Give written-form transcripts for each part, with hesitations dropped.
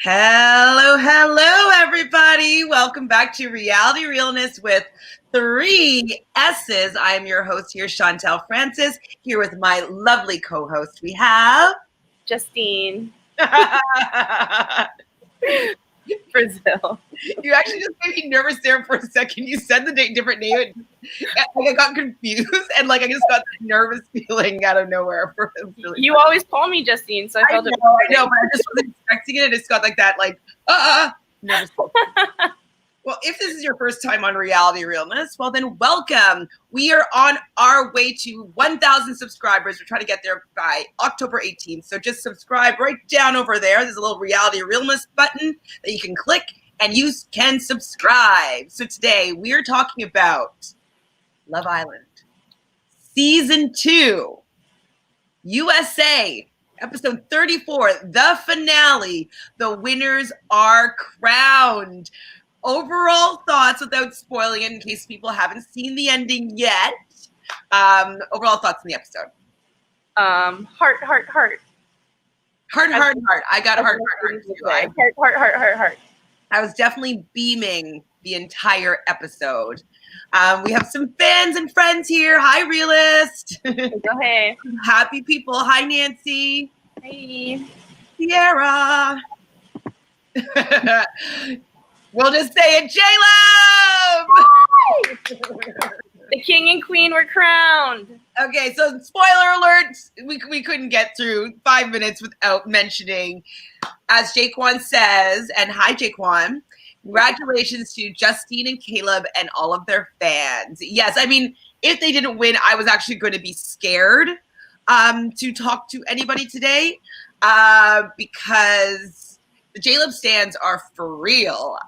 Hello, everybody. Welcome back to Reality Realness with 3 S's. I am your host here, Chantele Francis, here with my lovely co-host. We have Justine. Brazil. You actually just made me nervous there for a second. You said the different name. I got confused and I just got that nervous feeling out of nowhere. Really you funny. Always call me Justine, so I felt it. I know, but I just wasn't expecting it. I just got that nervous. Well, if this is your first time on Reality Realness, well then welcome. We are on our way to 1,000 subscribers. We're trying to get there by October 18th. So just subscribe right down over there. There's a little Reality Realness button that you can click and you can subscribe. So today we are talking about Love Island, Season 2, USA, Episode 34, the finale. The winners are crowned. Overall thoughts, without spoiling it in case people haven't seen the ending yet. Overall thoughts on the episode. Heart. Heart. I got heart. Heart. I was definitely beaming the entire episode. We have some fans and friends here. Hi, Realist. Go ahead. Happy people. Hi, Nancy. Hey. Sierra. We'll just say it, Jaleb! The king and queen were crowned. Okay, so spoiler alert, we couldn't get through 5 minutes without mentioning, as Jaquan says, and hi Jaquan, congratulations to Justine and Caleb and all of their fans. Yes, I mean, if they didn't win, I was actually going to be scared to talk to anybody today because the Jaleb stands are for real.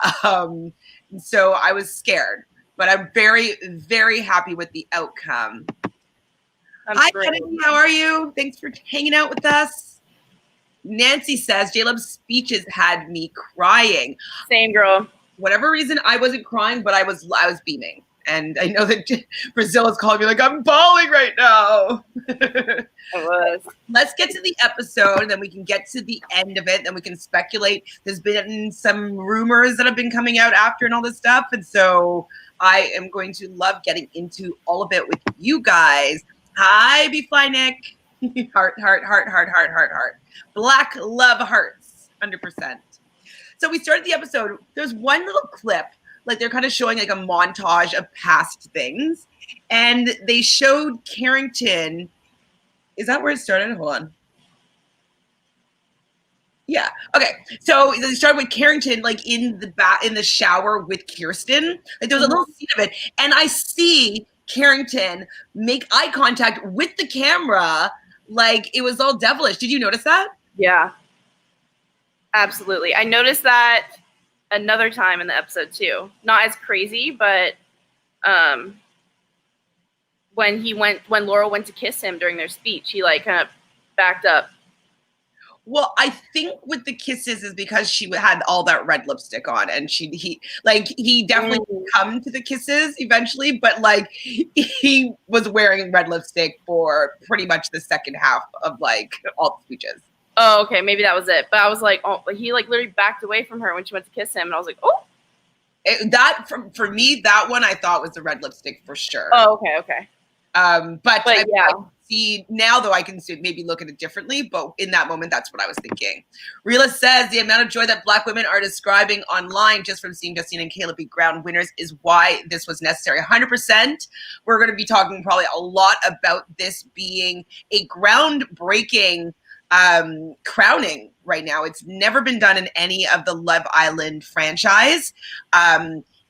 So I was scared, but I'm very, very happy with the outcome. Hi, Kennedy, how are you? Thanks for hanging out with us. Nancy says, Jaleb's speeches had me crying. Same, girl. Whatever reason, I wasn't crying, but I was beaming. And I know that Brazil is calling me I'm bawling right now. It was. Let's get to the episode, and then we can get to the end of it. Then we can speculate. There's been some rumors that have been coming out after and all this stuff. And so I am going to love getting into all of it with you guys. Hi, B-Fly Nick. Heart. Black love hearts, 100%. So we started the episode. There's one little clip. They're kind of showing a montage of past things. And they showed Carrington. Is that where it started? Hold on. Yeah. Okay. So they started with Carrington, in the shower with Kirsten. There was a little scene of it. And I see Carrington make eye contact with the camera. It was all devilish. Did you notice that? Yeah. Absolutely. I noticed that another time in the episode too. Not as crazy, but when Laurel went to kiss him during their speech, he kind of backed up. Well, I think with the kisses is because she had all that red lipstick on, and he definitely did come to the kisses eventually, but he was wearing red lipstick for pretty much the second half of all the speeches. Oh, okay, maybe that was it. But I was he literally backed away from her when she went to kiss him, and I was oh. For me, that one I thought was the red lipstick for sure. Oh, okay. But yeah. I see now, though, I can maybe look at it differently. But in that moment, that's what I was thinking. Realist says the amount of joy that Black women are describing online just from seeing Justine and Caleb be crowned winners is why this was necessary. 100%. We're going to be talking probably a lot about this being a groundbreaking crowning right now. It's never been done in any of the Love Island franchise.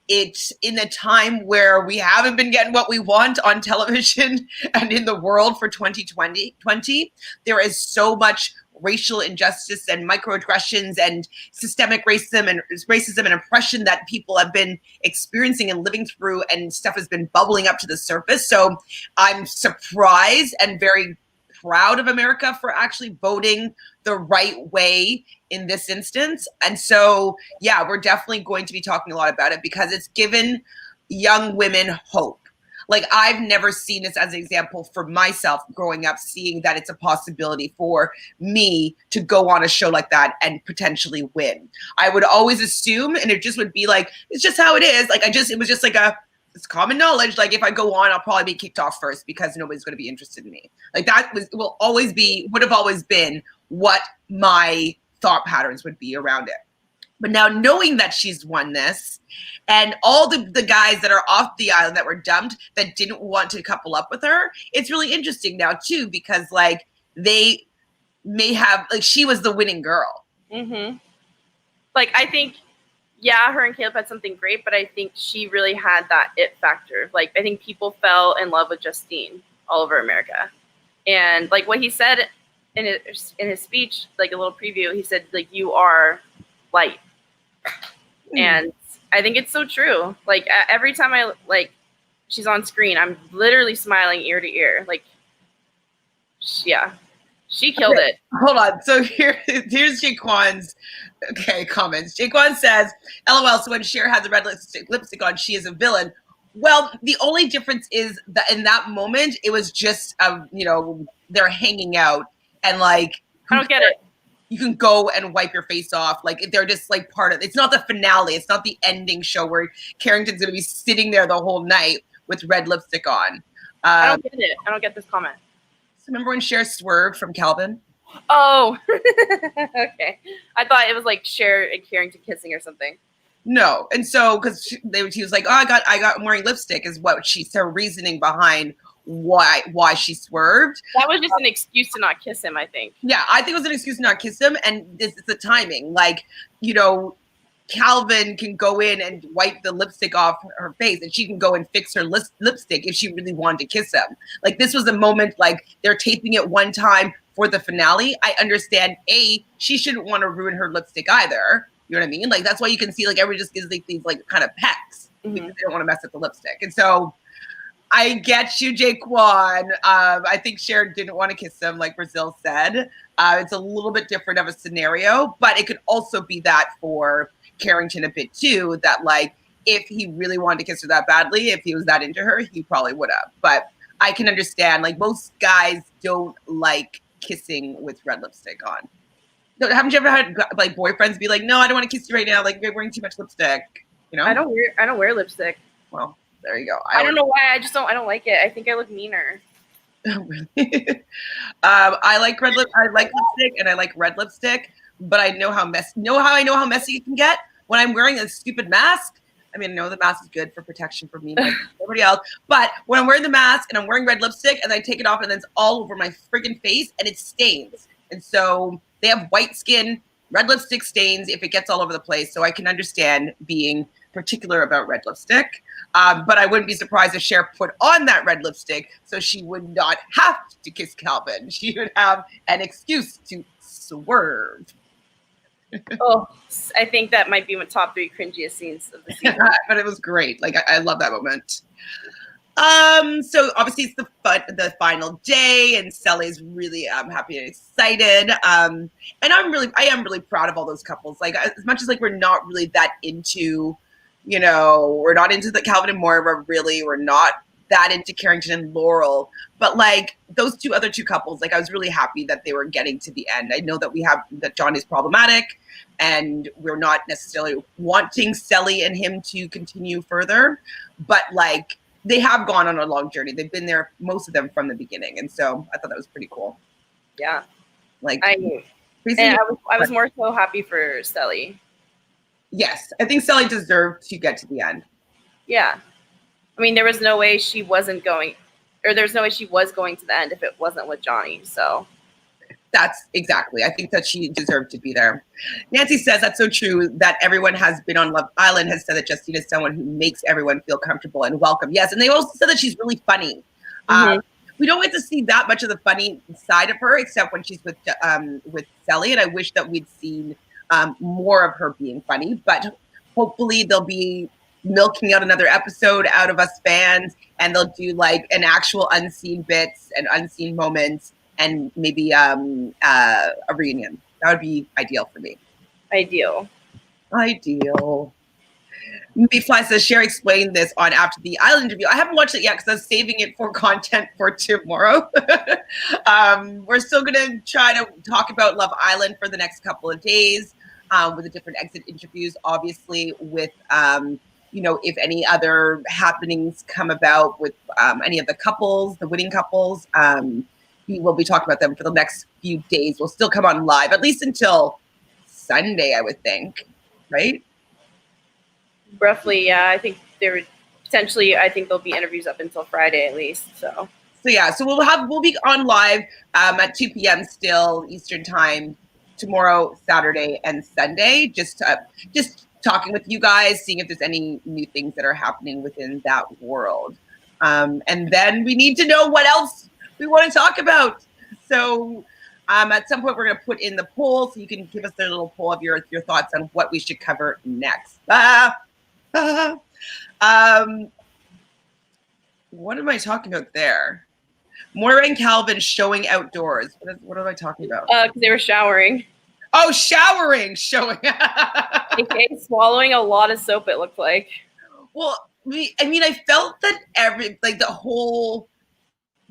It's in a time where we haven't been getting what we want on television and in the world for 2020. There is so much racial injustice and microaggressions and systemic racism and oppression that people have been experiencing and living through, and stuff has been bubbling up to the surface. So I'm surprised and very proud of America for actually voting the right way in this instance. And so, yeah, we're definitely going to be talking a lot about it because it's given young women hope. Like, I've never seen this as an example for myself growing up, seeing that it's a possibility for me to go on a show like that and potentially win. I would always assume, and it just would be like, it's just how it is. Like, it was just like it's common knowledge. Like, if I go on, I'll probably be kicked off first because nobody's going to be interested in me. Like, would have always been what my thought patterns would be around it. But now knowing that she's won this, and all the guys that are off the island that were dumped that didn't want to couple up with her, it's really interesting now too, because like they may have, like, she was the winning girl. Mm-hmm. Like, I think, yeah, her and Caleb had something great, but I think she really had that it factor. Like, I think people fell in love with Justine all over America. And like what he said in his speech, like a little preview, he said, like, you are light. And I think it's so true. Like, every time she's on screen, I'm literally smiling ear to ear. Like, yeah, she killed it. Hold on. So here's Jaquan's comments. Jaquan says, LOL, so when Cher has a red lipstick on, she is a villain. Well, the only difference is that in that moment, it was just, they're hanging out and like. I don't get it. You can go and wipe your face off. Like, they're just like part of, it's not the finale. It's not the ending show where Carrington's going to be sitting there the whole night with red lipstick on. I don't get it. I don't get this comment. So remember when Cher swerved from Calvin? Oh, okay. I thought it was like Cher and Carrington kissing or something. No. And so, because she was like, oh, I'm wearing lipstick is what her reasoning behind why she swerved. That was just an excuse to not kiss him, I think. Yeah, I think it was an excuse to not kiss him, and it's the timing. Like, Calvin can go in and wipe the lipstick off her face, and she can go and fix her lipstick if she really wanted to kiss him. Like, this was a moment, like, they're taping it one time for the finale. I understand, she shouldn't want to ruin her lipstick either. You know what I mean? Like, that's why you can see, like, everybody just gives like these, like, kind of pecks because they don't want to mess up the lipstick. And so I get you, Jaquan. I think Cher didn't want to kiss him, like Brazil said. It's a little bit different of a scenario, but it could also be that for Carrington a bit too, that like if he really wanted to kiss her that badly, if he was that into her, he probably would have. But I can understand, like, most guys don't like kissing with red lipstick on. Haven't you ever had like boyfriends be like, no, I don't want to kiss you right now, like you're wearing too much lipstick, I don't wear lipstick. Well, there you go. I don't know why. I don't like it. I think I look meaner. I like lipstick and I like red lipstick, but I know how messy it can get when I'm wearing a stupid mask. I mean, I know the mask is good for protection for me and everybody else, but when I'm wearing the mask and I'm wearing red lipstick and I take it off and then it's all over my freaking face and it stains. And so they have white skin, red lipstick stains if it gets all over the place. So I can understand being particular about red lipstick. But I wouldn't be surprised if Cher put on that red lipstick so she would not have to kiss Calvin. She would have an excuse to swerve. Oh, I think that might be my top 3 cringiest scenes of the season. But it was great. Like, I love that moment. So obviously it's the final day, and Sally's really happy and excited. And I am really proud of all those couples. Like, as much as like we're not really that into, we're not into the Calvin and Moira, really. We're not that into Carrington and Laurel. But like those other two couples, like I was really happy that they were getting to the end. I know that Johnny's problematic and we're not necessarily wanting Sally and him to continue further, but like they have gone on a long journey. They've been there, most of them, from the beginning. And so I thought that was pretty cool. Yeah. Like, I was more so happy for Sally. Yes. I think Sally deserved to get to the end. Yeah. I mean, there was no way she wasn't going, or there's no way she was going to the end if it wasn't with Johnny. So that's exactly. I think that she deserved to be there. Nancy says that's so true that everyone has been on Love Island has said that Justine is someone who makes everyone feel comfortable and welcome. Yes, and they also said that she's really funny. Mm-hmm. We don't get to see that much of the funny side of her except when she's with Sally, and I wish that we'd seen more of her being funny. But hopefully they'll be milking out another episode out of us fans, and they'll do like an actual unseen bits and unseen moments. And maybe a reunion. That would be ideal for me. Ideal. Fly says, Cher explained this on After the Island interview. I haven't watched it yet because I was saving it for content for tomorrow. We're still going to try to talk about Love Island for the next couple of days with the different exit interviews, obviously, with, if any other happenings come about with any of the couples, the winning couples. We will be talking about them for the next few days. We'll still come on live, at least until Sunday, I would think, right? Roughly, yeah. I think there would potentially. I think there'll be interviews up until Friday at least. So yeah. So we'll be on live at 2 p.m. still Eastern time tomorrow, Saturday, and Sunday. Just talking with you guys, seeing if there's any new things that are happening within that world. And then we need to know what else we want to talk about. So at some point we're going to put in the poll so you can give us a little poll of your thoughts on what we should cover next. What am I talking about there? Moira and Calvin showing outdoors. What am I talking about? Because they were showering. Oh, showering, showing. AKA swallowing a lot of soap, it looked like. Well, I felt that the whole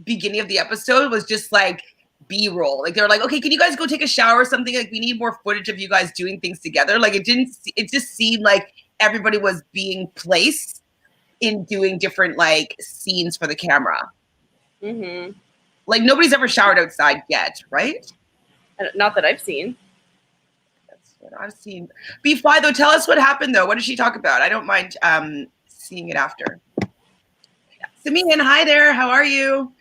beginning of the episode was just like B-roll. Like they were like, okay, can you guys go take a shower or something? Like we need more footage of you guys doing things together. Like it just seemed like everybody was being placed in doing different like scenes for the camera. Mm-hmm. Like nobody's ever showered outside yet, right? Not that I've seen. That's what I've seen. B5 though, tell us what happened though. What did she talk about? I don't mind seeing it after. Simeon, hi there. How are you?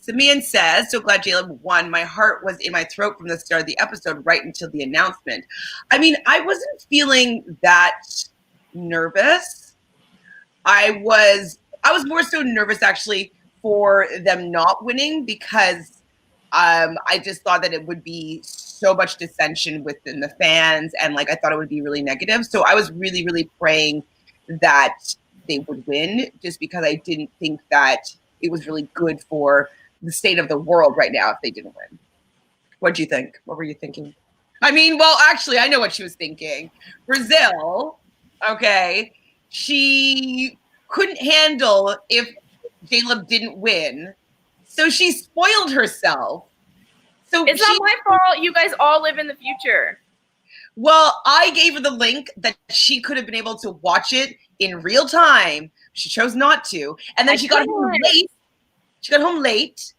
Simeon says, so glad Jaleb won. My heart was in my throat from the start of the episode right until the announcement. I mean, I wasn't feeling that nervous. I was more so nervous actually for them not winning because I just thought that it would be so much dissension within the fans and like I thought it would be really negative. So I was really, really praying that they would win just because I didn't think that it was really good for the state of the world right now if they didn't win. What do you think? What were you thinking? I mean, well, actually, I know what she was thinking. Brazil, okay, she couldn't handle if Jaleb didn't win, so she spoiled herself. So it's not my fault. You guys all live in the future. Well, I gave her the link that she could have been able to watch it in real time. She chose not to. And then she got home late. She got home late.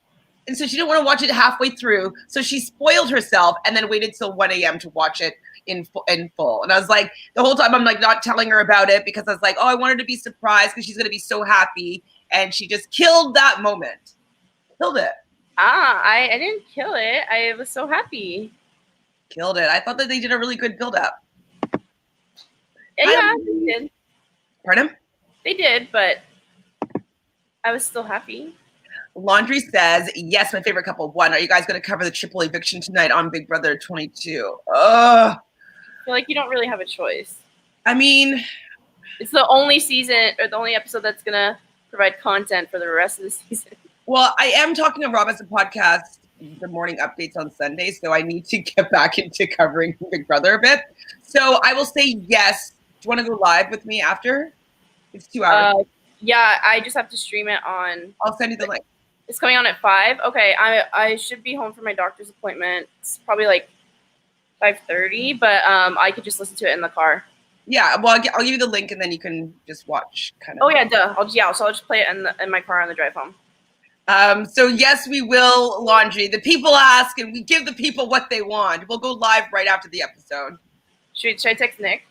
And so she didn't want to watch it halfway through. So she spoiled herself and then waited till 1 a.m. to watch it in full. And I was like, the whole time I'm like not telling her about it because I was like, oh, I wanted to be surprised because she's going to be so happy. And she just killed that moment. Killed it. I didn't kill it. I was so happy. Killed it. I thought that they did a really good build-up. Yeah, they did. Pardon? They did, but I was still happy. Laundry says, yes, my favorite couple won. Are you guys going to cover the triple eviction tonight on Big Brother 22? I feel like you don't really have a choice. I mean, it's the only season or the only episode that's going to provide content for the rest of the season. Well, I am talking to Rob as a podcast, the morning updates on Sunday, so I need to get back into covering Big Brother a bit. So I will say yes. Do you want to go live with me after? It's 2 hours. Yeah, I just have to stream it on. I'll send you the link. It's coming on at 5. Okay, I should be home for my doctor's appointment. It's probably like 5:30, but I could just listen to it in the car. Yeah, well, I'll give you the link and then you can just watch kind of. Oh yeah, duh. So I'll just play it in my car on the drive home. So yes, we will, Laundry. The people ask and we give the people what they want. We'll go live right after the episode. Should I text Nick?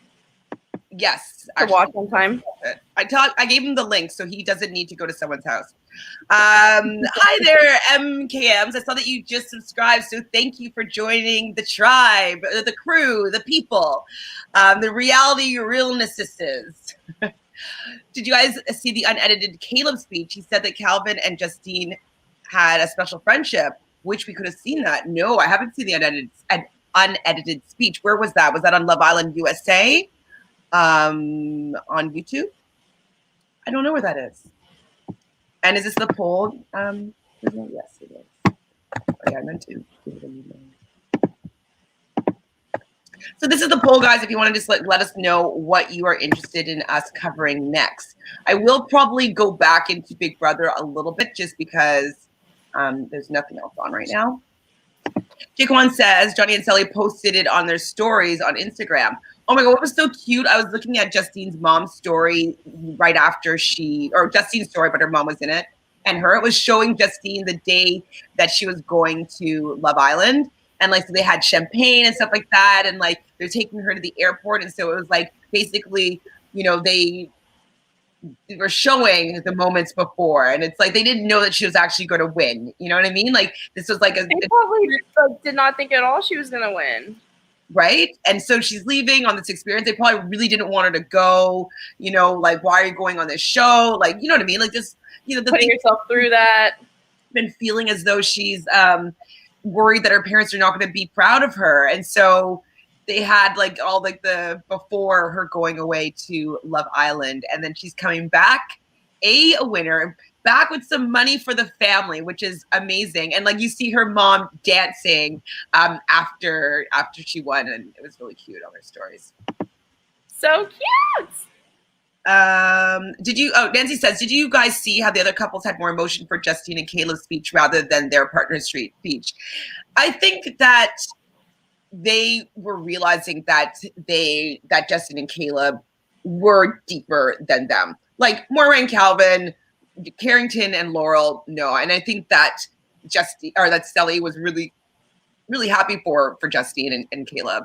Yes. To watch on time. I gave him the link so he doesn't need to go to someone's house. Hi there, MKMs. I saw that you just subscribed, so thank you for joining the tribe, the crew, the people, the Reality Realnesses. Did you guys see the unedited Caleb speech? He said that Calvin and Justine had a special friendship, which we could have seen that. No, I haven't seen the unedited speech. Where was that? Was that on Love Island USA? On YouTube? I don't know where that is. And is this the poll? Yes, it is. Oh, yeah, I meant to give it a new name. So this is the poll, guys. If you want to just let us know what you are interested in us covering next. I will probably go back into Big Brother a little bit just because there's nothing else on right now. Jake1 says, Johnny and Sally posted it on their stories on Instagram. Oh my God, what was so cute? I was looking at Justine's mom's story right after Justine's story, but her mom was in it. And it was showing Justine the day that she was going to Love Island. And like, so they had champagne and stuff like that. And like, they're taking her to the airport. And so it was like, basically, you know, they were showing the moments before. And it's like, they didn't know that she was actually going to win. You know what I mean? Like, this was like they probably did not think at all she was going to win. Right? And so she's leaving on this experience. They probably really didn't want her to go, you know, like, why are you going on this show? Like, you know what I mean? Like, just, you know, putting yourself through that. Been feeling as though she's worried that her parents are not going to be proud of her. And so they had like all like the before her going away to Love Island. And then she's coming back a winner, back with some money for the family, which is amazing. And like you see her mom dancing after she won, and it was really cute on her stories. So cute. Nancy says, did you guys see how the other couples had more emotion for Justine and Caleb's speech rather than their partner's speech? I think that they were realizing that Justine and Caleb were deeper than them. Like Moira and Calvin, Carrington and Laurel, no. And I think that Sally was really, really happy for Justine and Caleb.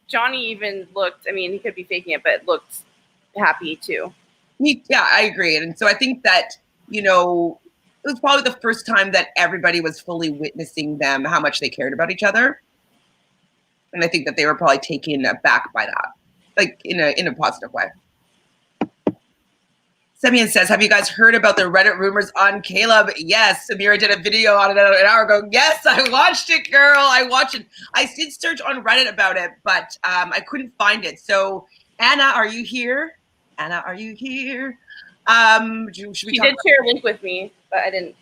Johnny even looked, I mean, he could be faking it, but looked happy too. Yeah, I agree. And so I think that, you know, it was probably the first time that everybody was fully witnessing them, how much they cared about each other. And I think that they were probably taken aback by that, like in a positive way. Semyon says, have you guys heard about the Reddit rumors on Caleb? Yes, Samira did a video on it an hour ago. Yes, I watched it, girl. I watched it. I did search on Reddit about it, but I couldn't find it. So Anna, are you here? Anna, are you here? She did share a link with me, but I didn't.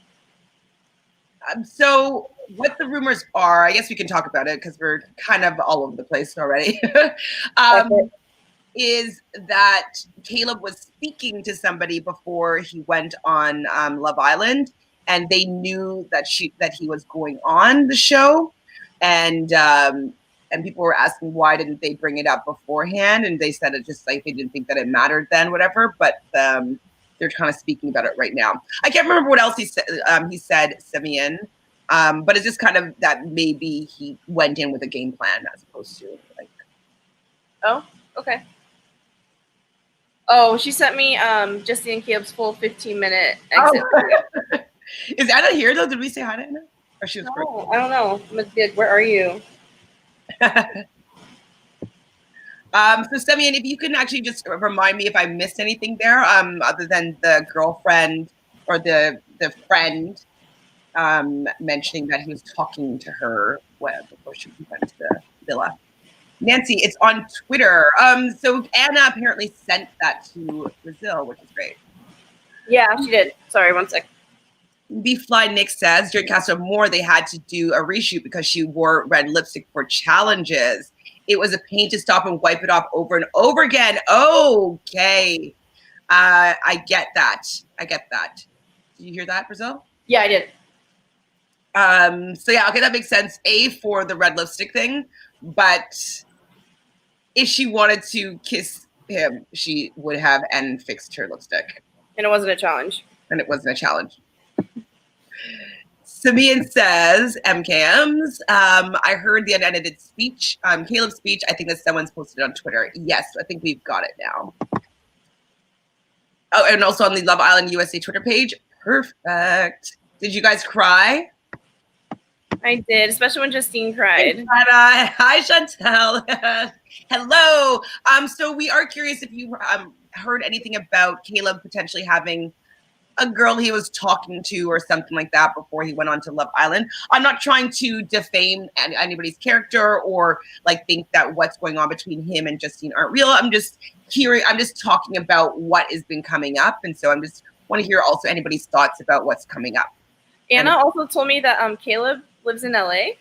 So what the rumors are, I guess we can talk about it because we're kind of all over the place already. Is that Caleb was speaking to somebody before he went on Love Island, and they knew that he was going on the show, and people were asking why didn't they bring it up beforehand, and they said it just like they didn't think that it mattered then, whatever. But they're kind of speaking about it right now. I can't remember what else he said. He said Semyon, but it's just kind of that maybe he went in with a game plan as opposed to like. Oh, okay. Oh, she sent me Justine and Caleb's full 15-minute exit. Oh. Is Anna here though? Did we say hi to Anna? Or she was no, I don't know. I'm gonna be like, where are you? So Semyon, if you can actually just remind me if I missed anything there, other than the girlfriend or the friend mentioning that he was talking to her before she went to the villa. Nancy, it's on Twitter. So Anna apparently sent that to Brazil, which is great. Yeah, she did. Sorry, one sec. B-Fly Nick says, during Cast of More, they had to do a reshoot because she wore red lipstick for challenges. It was a pain to stop and wipe it off over and over again. Okay. I get that. Did you hear that, Brazil? Yeah, I did. So yeah, okay, that makes sense. For the red lipstick thing, but if she wanted to kiss him, she would have and fixed her lipstick. And it wasn't a challenge. Simeon says, MKMs, I heard the unedited speech, Caleb's speech. I think that someone's posted it on Twitter. Yes, I think we've got it now. Oh, and also on the Love Island USA Twitter page. Perfect. Did you guys cry? I did, especially when Justine cried. Hi, Chantele. Hello. So we are curious if you heard anything about Caleb potentially having a girl he was talking to or something like that before he went on to Love Island. I'm not trying to defame anybody's character or like think that what's going on between him and Justine aren't real. I'm just curious. I'm just talking about what has been coming up. And so I'm just want to hear also anybody's thoughts about what's coming up. Anna also told me that Caleb lives in LA.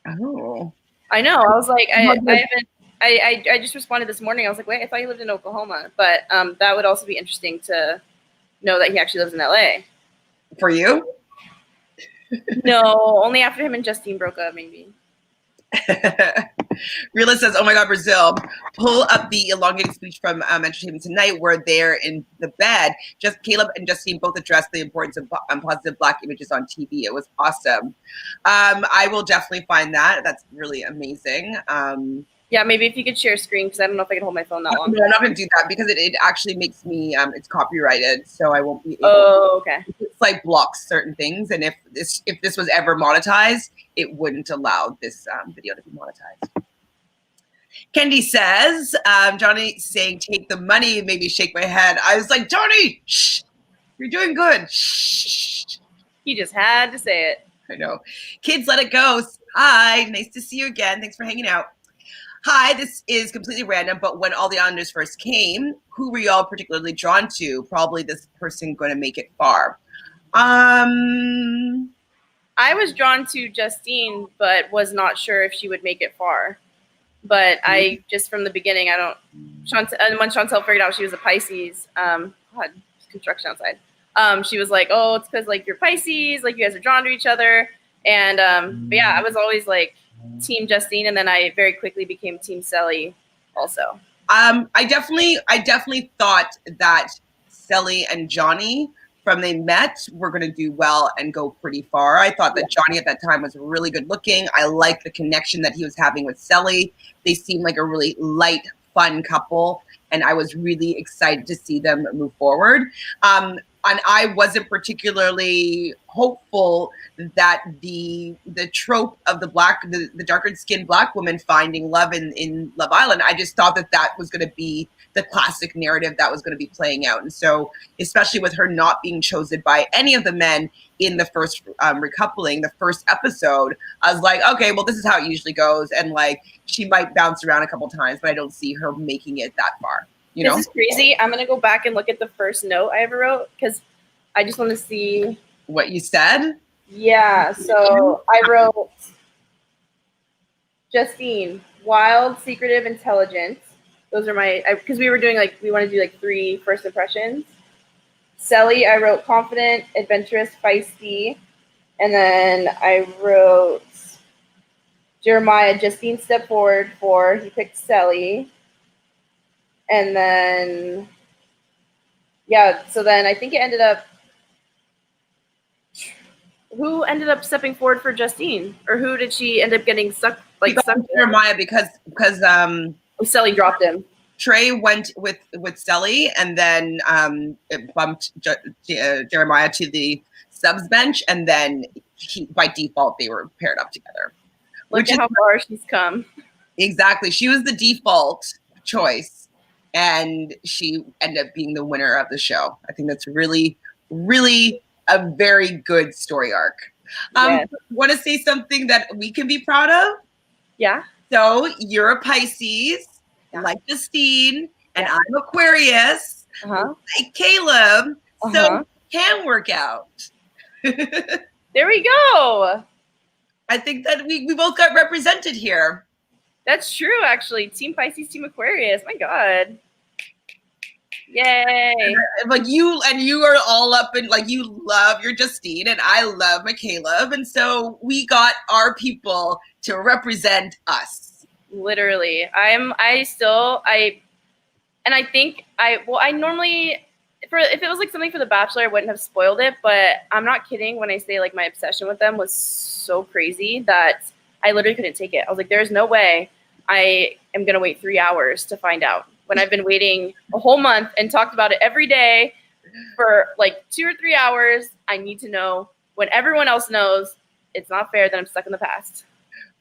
Oh. I know. I was like, I haven't. I just responded this morning. I was like, wait, I thought you lived in Oklahoma, but that would also be interesting to know that he actually lives in LA. For you? No, only after him and Justine broke up, maybe. Realist says, "Oh my God, Brazil! Pull up the elongated speech from Entertainment Tonight, where they're in the bed. Just Caleb and Justine both addressed the importance of positive Black images on TV. It was awesome. I will definitely find that. That's really amazing. Yeah, maybe if you could share a screen, because I don't know if I can hold my phone that long. No, I'm not going to do that because it actually makes me, it's copyrighted, so I won't be able okay. It's like blocks certain things, and if this was ever monetized, it wouldn't allow this video to be monetized." Kendi says, Johnny saying, "Take the money," made me shake my head. I was like, Johnny, shh, you're doing good. Shh. He just had to say it. I know. Kids, let it go. Hi, nice to see you again. Thanks for hanging out. Hi, this is completely random, but when all the Islanders first came, who were y'all particularly drawn to? Probably this person going to make it far. I was drawn to Justine, but was not sure if she would make it far. But I just from the beginning, and when Chantele figured out she was a Pisces, God, there's construction outside. She was like, "Oh, it's because like you're Pisces, like you guys are drawn to each other." And but yeah, I was always like Team Justine, and then I very quickly became Team Sally also. I definitely thought that Sally and Johnny, from they met, were going to do well and go pretty far. I thought that Johnny at that time was really good looking. I liked the connection that he was having with Sally. They seemed like a really light, fun couple, and I was really excited to see them move forward. And I wasn't particularly hopeful that the trope of the darker skinned Black woman finding love in Love Island, I just thought that was going to be the classic narrative that was going to be playing out. And so, especially with her not being chosen by any of the men in the first recoupling, the first episode, I was like, okay, well, this is how it usually goes. And like, she might bounce around a couple times, but I don't see her making it that far. You know? This is crazy. I'm going to go back and look at the first note I ever wrote because I just want to see what you said. Yeah. So I wrote Justine, wild, secretive, intelligent. Those are my, because we were doing like, we want to do like 3 first impressions. Sally, I wrote confident, adventurous, feisty. And then I wrote Jeremiah, Justine stepped forward for, he picked Sally. And then, yeah, so then I think it ended up, who ended up stepping forward for Justine? Or who did she end up getting stuck Jeremiah, because Sally dropped him. Trey went with Sally, and then it bumped Jeremiah to the subs bench, and then by default they were paired up together. Look at how far she's come. Exactly. She was the default choice, and she ended up being the winner of the show. I think that's really, really a very good story arc. Yes. Want to say something that we can be proud of? Yeah. So you're a Pisces, like Justine, and I'm Aquarius, like Caleb. So it can work out. There we go. I think that we both got represented here. That's true, actually. Team Pisces, Team Aquarius. My God. Yay. Like you are all up in, like, you love your Justine and I love my Caleb. And so we got our people to represent us. Literally. I normally, if it was like something for The Bachelor, I wouldn't have spoiled it, but I'm not kidding when I say like my obsession with them was so crazy that I literally couldn't take it. I was like, there's no way I am going to wait 3 hours to find out when I've been waiting a whole month and talked about it every day for like 2 or 3 hours. I need to know when everyone else knows. It's not fair that I'm stuck in the past.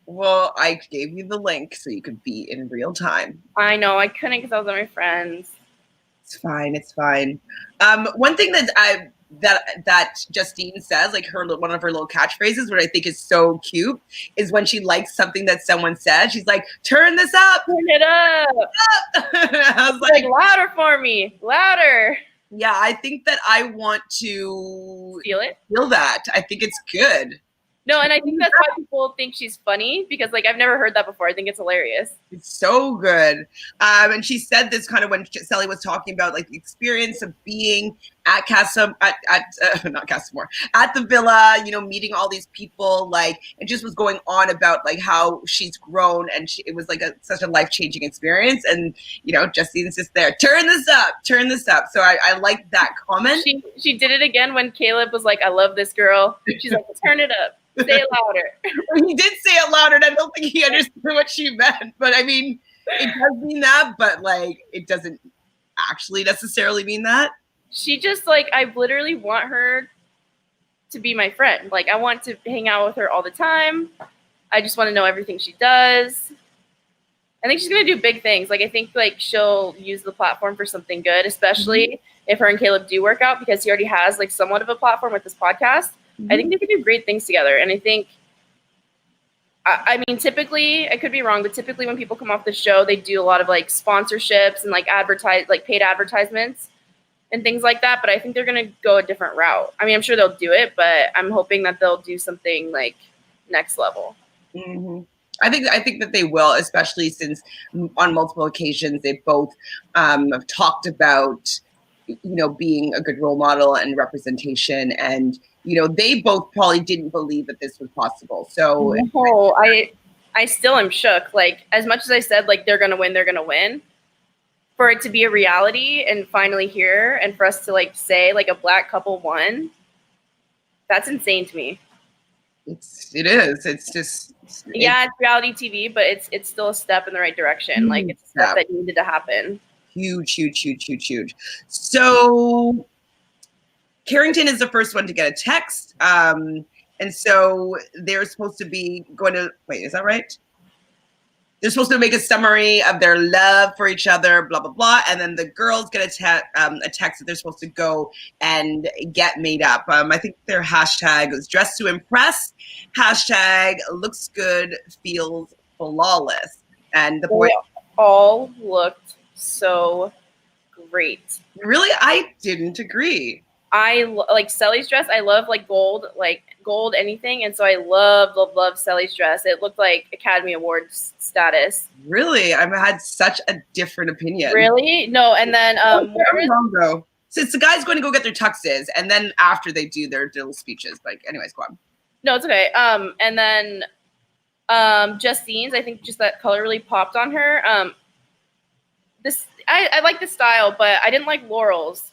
Well, I gave you the link so you could be in real time. I know. I couldn't because I was with my friends. It's fine. It's fine. One thing that Justine says, like one of her little catchphrases, what I think is so cute, is when she likes something that someone says, she's like, "Turn this up, turn it up." I was like, louder for me, louder. Yeah, I think that I want to feel it. Feel that. I think it's good. No, and I think that's why people think she's funny, because like I've never heard that before. I think it's hilarious. It's so good. And she said this kind of when Sally was talking about like the experience of being at not Casamore, at the villa, you know, meeting all these people, like, and just was going on about like how she's grown, and it was like such a life-changing experience. And, you know, Justine's just there, turn this up. So I like that comment. She did it again when Caleb was like, I love this girl. She's like, turn it up. Say it louder. He did say it louder, and I don't think he understood what she meant. But I mean, it does mean that, but like, it doesn't actually necessarily mean that. She just like, I literally want her to be my friend. Like, I want to hang out with her all the time. I just want to know everything she does. I think she's gonna do big things. Like, I think like she'll use the platform for something good, especially if her and Caleb do work out, because he already has like somewhat of a platform with this podcast. I think they could do great things together. And I think, I mean, typically, I could be wrong, but typically when people come off the show, they do a lot of like sponsorships and like paid advertisements and things like that. But I think they're going to go a different route. I mean, I'm sure they'll do it, but I'm hoping that they'll do something like next level. Mm-hmm. I think that they will, especially since on multiple occasions they both have talked about, you know, being a good role model and representation, and you know, they both probably didn't believe that this was possible. So no, I still am shook. Like, as much as I said, like, they're gonna win, for it to be a reality and finally here, and for us to like say like a Black couple won, that's insane to me. It is. It's just it's reality TV, but it's still a step in the right direction. Like, it's a step that needed to happen. Huge. So Carrington is the first one to get a text. And so they're supposed to be going to, wait, is that right? They're supposed to make a summary of their love for each other, blah, blah, blah. And then the girls get a text that they're supposed to go and get made up. I think their hashtag was dressed to impress, hashtag looks good, feels flawless. And the boy all looked so great. Really? I didn't agree. I like Sally's dress. I love like gold anything, and so I love Sally's dress. It looked like Academy Awards status. Really? I've had such a different opinion. Really? No, and then wrong though. Since the guy's going to go get their tuxes, and then after they do their little speeches. Like, anyways, go on. No, it's okay. And then Justine's, I think just that color really popped on her. I like the style, but I didn't like Laurel's.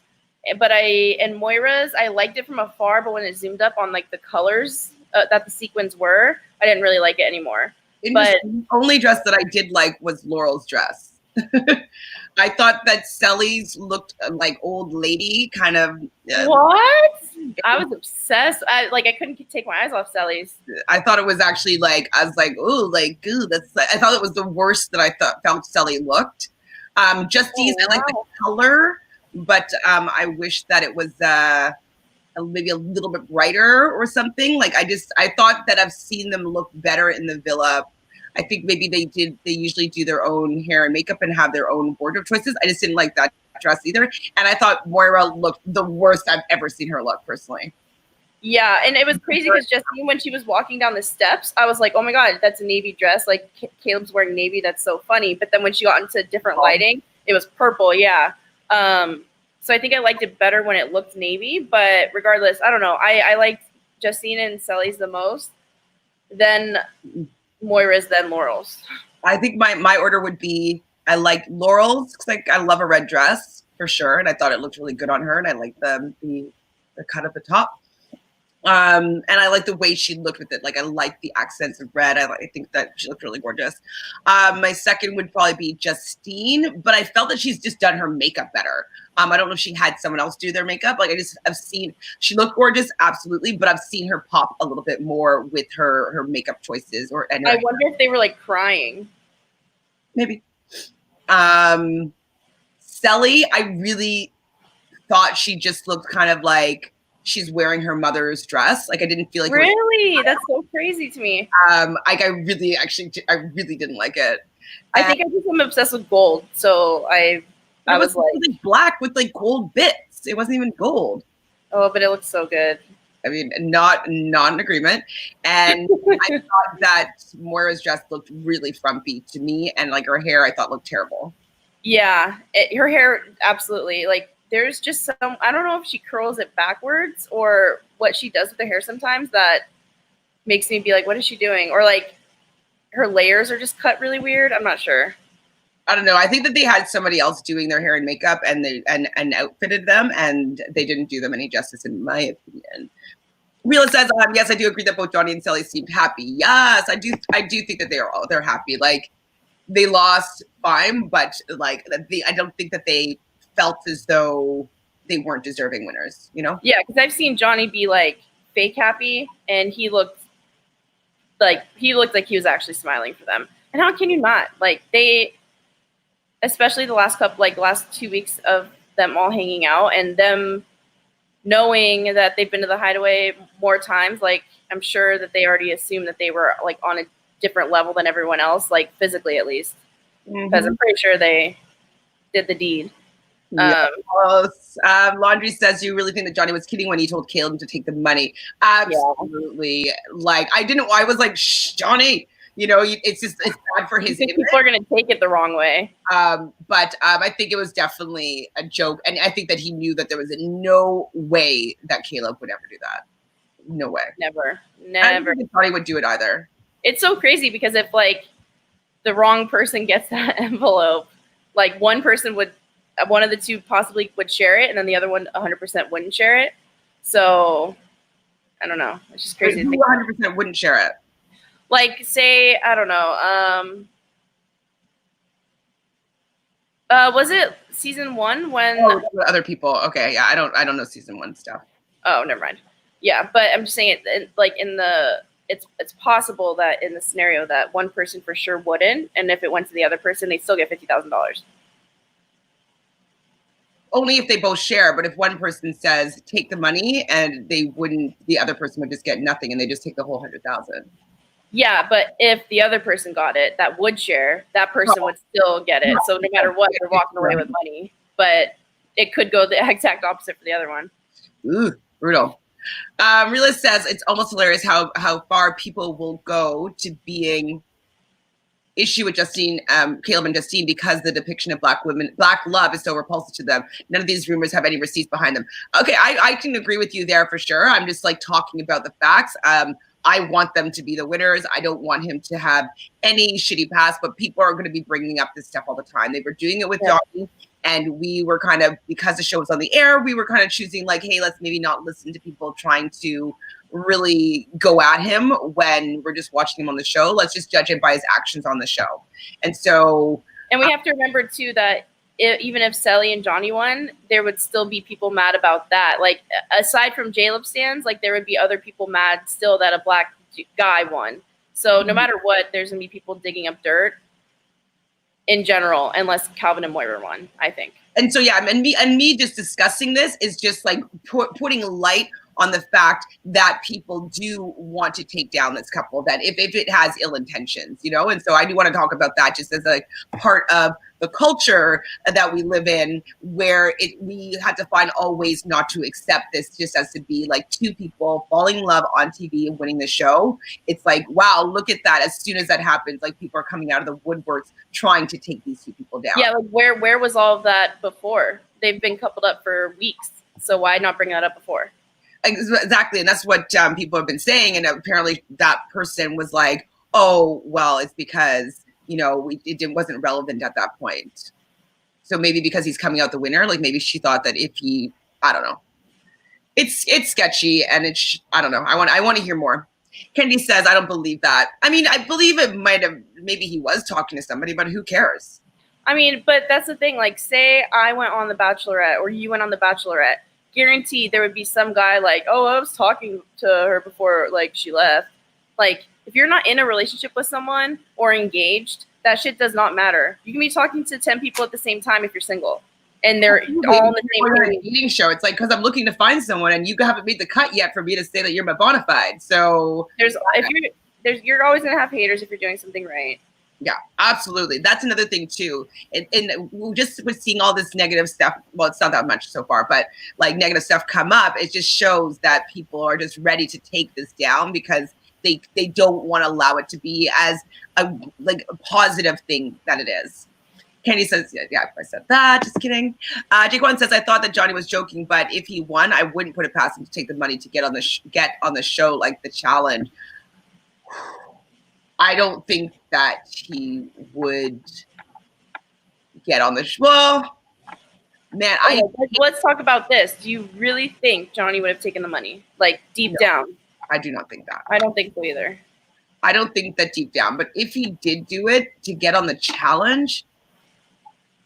But Moira's, I liked it from afar, but when it zoomed up on like the colors that the sequins were, I didn't really like it anymore. But the only dress that I did like was Laurel's dress. I thought that Sally's looked like old lady kind of. What? I was obsessed. I couldn't take my eyes off Sally's. I thought it was actually like, I was like, ooh, that's. I thought it was the worst that I felt Sally looked. Justine's, I like the color. But I wish that it was maybe a little bit brighter or something. Like, I thought that I've seen them look better in the villa. I think maybe they usually do their own hair and makeup and have their own wardrobe choices. I just didn't like that dress either. And I thought Moira looked the worst I've ever seen her look, personally. Yeah, and it was crazy because Justine, when she was walking down the steps, I was like, oh my God, that's a navy dress. Like, Caleb's wearing navy. That's so funny. But then when she got into different lighting, it was purple. Yeah. So I think I liked it better when it looked navy, but regardless, I don't know. I liked Justine and Sally's the most, then Moira's, then Laurel's. I think my order would be, I like Laurel's because like I love a red dress for sure, and I thought it looked really good on her, and I like the cut at the top. And I like the way she looked with it. Like, I like the accents of red. I think that she looked really gorgeous. My second would probably be Justine, but I felt that she's just done her makeup better. I don't know if she had someone else do their makeup. Like, I've seen, she looked gorgeous, absolutely, but I've seen her pop a little bit more with her makeup choices. I wonder if they were like crying. Maybe. Sally, I really thought she just looked kind of like she's wearing her mother's dress. Like, I didn't feel like really. That's so crazy to me. I really didn't like it. I think I just am obsessed with gold, so I was like black with like gold bits. It wasn't even gold. Oh, but it looks so good. I mean, not in agreement. And I thought that Moira's dress looked really frumpy to me, and like her hair, I thought looked terrible. Yeah, her hair, absolutely. Like, there's just some, I don't know if she curls it backwards or what she does with the hair sometimes that makes me be like, what is she doing? Or like her layers are just cut really weird. I'm not sure. I don't know. I think that they had somebody else doing their hair and makeup and they and outfitted them, and they didn't do them any justice, in my opinion. Reela says, yes, I do agree that both Johnny and Sally seemed happy. Yes, I do think that they're happy. Like, they lost, fine, but like I don't think that they felt as though they weren't deserving winners, you know? Yeah, because I've seen Johnny be like fake happy, and he looked like he was actually smiling for them. And how can you not? Like, they, especially the last 2 weeks of them all hanging out and them knowing that they've been to the hideaway more times, like, I'm sure that they already assumed that they were like on a different level than everyone else, like physically at least, because I'm pretty sure they did the deed. Yes. Laundry says, you really think that Johnny was kidding when he told Caleb to take the money? Absolutely. Yeah. Like, I was like, shh, Johnny, you know, it's bad for his image. People are going to take it the wrong way. But I think it was definitely a joke. And I think that he knew that there was no way that Caleb would ever do that. No way. Never. I don't think Johnny would do it either. It's so crazy because if like the wrong person gets that envelope, like one of the two possibly would share it, and then the other one 100% wouldn't share it. So I don't know. It's just crazy. Who 100% wouldn't share it? Like, say, I don't know. Was it season 1 when other people? Okay, yeah, I don't know season 1 stuff. Oh, never mind. Yeah, but I'm just saying it like it's possible that in the scenario that one person for sure wouldn't, and if it went to the other person, they still get $50,000. Only if they both share, but if one person says take the money and they wouldn't, the other person would just get nothing and they just take the whole 100,000. Yeah, but if the other person got it that would share, that person would still get it. So no matter what, they're walking away with money. But it could go the exact opposite for the other one. Ooh, brutal. Reela says it's almost hilarious how far people will go to being issue with Justine, Caleb and Justine, because the depiction of black love is so repulsive to them. None of these rumors have any receipts behind them. Okay, I can agree with you there for sure. I'm just like talking about the facts. I want them to be the winners. I don't want him to have any shitty past, but people are going to be bringing up this stuff all the time. They were doing it with Johnny, and we were kind of, because the show was on the air, we were kind of choosing like, hey, let's maybe not listen to people trying to really go at him when we're just watching him on the show. Let's just judge him by his actions on the show. And so, and we have to remember too that even if Sally and Johnny won, there would still be people mad about that. Like, aside from Jaleb stands, like there would be other people mad still that a black guy won. So no matter what, there's gonna be people digging up dirt in general, unless Calvin and Moira won, I think. And so, yeah, and me just discussing this is just like putting light on the fact that people do want to take down this couple, that if it has ill intentions, you know? And so I do want to talk about that just as a part of the culture that we live in, where we had to find all ways not to accept this just as to be like two people falling in love on TV and winning the show. It's like, wow, look at that. As soon as that happens, like people are coming out of the woodworks trying to take these two people down. Yeah, like where was all of that before? They've been coupled up for weeks. So why not bring that up before? Exactly. And that's what people have been saying. And apparently that person was like, oh, well, it's because, you know, it wasn't relevant at that point. So maybe because he's coming out the winner, like maybe she thought that if he, I don't know. It's sketchy, and I don't know. I want to hear more. Kendi says, I don't believe that. I mean, I believe it might have, maybe he was talking to somebody, but who cares? I mean, but that's the thing. Like, say I went on The Bachelorette or you went on The Bachelorette. Guaranteed there would be some guy like, oh, I was talking to her before like she left. Like, if you're not in a relationship with someone or engaged, that shit does not matter. You can be talking to 10 people at the same time if you're single, and they're all in the same dating show. It's like, because I'm looking to find someone, and you haven't made the cut yet for me to say that you're my bona fide. So you're always gonna have haters if you're doing something right. Yeah, absolutely. That's another thing too. And just with seeing all this negative stuff, well, it's not that much so far, but like negative stuff come up, it just shows that people are just ready to take this down because they don't want to allow it to be as a positive thing that it is. Candy says, yeah, I said that. Just kidding. Jaquan says, I thought that Johnny was joking, but if he won, I wouldn't put it past him to take the money to get on the show, like the challenge. I don't think that he would get on the show. Well, man, let's talk about this. Do you really think Johnny would have taken the money? Like deep down? I do not think that. I don't think so either. I don't think that deep down. But if he did do it to get on the challenge,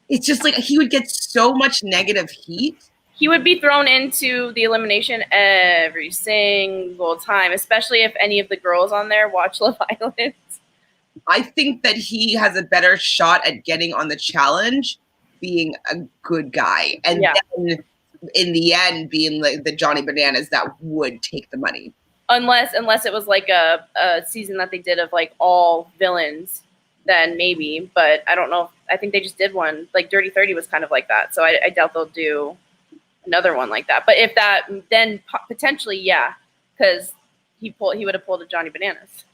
it's just like he would get so much negative heat. He would be thrown into the elimination every single time, especially if any of the girls on there watch Love Island. I think that he has a better shot at getting on the challenge being a good guy. And then in the end being like the Johnny Bananas that would take the money. Unless it was like a season that they did of like all villains, then maybe. But I don't know. I think they just did one. Like Dirty 30 was kind of like that. So I doubt they'll do another one like that. But if that, then potentially, yeah. Because he would have pulled a Johnny Bananas.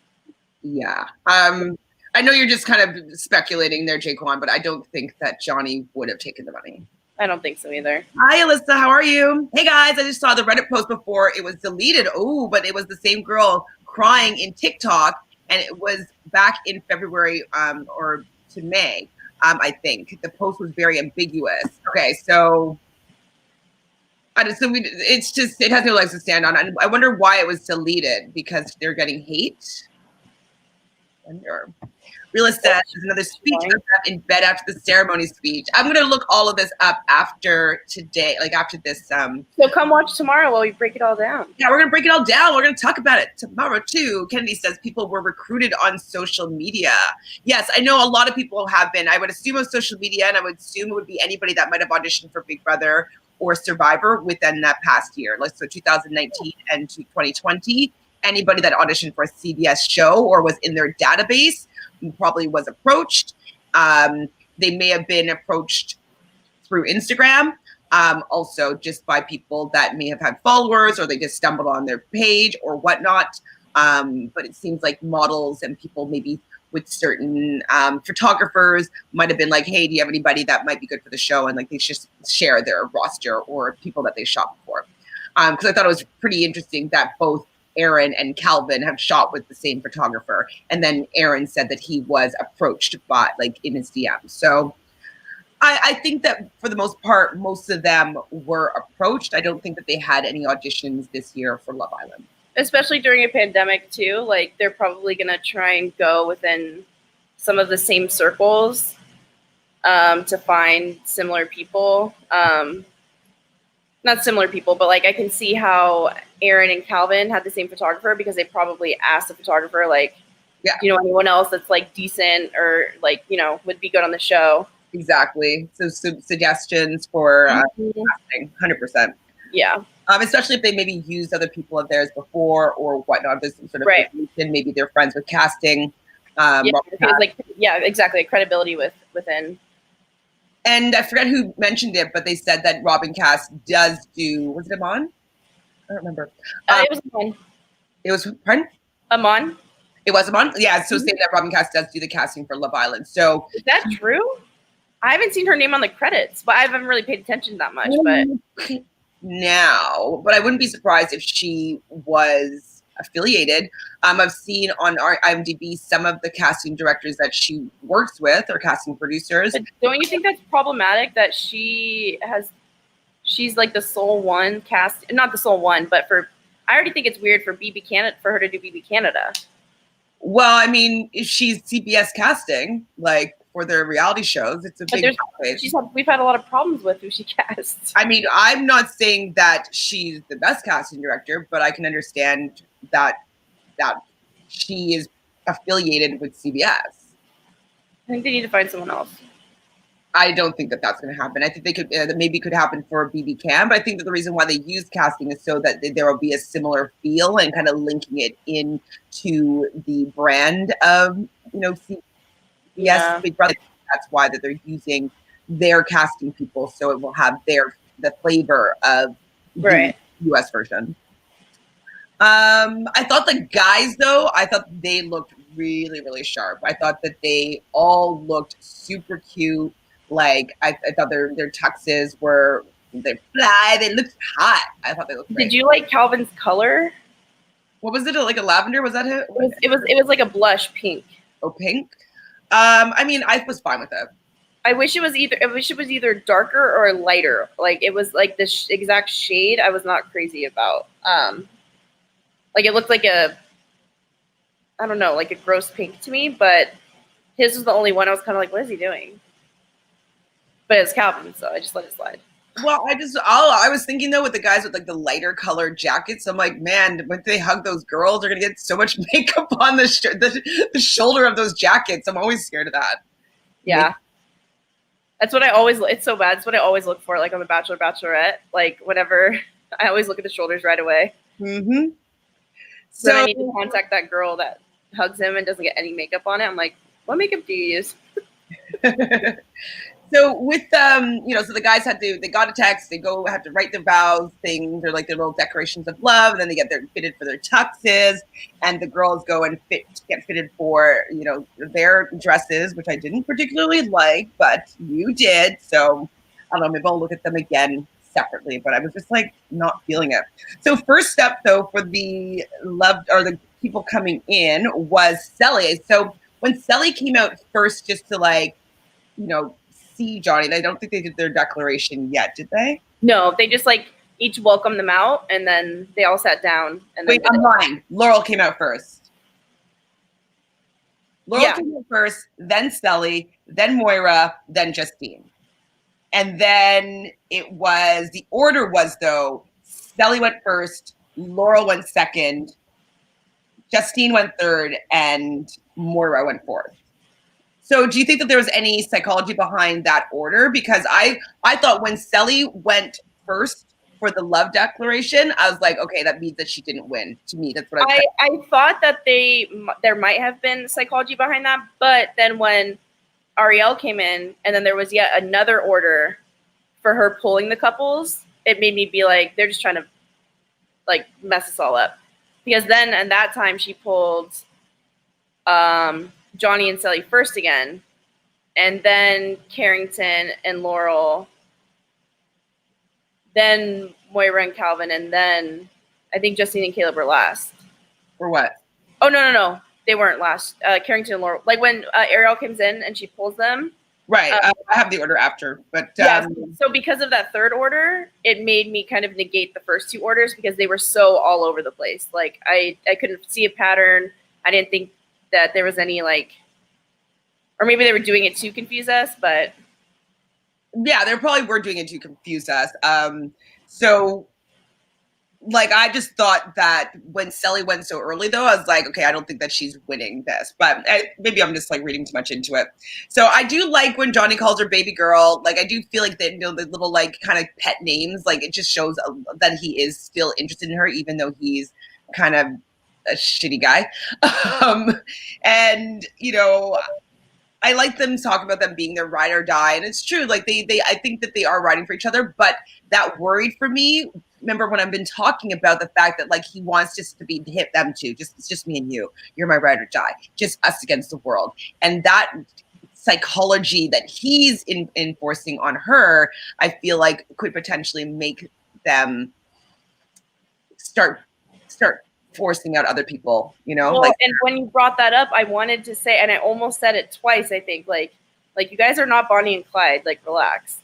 Yeah. I know you're just kind of speculating there, Jaquan, but I don't think that Johnny would have taken the money. I don't think so either. Hi, Alyssa. How are you? Hey, guys. I just saw the Reddit post before it was deleted. Oh, but it was the same girl crying in TikTok, and it was back in February or to May, I think. The post was very ambiguous. Okay, so it has no legs to stand on. I wonder why it was deleted, because they're getting hate. Realist says there's another speech in bed after the ceremony speech. I'm going to look all of this up after today, like after this. So come watch tomorrow while we break it all down. Yeah, we're going to break it all down. We're going to talk about it tomorrow too. Kennedy says people were recruited on social media. Yes, I know a lot of people have been. I would assume on social media, and I would assume it would be anybody that might have auditioned for Big Brother or Survivor within that past year. Like so 2019 and 2020. Anybody that auditioned for a CBS show or was in their database probably was approached. They may have been approached through Instagram, also just by people that may have had followers or they just stumbled on their page or whatnot. But it seems like models and people maybe with certain photographers might have been like, hey, do you have anybody that might be good for the show? And like they just share their roster or people that they shot for. Because I thought it was pretty interesting that both Aaron and Calvin have shot with the same photographer. And then Aaron said that he was approached by in his DM. So I think that for the most part, most of them were approached. I don't think that they had any auditions this year for Love Island. Especially during a pandemic too. Like they're probably going to try and go within some of the same circles to find similar people. Not similar people, but like I can see how Aaron and Calvin had the same photographer because they probably asked the photographer, like, you know, anyone else that's like decent or like, you know, would be good on the show. Exactly. So suggestions for casting, 100%. Yeah. Especially if they maybe used other people of theirs before or whatnot. There's some sort of relation. Maybe they're friends with casting. Exactly. Credibility within. And I forget who mentioned it, but they said that Robin Cass does do, was it Amon? I don't remember. It was Amon. It was, pardon? Amon. It was Amon? Yeah, so saying that Robin Cass does do the casting for Love Island. So is that true? I haven't seen her name on the credits, but I haven't really paid attention that much. But now, but I wouldn't be surprised if she was affiliated. I've seen on our IMDb some of the casting directors that she works with or casting producers. But don't you think that's problematic that she's like the sole one cast, not the sole one, but I already think it's weird for her to do BB Canada. Well, I mean, if she's CBS casting, like for their reality shows, it's a big we've had a lot of problems with who she casts. I mean, I'm not saying that she's the best casting director, but I can understand that she is affiliated with CBS. I think they need to find someone else. I don't think that that's going to happen. I think they could that maybe could happen for BB Cam, but I think that the reason why they use casting is so that there will be a similar feel and kind of linking it into the brand of Yes, Yeah. Big Brother. That's why that they're using their casting people, so it will have the flavor of the Right. US version. I thought the guys, though, I thought they looked really, really sharp. I thought that they all looked super cute. Like I thought their tuxes were they fly. They looked hot. I thought they looked great. Did you like Calvin's color? What was it? Like a lavender? Was that it? It was like a blush pink. Oh, pink. I mean, I was fine with it. I wish it was either darker or lighter. Like it was like the exact shade I was not crazy about. Like it looked like I don't know, like a gross pink to me, but his was the only one I was kind of like, what is he doing? But it's Calvin, so I just let it slide. Well, I was thinking though with the guys with like the lighter colored jackets, I'm like, man, when they hug those girls, they're gonna get so much makeup on the shoulder of those jackets. I'm always scared of that. Yeah. That's what it's so bad. It's what I always look for, like on The Bachelor, Bachelorette. Like whenever, I always look at the shoulders right away. Mm-hmm. So then I need to contact that girl that hugs him and doesn't get any makeup on it. I'm like, what makeup do you use? So with so the guys they got a text, they have to write their vows things, they're like their little decorations of love, and then they get fitted for their tuxes, and the girls go and get fitted for, their dresses, which I didn't particularly like, but you did. So I don't know, maybe I'll look at them again separately, but I was just like not feeling it. So first step though for the the people coming in was Celly. So when Celly came out first, just to see Johnny, I don't think they did their declaration yet, did they? No, they just each welcomed them out, and then they all sat down. And wait, I'm lying. Laurel came out first. Laurel came out first, then Celly, then Moira, then Justine. And then the order was though, Celly went first, Laurel went second, Justine went third, and Moira went fourth. So do you think that there was any psychology behind that order? Because I thought when Celly went first for the love declaration, I was like, okay, that means that she didn't win. To me, that's what I thought that there might have been psychology behind that, but then when Ariel came in and then there was yet another order for her pulling the couples, it made me be like, they're just trying to mess us all up. Because then at that time she pulled Johnny and Celly first again, and then Carrington and Laurel, then Moira and Calvin, and then I think Justine and Caleb were last. For what? Oh, no. They weren't last. Carrington and Laurel. Like when Ariel comes in and she pulls them. Right. I have the order after. But yeah, so because of that third order, it made me kind of negate the first two orders because they were so all over the place. Like I couldn't see a pattern. I didn't think that there was any or maybe they were doing it to confuse us, but yeah, they probably were doing it to confuse us. So I just thought that when Celly went so early though, I was like, okay, I don't think that she's winning this, but maybe I'm just reading too much into it. So I do like when Johnny calls her baby girl. I do feel like that, the little kind of pet names, it just shows that he is still interested in her, even though he's kind of a shitty guy. And I like them talk about them being their ride or die, and it's true. I think that they are riding for each other, but that worried for me. Remember when I've been talking about the fact that he wants just to hit them too, it's just me and you. You're my ride or die, just us against the world, and that psychology that he's enforcing on her, I feel like could potentially make them start forcing out other people, Well, and when you brought that up, I wanted to say, and I almost said it twice, I think, you guys are not Bonnie and Clyde, relax.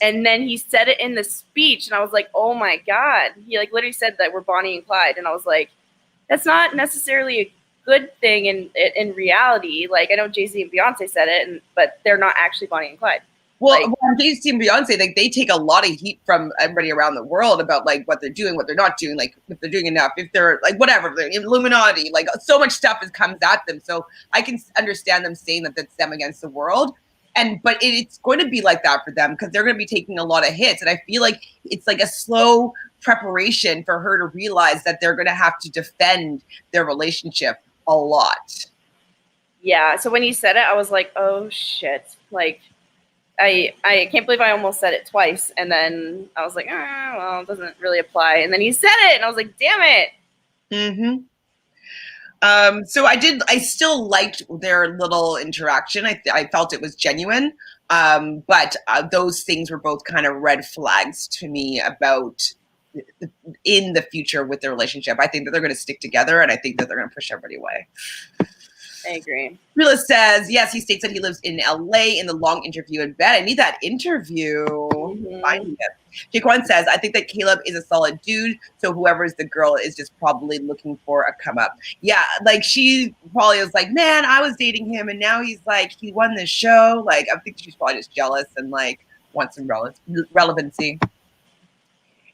And then he said it in the speech, and I was like, oh my God. He literally said that we're Bonnie and Clyde, and I was like, that's not necessarily a good thing in reality. I know Jay-Z and Beyonce said it, but they're not actually Bonnie and Clyde. Well, Jay-Z and Beyonce, they take a lot of heat from everybody around the world about what they're doing, what they're not doing, if they're doing enough, if they're whatever, they're Illuminati, so much stuff comes at them. So I can understand them saying that that's them against the world. But it's going to be like that for them because they're going to be taking a lot of hits. And I feel like it's a slow preparation for her to realize that they're going to have to defend their relationship a lot. Yeah. So when he said it, I was like, oh shit. Like, I can't believe I almost said it twice. And then I was like, well, it doesn't really apply. And then he said it, and I was like, damn it. Mm-hmm. So I still liked their little interaction. I felt it was genuine. But those things were both kind of red flags to me about in the future with their relationship. I think that they're going to stick together, and I think that they're going to push everybody away. I agree. Realist says, yes, he states that he lives in LA in the long interview in bed. I need that interview. Finding it. Jaquan says, I think that Caleb is a solid dude, so whoever is the girl is just probably looking for a come up. Yeah, like she probably was like, man, I was dating him and now he's like, he won this show. Like, I think she's probably just jealous and like wants some relevancy.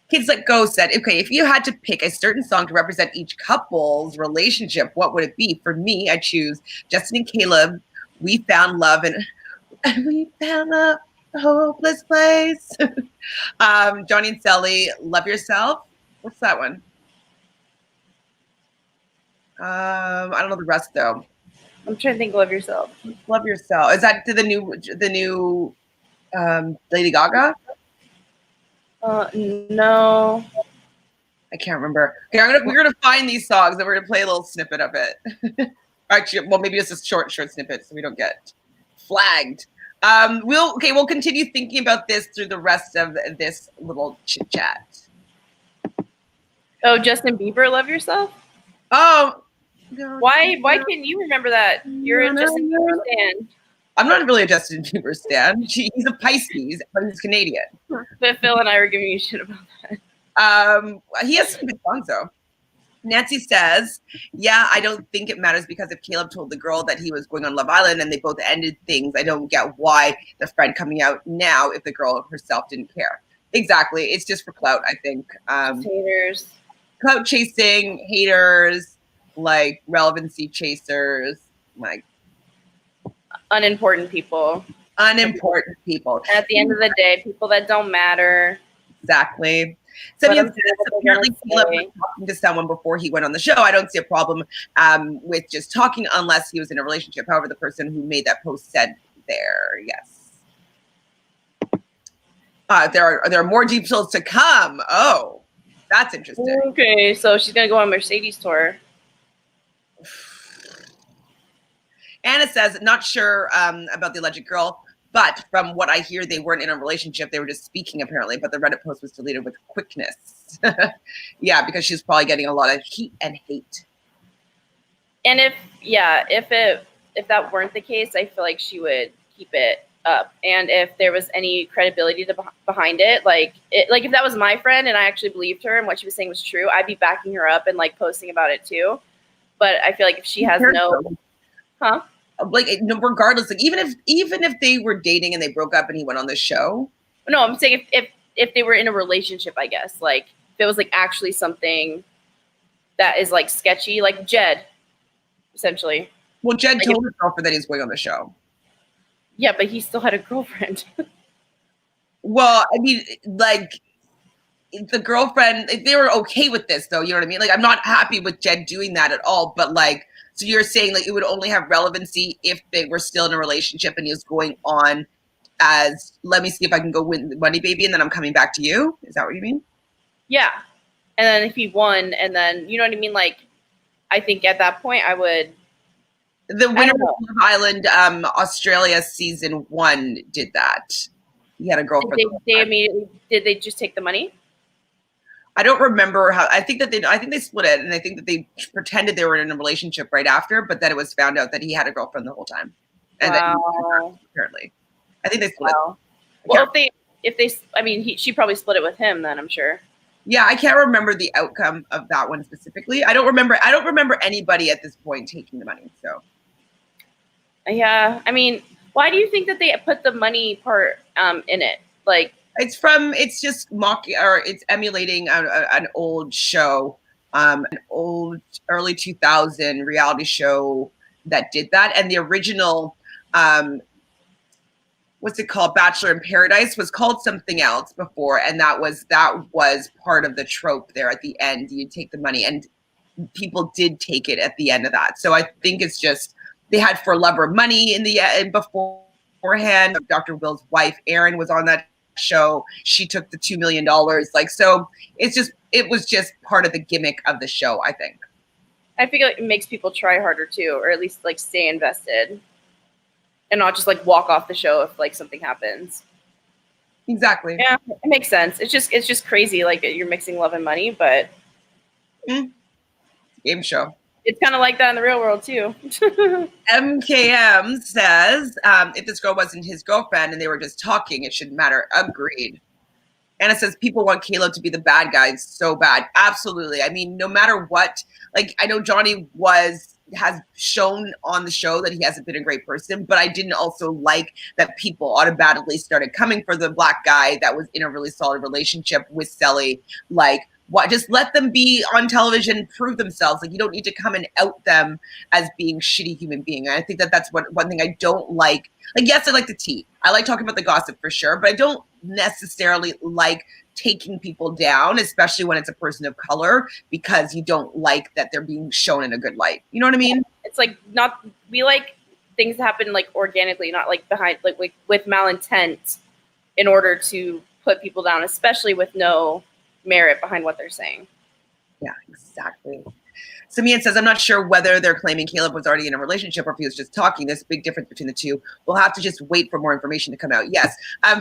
Kids Let Go said, okay, if you had to pick a certain song to represent each couple's relationship, what would it be? For me, I choose Justine and Caleb, We Found Love, and we found a hopeless place. Johnny and Sally, Love Yourself. What's that one? I don't know the rest though. I'm trying to think. Love Yourself. Love Yourself. Is that the new Lady Gaga? No. I can't remember. Okay, we're gonna find these songs and we're gonna play a little snippet of it. Actually, well, maybe it's a short snippet so we don't get flagged. We'll continue thinking about this through the rest of this little chit chat. Oh, Justin Bieber, Love Yourself. Oh, why can't you remember that? You're a Justin Bieber stan. I'm not really a Justin Bieber stan. He's a Pisces, but he's Canadian. But Phil and I were giving you shit about that. He has some good songs though. Nancy says, yeah, I don't think it matters because if Caleb told the girl that he was going on Love Island and they both ended things, I don't get why the friend coming out now if the girl herself didn't care. Exactly. It's just for clout, I think. Haters. Clout chasing, haters, like relevancy chasers, like unimportant people. Unimportant people. And at the end of the day, people that don't matter. Exactly. So apparently Caleb was talking to someone before he went on the show. I don't see a problem with just talking unless he was in a relationship. However, the person who made that post said there, yes. There are more details to come. Oh, that's interesting. Okay, so she's gonna go on Mercedes tour. Anna says, not sure about the alleged girl, but from what I hear, they weren't in a relationship. They were just speaking, apparently, but the Reddit post was deleted with quickness. Yeah, because she's probably getting a lot of heat and hate. And if that weren't the case, I feel like she would keep it up. And if there was any credibility behind it, like if that was my friend and I actually believed her and what she was saying was true, I'd be backing her up and like posting about it too. But I feel like if she has like regardless, like even if they were dating and they broke up and he went on the show. No, I'm saying if they were in a relationship, I guess, like if it was like actually something that is like sketchy, like Jed, essentially. Well, Jed told his girlfriend that he's going on the show. Yeah, but he still had a girlfriend. Well, I mean, like the girlfriend, they were okay with this though. You know what I mean? Like I'm not happy with Jed doing that at all, but like. So you're saying like it would only have relevancy if they were still in a relationship and he was going on as, let me see if I can go win the money, baby, and then I'm coming back to you? Is that what you mean? Yeah. And then if he won, and then, you know what I mean? Like, I think at that point I would. The winner of Love Island Australia season 1 did that. He had a girlfriend. Did they just take the money? I don't remember how. I think they split it, and I think that they pretended they were in a relationship right after, but then it was found out that he had a girlfriend the whole time, and wow. Apparently, I think they split it. Well, she probably split it with him then. I'm sure. Yeah, I can't remember the outcome of that one specifically. I don't remember anybody at this point taking the money. So. Yeah, I mean, why do you think that they put the money part in it? Like. It's just mocking, or it's emulating an old show, an old early 2000 reality show that did that. And the original, what's it called? Bachelor in Paradise was called something else before. And that was part of the trope there at the end. You take the money, and people did take it at the end of that. So I think it's just they had For Love or Money in the beforehand. Dr. Will's wife, Erin, was on that show. She took the $2 million. Like, so it was just part of the gimmick of the show, I think. I feel like it makes people try harder too, or at least like stay invested and not just like walk off the show if like something happens. Exactly. Yeah, it makes sense. It's just crazy. Like you're mixing love and money, but game show. It's kind of like that in the real world too. MKM says, if this girl wasn't his girlfriend and they were just talking, it shouldn't matter. Agreed. Anna says, people want Caleb to be the bad guy so bad. Absolutely. I mean, no matter what, like, I know Johnny has shown on the show that he hasn't been a great person, but I didn't also like that people automatically started coming for the black guy that was in a really solid relationship with Sally. Like, what? Just let them be on television, prove themselves. Like, you don't need to come and out them as being shitty human being. And I think that's one thing I don't like. Like, yes, I like the tea. I like talking about the gossip for sure, but I don't necessarily like taking people down, especially when it's a person of color, because you don't like that they're being shown in a good light. You know what I mean? It's like we like things to happen like organically, not like behind like with malintent in order to put people down, especially with no merit behind what they're saying. Yeah, exactly. Samian says, I'm not sure whether they're claiming Caleb was already in a relationship or if he was just talking. There's a big difference between the two. We'll have to just wait for more information to come out. Yes.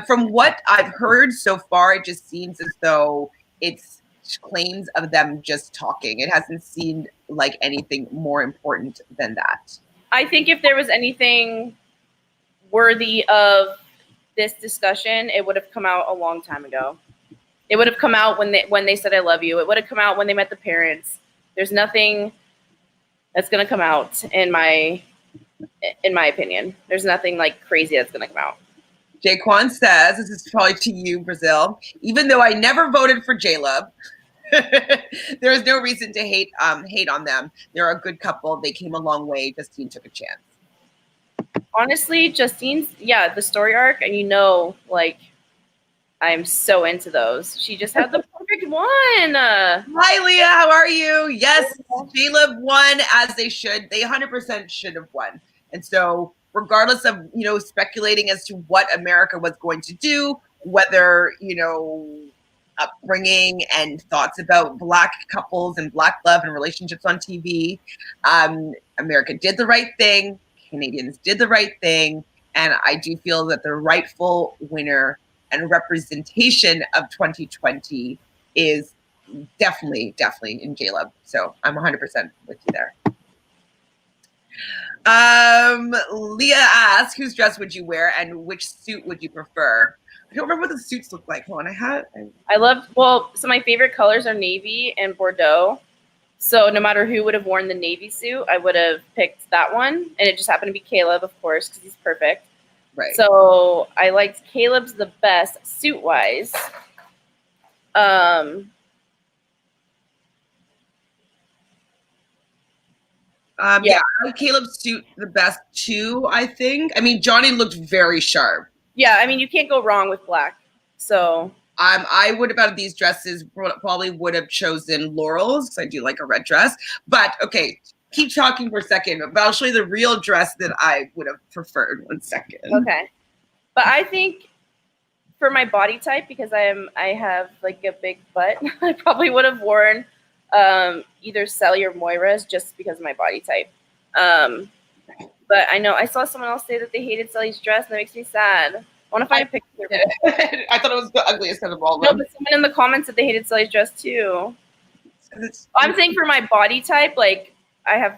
From what I've heard so far, it just seems as though it's claims of them just talking. It hasn't seemed like anything more important than that. I think if there was anything worthy of this discussion, it would have come out a long time ago. It would have come out when they said I love you. It would have come out when they met the parents. There's nothing that's going to come out in my opinion. There's nothing like crazy that's going to come out. Jaquan says, this is probably to you, Brazil, even though I never voted for Jaleb, there is no reason to hate on them. They're a good couple. They came a long way. Justine took a chance. Honestly, Justine's, the story arc, and like, I'm so into those. She just had the perfect one. Hi, Leah. How are you? Yes, Jaleb won as they should. They 100% should have won. And so regardless of, speculating as to what America was going to do, whether, upbringing and thoughts about Black couples and Black love and relationships on TV, America did the right thing. Canadians did the right thing. And I do feel that the rightful winner and representation of 2020 is definitely in Jaleb. So I'm 100% with you there. Leah asks, whose dress would you wear and which suit would you prefer? I don't remember what the suits look like. Hold on, so my favorite colors are navy and Bordeaux. So no matter who would have worn the navy suit, I would have picked that one. And it just happened to be Caleb, of course, because he's perfect. Right. So I liked Caleb's the best suit-wise. Yeah, I like Caleb's suit the best too, I think. I mean, Johnny looked very sharp. Yeah, I mean, you can't go wrong with black. So I would have out of these dresses probably would have chosen Laurel's because I do like a red dress. But okay, keep talking for a second. But I'll show you the real dress that I would have preferred. 1 second. Okay, but I think for my body type, because I have like a big butt, I probably would have worn either Sally or Moira's just because of my body type. But I know I saw someone else say that they hated Sally's dress, and that makes me sad. I want to find a picture. I thought it was the ugliest of all. No, but someone in the comments said they hated Sally's dress too. I'm saying for my body type, like I have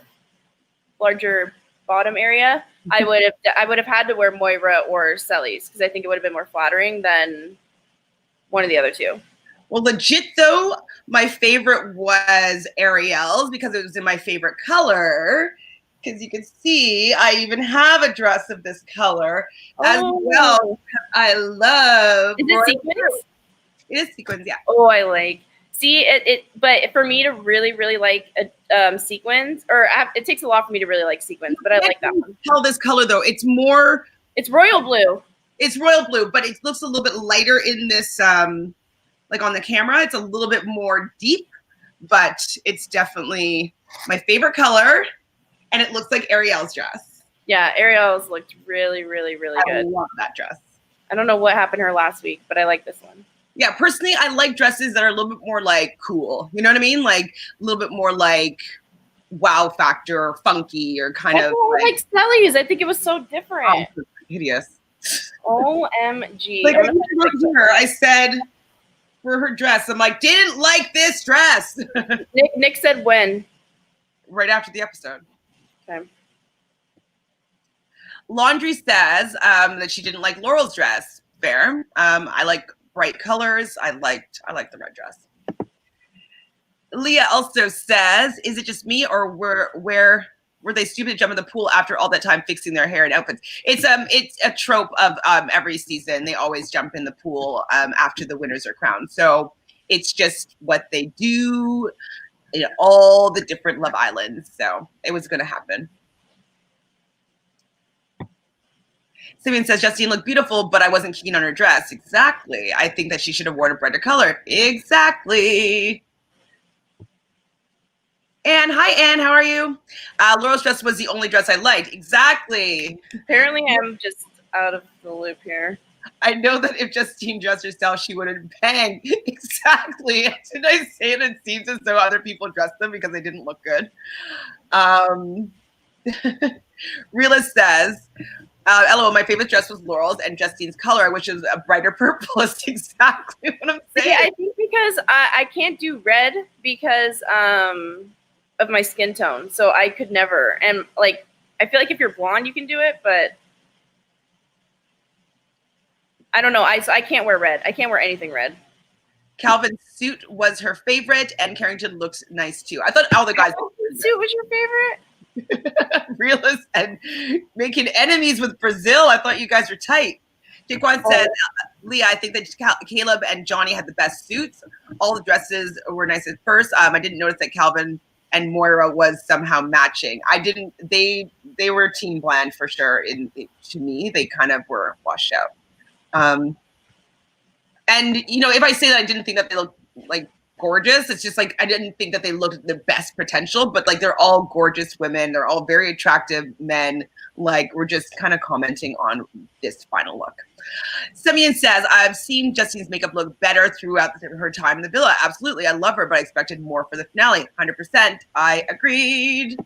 larger bottom area, I would have had to wear Moira or Sally's because I think it would have been more flattering than one of the other two. Well, legit though, my favorite was Ariel's because it was in my favorite color. Because you can see, I even have a dress of this color as well. I love. Is it sequins? It is sequins, yeah. Oh, I like. See it. But for me to really, really like sequins, it takes a lot for me to really like sequins. But I like that one. Tell this color though, it's more. It's royal blue. It's royal blue, but it looks a little bit lighter in this. Like on the camera, it's a little bit more deep, but it's definitely my favorite color. And it looks like Ariel's dress. Yeah, Ariel's looked really, really, really I good. love that dress. I don't know what happened to her last week, but I like this one. Yeah, personally, I like dresses that are a little bit more like cool. You know what I mean? Like a little bit more like wow factor or funky or kind of like Sally's. I think it was so different. Oh, hideous. OMG. Like I said for her dress, I'm like, didn't like this dress. Nick said when? Right after the episode. Okay. Laundry says that she didn't like Laurel's dress. Fair. I like bright colors. I liked the red dress. Leah also says, is it just me or were they stupid to jump in the pool after all that time fixing their hair and outfits? It's a trope of every season. They always jump in the pool after the winners are crowned. So it's just what they do in all the different Love Islands. So it was going to happen. Simeon says, Justine looked beautiful, but I wasn't keen on her dress. Exactly. I think that she should have worn a brighter color. Exactly. Anne, hi Anne, how are you? Laurel's dress was the only dress I liked. Exactly. Apparently I'm just out of the loop here. I know that if Justine dressed herself, she wouldn't bang. Exactly. Did I say it? It seems as though other people dressed them because they didn't look good. Realist says, LOL, my favorite dress was Laurel's and Justine's color, which is a brighter purple. That's exactly what I'm saying. Yeah, I think because I can't do red because of my skin tone. So I could never. And like, I feel like if you're blonde, you can do it, but I don't know. I can't wear red. I can't wear anything red. Calvin's suit was her favorite, and Carrington looks nice too. I thought all the guys. Suit was your favorite? Realist and making enemies with Brazil. I thought you guys were tight. Jaquan says, Leah, I think that Caleb and Johnny had the best suits. All the dresses were nice at first. I didn't notice that Calvin and Moira was somehow matching. I didn't. They were team bland for sure. To me, they kind of were washed out. And you know, if I say that I didn't think that they looked like gorgeous, it's just like I didn't think that they looked the best potential, but like they're all gorgeous women, they're all very attractive men. Like we're just kind of commenting on this final look. Simeon says, I've seen Justine's makeup look better throughout her time in the villa. Absolutely, I love her, but I expected more for the finale. 100%. I agreed.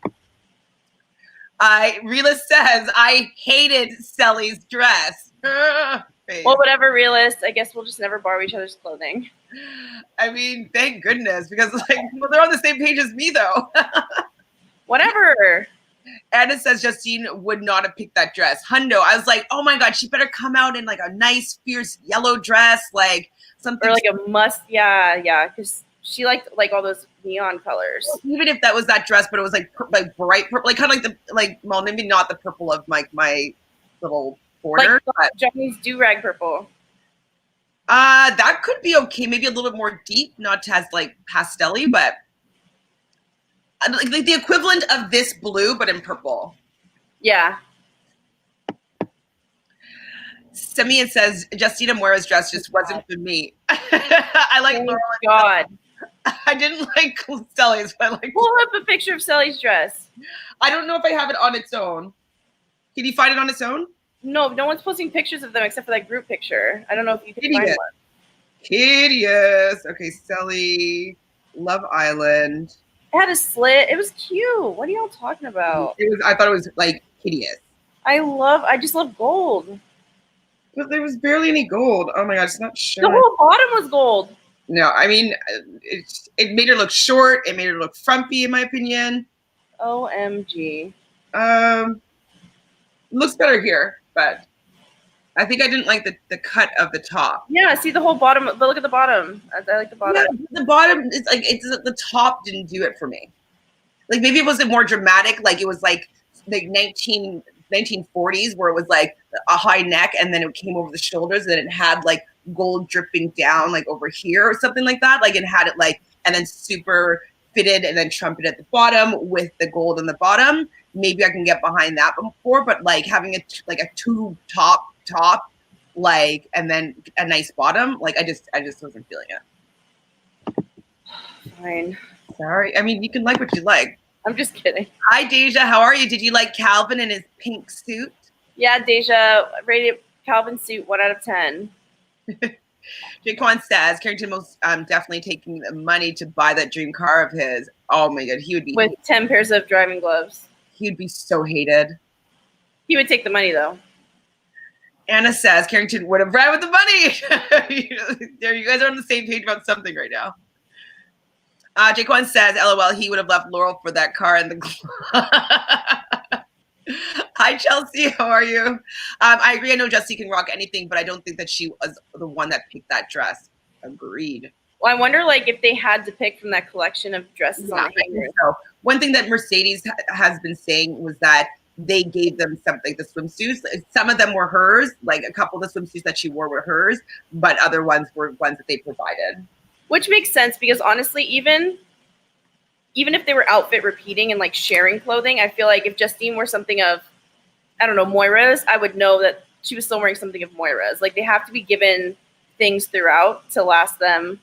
Realist says, I hated Sally's dress. Well, whatever, Realist. I guess we'll just never borrow each other's clothing. I mean, thank goodness, because like well, they're on the same page as me, though. Whatever. Anna says Justine would not have picked that dress. Hundo, I was like, oh my god, she better come out in like a nice, fierce yellow dress, like something, or like a must. Yeah, because she liked like all those neon colors. Even if that was that dress, but it was like bright purple, like kind of like well, maybe not the purple of like my little border, like but Johnny's do-rag purple. That could be okay. Maybe a little bit more deep, not as like pastel-y, but like the equivalent of this blue, but in purple. Yeah. Simeon says Justina Moira's dress just wasn't for me. I like Laurel. God. I didn't like Sally's, but I like. Pull up a picture of Sally's dress. I don't know if I have it on its own. Can you find it on its own? No one's posting pictures of them except for that group picture. I don't know if you can find one. Hideous. Okay, Sally, Love Island. It had a slit. It was cute. What are y'all talking about? I thought it was like hideous. I just love gold. But there was barely any gold. Oh my god, it's not showing. The whole bottom was gold. No, I mean, it made her look short. It made her look frumpy, in my opinion. OMG. Looks better here, but I think I didn't like the cut of the top. Yeah, see the whole bottom. But look at the bottom. I like the bottom. Yeah, the bottom, it's like the top didn't do it for me. Like maybe it wasn't more dramatic. Like it was like 1940s where it was like a high neck and then it came over the shoulders and it had like gold dripping down like over here or something like that. Like it had it like and then super fitted and then trumpet at the bottom with the gold on the bottom. Maybe I can get behind that before, but like having a tube top like and then a nice bottom, like I just wasn't feeling it. Fine. Sorry. I mean, you can like what you like. I'm just kidding. Hi, Deja. How are you? Did you like Calvin in his pink suit? Yeah, Deja, rated Calvin suit 1 out of 10. Jaquan says Carrington most definitely taking the money to buy that dream car of his. Oh my god, he would be with 10 pairs of driving gloves. He'd be so hated. He would take the money though. Anna says Carrington would have ran with the money. There, you guys are on the same page about something right now. Jaquan says, LOL, he would have left Laurel for that car and the. Hi, Chelsea. How are you? I agree. I know Justine can rock anything, but I don't think that she was the one that picked that dress. Agreed. Well, I wonder, like, if they had to pick from that collection of dresses on the hanger. So one thing that Mercedes has been saying was that they gave them something, the swimsuits. Some of them were hers, like a couple of the swimsuits that she wore were hers, but other ones were ones that they provided. Which makes sense because honestly, even if they were outfit repeating and like sharing clothing, I feel like if Justine wore something of, I don't know, Moira's, I would know that she was still wearing something of Moira's. Like they have to be given things throughout to last them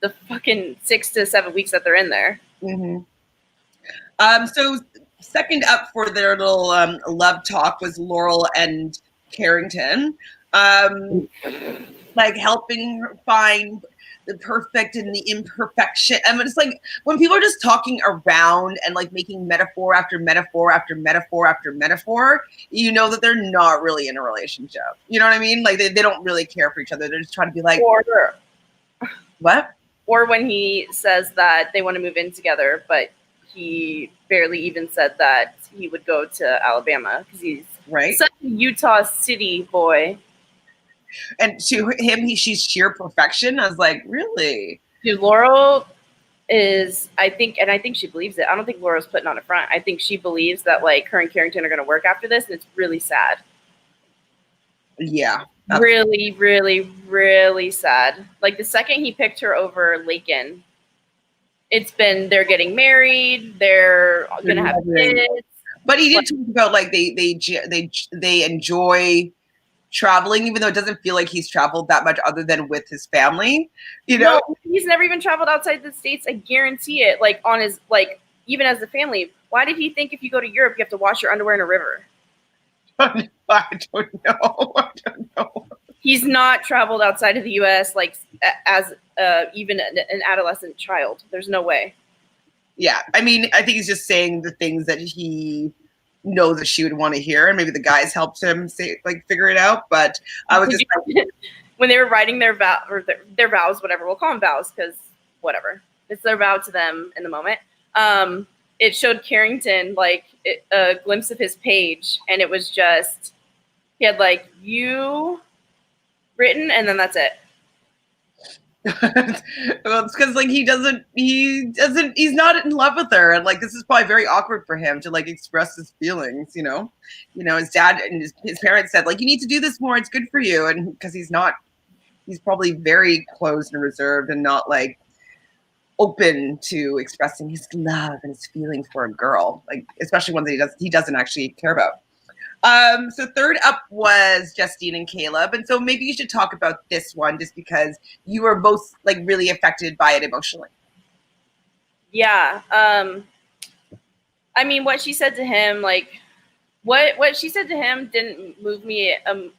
the fucking 6 to 7 weeks that they're in there. Mm-hmm. So second up for their little love talk was Laurel and Carrington, like helping her find the perfect and the imperfection. I mean, it's like when people are just talking around and like making metaphor after metaphor after metaphor after metaphor, you know that they're not really in a relationship. You know what I mean? Like they don't really care for each other. They're just trying to be like, what? Or when he says that they want to move in together, but he barely even said that he would go to Alabama because he's such a Utah City boy. And to him, she's sheer perfection. I was like, really? Dude, Laurel is, I think she believes it. I don't think Laurel's putting on a front. I think she believes that like her and Carrington are going to work after this, and it's really sad. Yeah. Really, really, really sad. Like the second he picked her over Lakin, it's been they're getting married, they're gonna have kids. But he did talk about like they enjoy traveling, even though it doesn't feel like he's traveled that much other than with his family. You know, no, he's never even traveled outside the States. I guarantee it. Like on his even as a family. Why did he think if you go to Europe you have to wash your underwear in a river? I don't know. He's not traveled outside of the U.S. like as even an adolescent child. There's no way. Yeah, I mean, I think he's just saying the things that he knows that she would want to hear, and maybe the guys helped him figure it out. But I was just when they were writing their their vows, whatever we'll call them vows, because whatever, it's their vow to them in the moment. It showed Carrington like a glimpse of his page, and it was just he had like you written, and then that's it. Well, it's because like he's not in love with her, and like this is probably very awkward for him to like express his feelings. You know, his dad and his parents said like you need to do this more. It's good for you, and because he's probably very closed and reserved and not like open to expressing his love and his feelings for a girl, like especially ones that he doesn't actually care about. So third up was Justine and Caleb. And so maybe you should talk about this one just because you were both like really affected by it emotionally. Yeah. I mean, what she said to him, like what she said to him didn't move me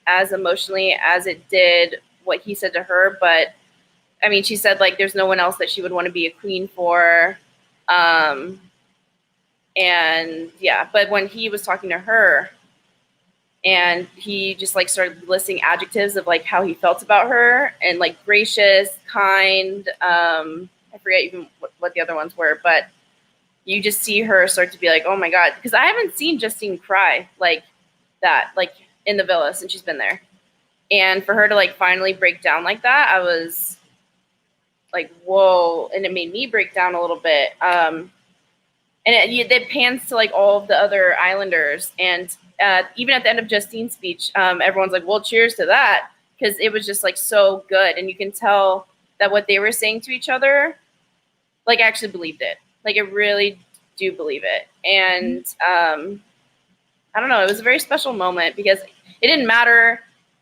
as emotionally as it did what he said to her. But I mean, she said like there's no one else that she would want to be a queen for. And yeah, but when he was talking to her, and he just like started listing adjectives of like how he felt about her and like gracious, kind. I forget even what the other ones were, but you just see her start to be like, oh my God. Because I haven't seen Justine cry like that, like in the villa since she's been there. And for her to like finally break down like that, I was like, whoa. And it made me break down a little bit. And it pans to like all of the other islanders, and even at the end of Justine's speech, everyone's like, well, cheers to that, because it was just like so good. And you can tell that what they were saying to each other, like actually believed it. Like I really do believe it. And I don't know, it was a very special moment because it didn't matter.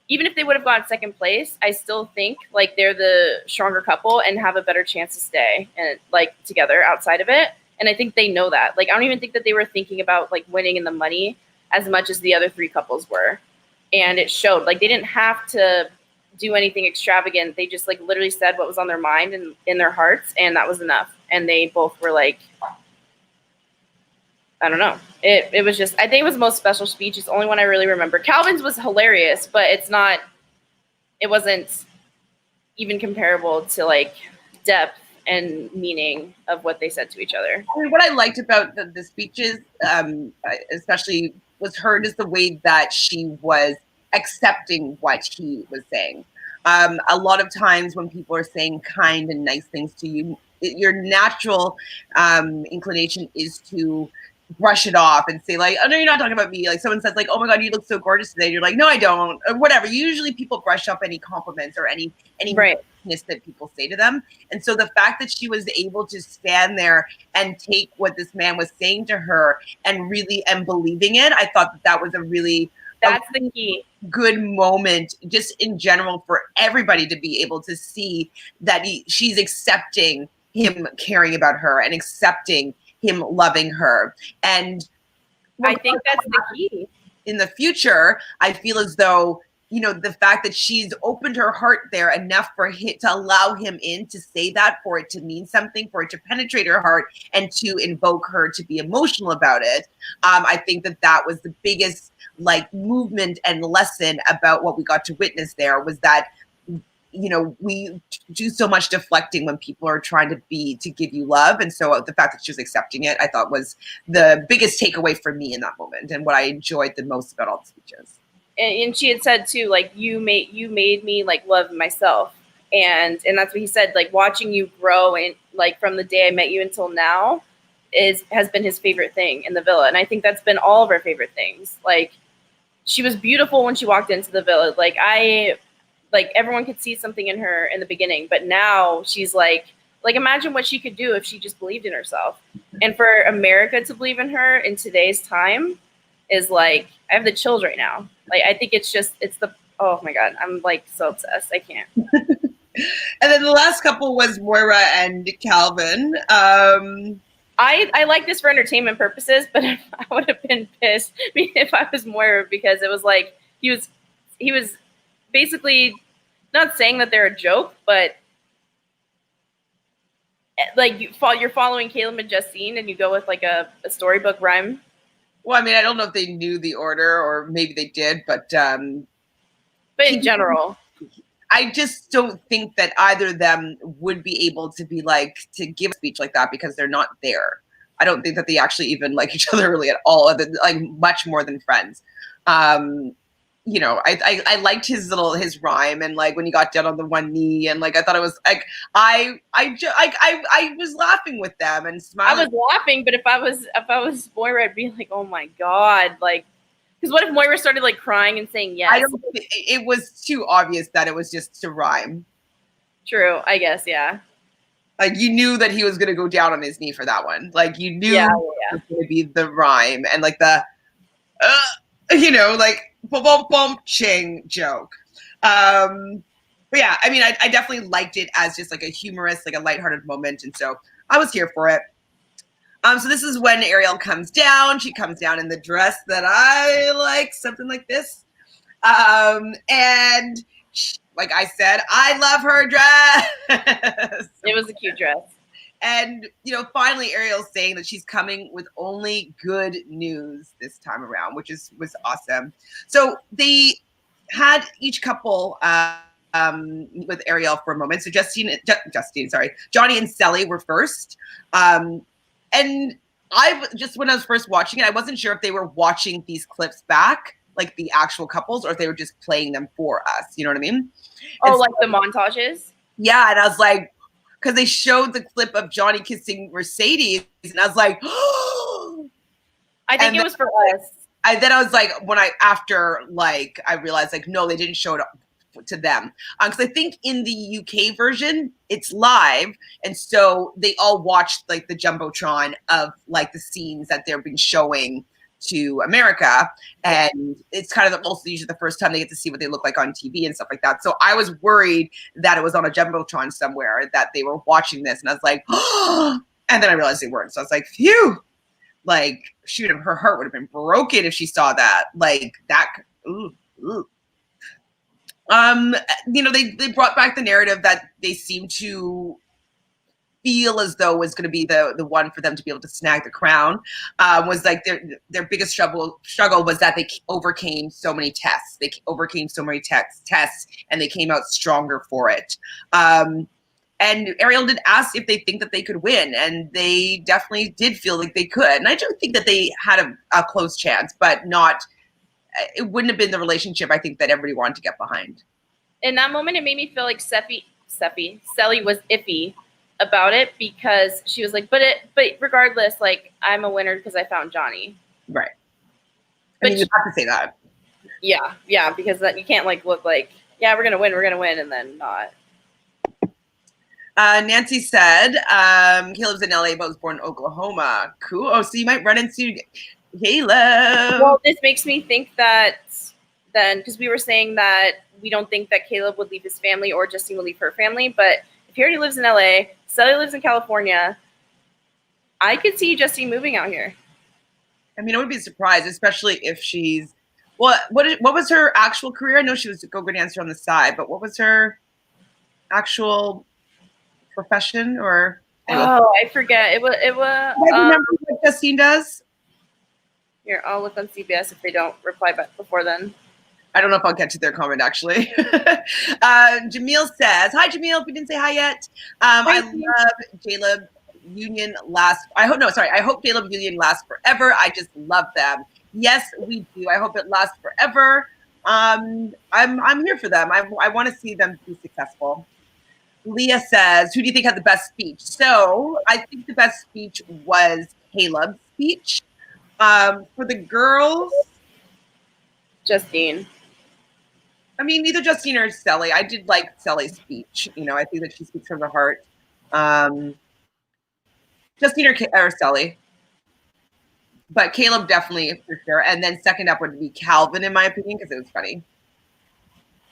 Even if they would have gotten second place, I still think like they're the stronger couple and have a better chance to stay and like together outside of it. And I think they know that. Like, I don't even think that they were thinking about like winning in the money as much as the other 3 couples were. And it showed. Like, they didn't have to do anything extravagant. They just like literally said what was on their mind and in their hearts, and that was enough. And they both were like, I don't know. It was just, I think it was the most special speech. It's the only one I really remember. Calvin's was hilarious, but it wasn't even comparable to like depth and meaning of what they said to each other. I mean, what I liked about the speeches, especially, was heard is the way that she was accepting what he was saying. A lot of times when people are saying kind and nice things to you, your natural inclination is to brush it off and say like, oh no, you're not talking about me. Like someone says like, oh my God, you look so gorgeous today. You're like, no, I don't, or whatever. Usually people brush up any compliments or any right. niceness that people say to them. And so the fact that she was able to stand there and take what this man was saying to her and really and believing it, I thought that was that's the key. Good moment just in general for everybody to be able to see that she's accepting him caring about her and accepting him loving her. And I think that's the key. In the future, I feel as though, you know, the fact that she's opened her heart there enough for him to allow him in to say that, for it to mean something, for it to penetrate her heart and to invoke her to be emotional about it. I think that was the biggest like movement and lesson about what we got to witness there, was that, you know, we do so much deflecting when people are trying to give you love. And so the fact that she was accepting it, I thought was the biggest takeaway for me in that moment and what I enjoyed the most about all the speeches. And she had said too, like, you made me like love myself. And that's what he said, like watching you grow and like from the day I met you until now has been his favorite thing in the villa. And I think that's been all of our favorite things. Like, she was beautiful when she walked into the villa. Like everyone could see something in her in the beginning, but now she's like imagine what she could do if she just believed in herself. And for America to believe in her in today's time is like, I have the chills right now. Like, I think it's the, oh my God, I'm like so obsessed. I can't. And then the last couple was Moira and Calvin. I like this for entertainment purposes, but I would have been pissed if I was Moira, because it was like he was basically not saying that they're a joke, but like you're following Caleb and Justine and you go with like a storybook rhyme. Well, I mean, I don't know if they knew the order or maybe they did, but in general, I just don't think that either of them would be able to be like to give a speech like that because they're not there. I don't think that they actually even like each other really at all, like much more than friends. You know, I liked his rhyme, and like when he got down on the one knee, and like I thought it was like I was laughing with them and smiling. I was laughing, but if I was Moira, I'd be like, oh my God, like, because what if Moira started like crying and saying yes? It was too obvious that it was just to rhyme. True, I guess, yeah. Like you knew that he was gonna go down on his knee for that one. Like you knew it was gonna be the rhyme and like the you know, like bum bum bum ching joke. But yeah, I mean, I definitely liked it as just like a humorous, like a lighthearted moment, and so I was here for it. So this is when Ariel comes down. She comes down in the dress that I like, something like this. And she, like I said, I love her dress. It was a cute dress. And, you know, finally Ariel's saying that she's coming with only good news this time around, which was awesome. So they had each couple with Ariel for a moment. So Justine, sorry, Johnny and Sally were first. And when I was first watching it, I wasn't sure if they were watching these clips back, like the actual couples, or if they were just playing them for us. You know what I mean? Oh, and like the montages? Yeah. And I was like, because they showed the clip of Johnny kissing Mercedes, and I was like, oh. I think it was for us. Then I was like, I realized like, no, they didn't show it to them. Because I think in the UK version, it's live. And so they all watched like the Jumbotron of like the scenes that they've been showing to America. And it's kind of also usually the first time they get to see what they look like on TV and stuff like that. So I was worried that it was on a Jumbotron somewhere that they were watching this. And I was like, oh, And then I realized they weren't. So I was like, phew. Like, shoot, her heart would have been broken if she saw that. Like, that. Ooh, ooh. They brought back the narrative that they seem to feel as though was going to be the one for them to be able to snag the crown. Was like their biggest struggle was that they overcame so many tests. They overcame so many tests, and they came out stronger for it. And Ariel did ask if they think that they could win, and they definitely did feel like they could. And I do think that they had a close chance, but not. It wouldn't have been the relationship I think that everybody wanted to get behind. In that moment, it made me feel like Selly was iffy about it, because she was like, but regardless, like, I'm a winner because I found Johnny. Right. But you have to say that. Yeah, because you can't like look like, yeah, we're gonna win, and then not. Nancy said, Caleb's in LA but was born in Oklahoma. Cool. Oh, so you might run into Caleb. Well, this makes me think that then, because we were saying that we don't think that Caleb would leave his family or Justine would leave her family, but if he already lives in LA, Sally lives in California, I could see Justine moving out here. I mean, I would be surprised, especially if she's, what was her actual career? I know she was a go-go dancer on the side, but what was her actual profession? Or oh, I forget. It was. I remember what Justine does. Here, I'll look on CBS if they don't reply back before then. I don't know if I'll get to their comment, actually. Jamil says, hi, Jamil, if we didn't say hi yet. I love Jaleb Union I hope Jaleb Union lasts forever. I just love them. Yes, we do. I hope it lasts forever. I'm here for them. I want to see them be successful. Leah says, who do you think had the best speech? So I think the best speech was Caleb's speech. For the girls, Justine. I mean, neither Justine or Sally. I did like Sally's speech. I think that she speaks from the heart. Justine or Sally. But Caleb definitely for sure. And then second up would be Calvin, in my opinion, because it was funny.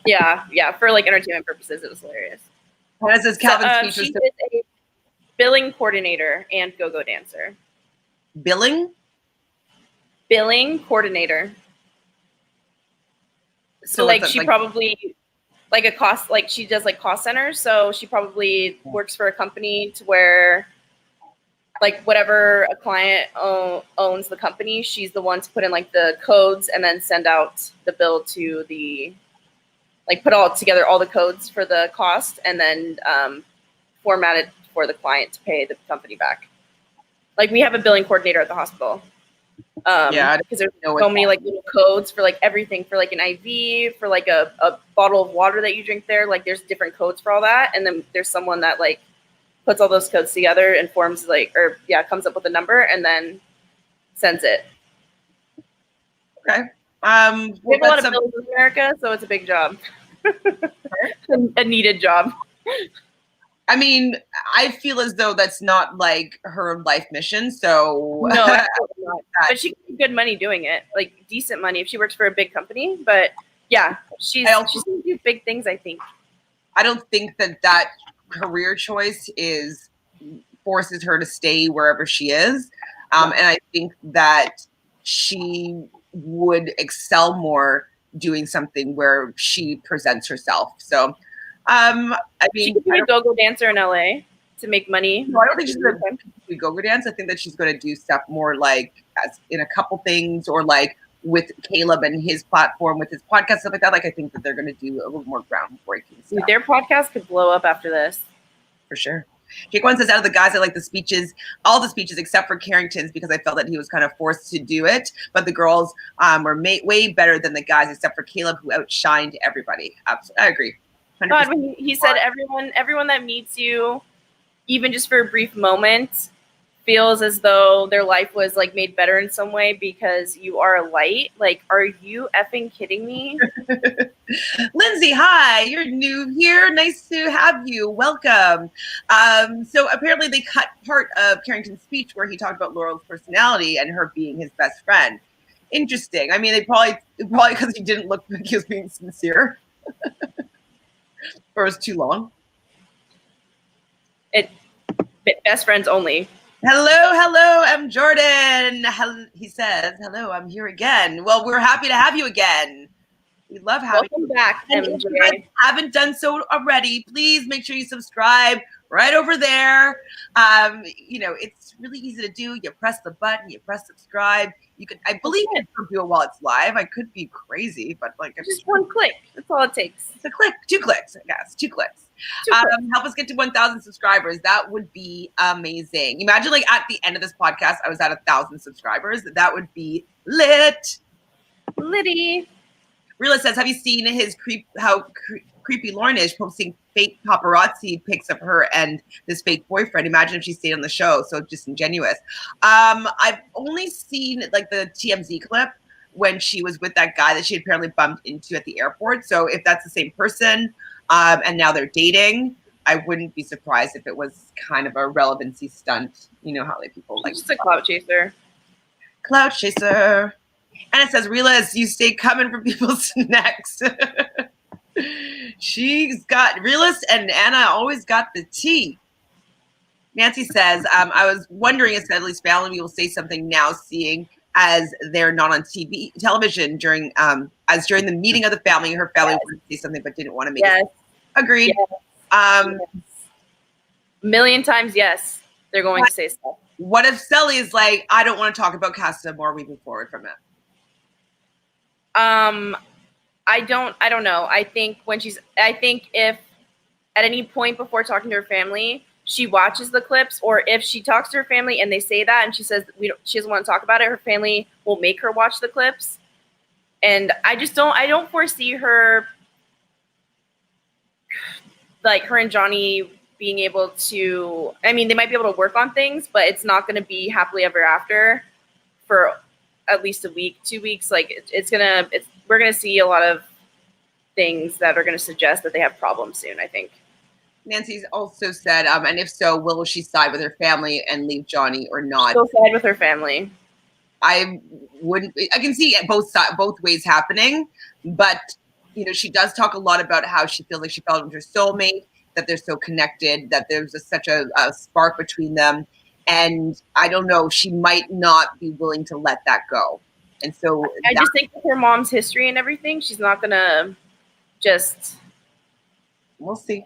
Yeah. For like entertainment purposes, it was hilarious. What says Calvin's speech she is a billing coordinator and go-go dancer. Billing coordinator. So like she probably like a cost, like she does like cost centers. So she probably works for a company to where like whatever a client owns the company, she's the one to put in like the codes and then send out the bill to the, like put all together all the codes for the cost and then format it for the client to pay the company back. Like we have a billing coordinator at the hospital. Because there's so many like little codes for like everything, for like an IV, for like a bottle of water that you drink there. Like there's different codes for all that. And then there's someone that like puts all those codes together and forms comes up with a number and then sends it. Okay. We have a lot of bills in America, so it's a big job. A needed job. I mean, I feel as though that's not like her life mission. So no, absolutely not. But she can make good money doing it, like decent money if she works for a big company. But yeah, she's going to do big things, I think. I don't think that career choice forces her to stay wherever she is. And I think that she would excel more doing something where she presents herself. So I mean, she could be a go-go dancer in LA to make money. No, I don't think she's going to do go-go dance. I think that she's going to do stuff more like as in a couple things, or like with Caleb and his platform, with his podcast, stuff like that. Like I think that they're going to do a little more groundbreaking stuff. Their podcast could blow up after this. For sure. Jake one says, out of the guys, I like the speeches, all the speeches except for Carrington's, because I felt that he was kind of forced to do it. But the girls were way better than the guys, except for Caleb, who outshined everybody. Absolutely. I agree. God, when he said everyone that meets you, even just for a brief moment, feels as though their life was like made better in some way because you are a light. Like, are you effing kidding me? Lindsay, hi, you're new here. Nice to have you. Welcome. So apparently they cut part of Carrington's speech where he talked about Laurel's personality and her being his best friend. Interesting. I mean, they probably because he didn't look like he was being sincere. Or it was too long. Best friends only. Hello, I'm Jordan. He says, hello, I'm here again. Well, we're happy to have you again. We love having Welcome back, and MJ. if you guys haven't done so already, please make sure you subscribe right over there. It's really easy to do. You press the button, you press subscribe. You can, I believe, you can do it while it's live. I could be crazy, but just one click. That's all it takes. It's a click, 2 clicks, I guess, 2 clicks. Help us get to 1,000 subscribers. That would be amazing. Imagine at the end of this podcast, I was at 1,000 subscribers. That would be lit. Litty. Realist says, have you seen his creepy Lauren is posting fake paparazzi pics of her and this fake boyfriend? Imagine if she stayed on the show. So disingenuous. I've only seen the TMZ clip when she was with that guy that she apparently bumped into at the airport. So if that's the same person, and now they're dating, I wouldn't be surprised if it was kind of a relevancy stunt. You know how people just a clout chaser. Clout chaser. And it says, Realist, you stay coming for people's necks. She's got Realist and Anna always got the tea. Nancy says, I was wondering if Sedley's family will say something now, seeing as they're not on television during the meeting of the family. Her family wanted to say something but didn't want to make it. Agreed. Yes. A million times yes, they're going to say stuff. What if Sally is like, I don't want to talk about Casa more, we move forward from it? I don't know. I think if at any point before talking to her family, she watches the clips, or if she talks to her family and they say that and she says she doesn't want to talk about it, her family will make her watch the clips. And I don't foresee her, her and Johnny being able to, they might be able to work on things, but it's not going to be happily ever after for at least a week, 2 weeks. We're going to see a lot of things that are going to suggest that they have problems soon, I think. Nancy's also said, and if so, will she side with her family and leave Johnny or not? She'll side with her family. I can see both ways happening, but she does talk a lot about how she feels like she fell with her soulmate, that they're so connected, that there's such a spark between them. And I don't know, she might not be willing to let that go. And so I just think with her mom's history and everything, she's not gonna just. We'll see.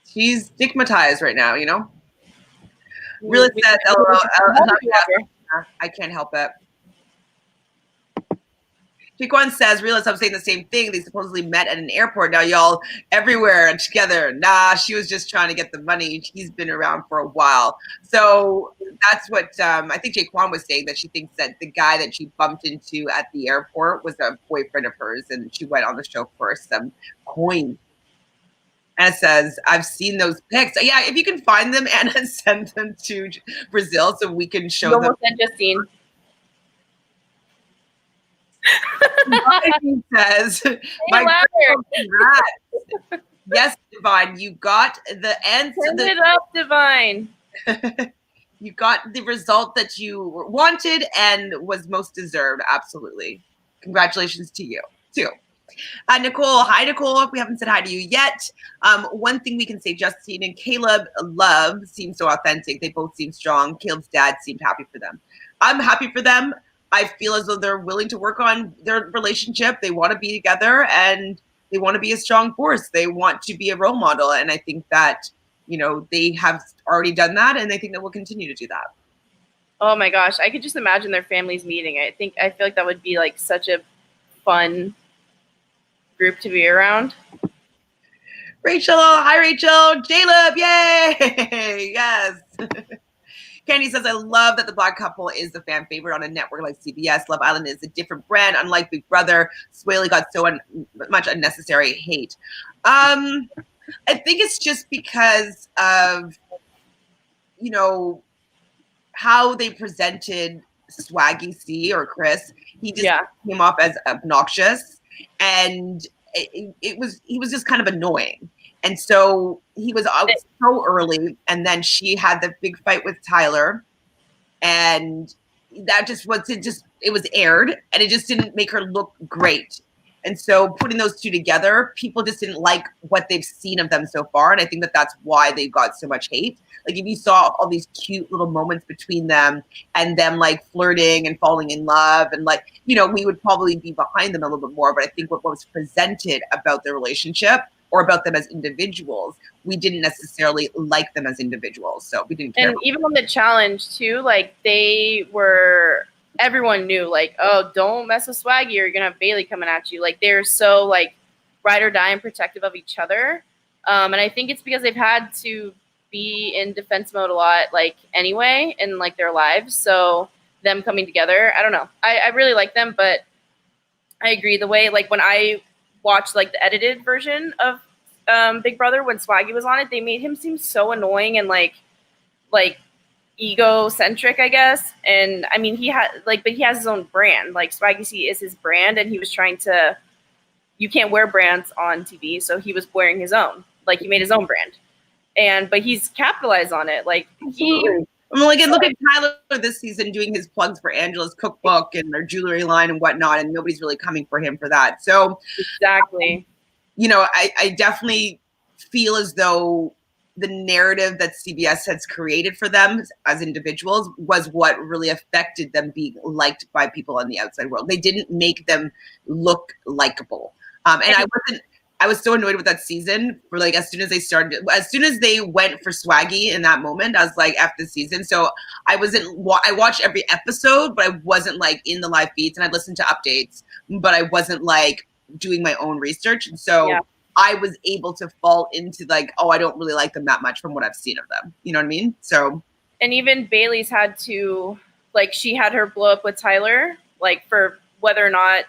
She's stigmatized right now, Really says, LOL. I can't help it. Jaquan says, Realist, I'm saying the same thing. They supposedly met at an airport. Now y'all everywhere and together. Nah, she was just trying to get the money. He's been around for a while. So that's what I think Jaquan was saying, that she thinks that the guy that she bumped into at the airport was a boyfriend of hers, and she went on the show for some coin. And it says, I've seen those pics. Yeah, if you can find them, Anna, send them to Brazil so we can show them. Send Justine. Divine says, yes, Divine, you got the answer. Turn it up, Divine. You got the result that you wanted and was most deserved. Absolutely. Congratulations to you, too. Nicole, hi, Nicole. If we haven't said hi to you yet, one thing we can say, Justine and Caleb love seems so authentic. They both seem strong. Caleb's dad seemed happy for them. I'm happy for them. I feel as though they're willing to work on their relationship. They want to be together and they want to be a strong force. They want to be a role model. And I think that, they have already done that, and they think that we'll continue to do that. Oh my gosh. I could just imagine their families meeting. I feel like that would be such a fun group to be around. Rachel, hi Rachel. Jaleb, yay! Yes. Candy says, I love that the Black couple is the fan favorite on a network like CBS. Love Island is a different brand, unlike Big Brother. Swaley got so much unnecessary hate. I think it's just because of, how they presented Swaggy C or Chris. He just came off as obnoxious, and he was just kind of annoying. And so he was out so early, and then she had the big fight with Tyler, and that just was it was aired, and it just didn't make her look great. And so putting those two together, people just didn't like what they've seen of them so far. And I think that that's why they got so much hate. Like if you saw all these cute little moments between them and them like flirting and falling in love and like, you know, we would probably be behind them a little bit more. But I think what was presented about their relationship or about them as individuals, we didn't necessarily like them as individuals. So we didn't care. And even on the challenge too, like everyone knew like, oh, don't mess with Swaggy or you're going to have Bailey coming at you. Like they're so like ride or die and protective of each other. And I think it's because they've had to be in defense mode a lot, like anyway, in like their lives. So them coming together, I don't know. I really like them, but I agree the way, like when I watched like the edited version of Big Brother, when Swaggy was on it, they made him seem so annoying and like egocentric, I guess. And I mean, but he has his own brand. Like Swaggy C is his brand, and he was trying to. You can't wear brands on TV, so he was wearing his own. Like he made his own brand, but he's capitalized on it. Like Absolutely. I mean, like, and look at Tyler this season doing his plugs for Angela's cookbook and their jewelry line and whatnot, and nobody's really coming for him for that. So, exactly. You know, I definitely feel as though the narrative that CBS has created for them as individuals was what really affected them being liked by people in the outside world. They didn't make them look likable. And I was so annoyed with that season for like, as soon as they went for Swaggy in that moment, I was like, F this season. So I watched every episode, but I wasn't like in the live feeds, and I listened to updates, but I wasn't like doing my own research. And so yeah. I was able to fall into like, oh, I don't really like them that much from what I've seen of them. You know what I mean? So. And even Bailey's had to, like, she had her blow up with Tyler, like for whether or not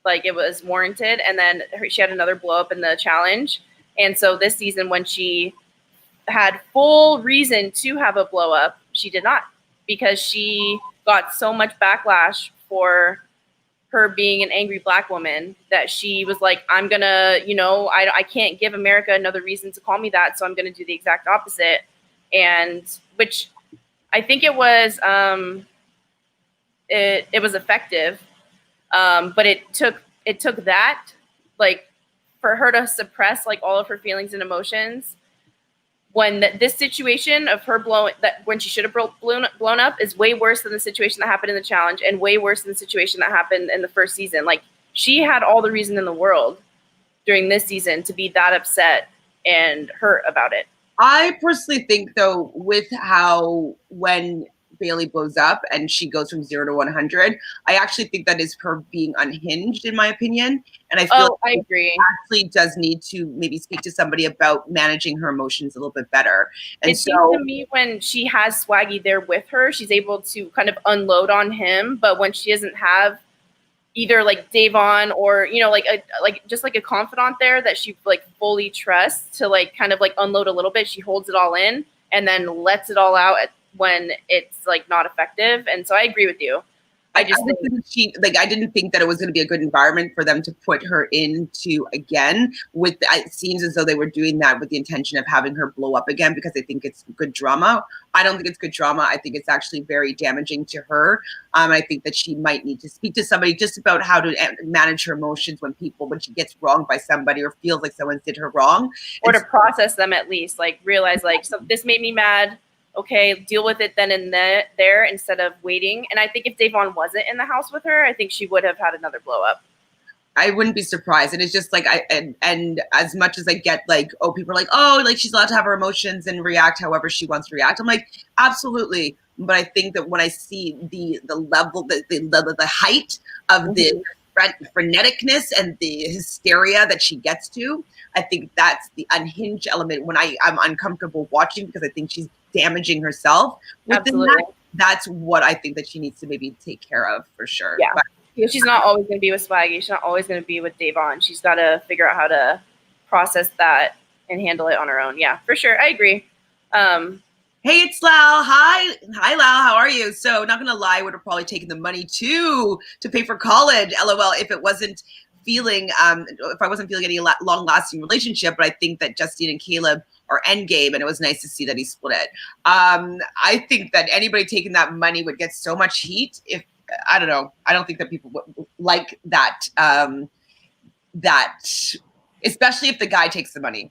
like it was warranted. And then she had another blow up in the challenge. And so this season, when she had full reason to have a blow up, she did not, because she got so much backlash for her being an angry Black woman that she was like, I'm gonna, I can't give America another reason to call me that, so I'm gonna do the exact opposite. And which I think it was it was effective, but it took that, like, for her to suppress like all of her feelings and emotions when this situation of her when she should have blown up is way worse than the situation that happened in the challenge, and way worse than the situation that happened in the first season. Like, she had all the reason in the world during this season to be that upset and hurt about it. I personally think, though, with how when Bailey blows up and she goes from 0 to 100, I actually think that is her being unhinged, in my opinion. And I feel I agree. Actually does need to maybe speak to somebody about managing her emotions a little bit better. And it seems to me when she has Swaggy there with her, she's able to kind of unload on him. But when she doesn't have either like Davon or, just like a confidant there that she like fully trusts to like kind of like unload a little bit, she holds it all in and then lets it all out when it's like not effective. And so I agree with you. I didn't think that it was going to be a good environment for them to put her into again. It seems as though they were doing that with the intention of having her blow up again because they think it's good drama. I don't think it's good drama. I think it's actually very damaging to her. I think that she might need to speak to somebody just about how to manage her emotions when she gets wronged by somebody or feels like someone did her wrong, or to process them, at least like realize like, so this made me mad. Okay, deal with it then and there instead of waiting. And I think if Davon wasn't in the house with her, I think she would have had another blow up. I wouldn't be surprised. And it's just like, and as much as I get like, oh, people are like, oh, like she's allowed to have her emotions and react however she wants to react. I'm like, absolutely. But I think that when I see the level, the height of the freneticness and the hysteria that she gets to, I think that's the unhinged element when I'm uncomfortable watching, because I think she's damaging herself. Absolutely. That's what I think that she needs to maybe take care of for sure. Yeah. Because she's not always going to be with Swaggy. She's not always going to be with Davon. She's got to figure out how to process that and handle it on her own. Yeah, for sure. I agree. Hey, it's Lau. Hi, Lau. How are you? So, not gonna lie, I would have probably taken the money to pay for college. LOL. If I wasn't feeling any long-lasting relationship, but I think that Justine and Caleb are endgame, and it was nice to see that he split it. I think that anybody taking that money would get so much heat. I don't know. I don't think that people would like that. that, especially if the guy takes the money.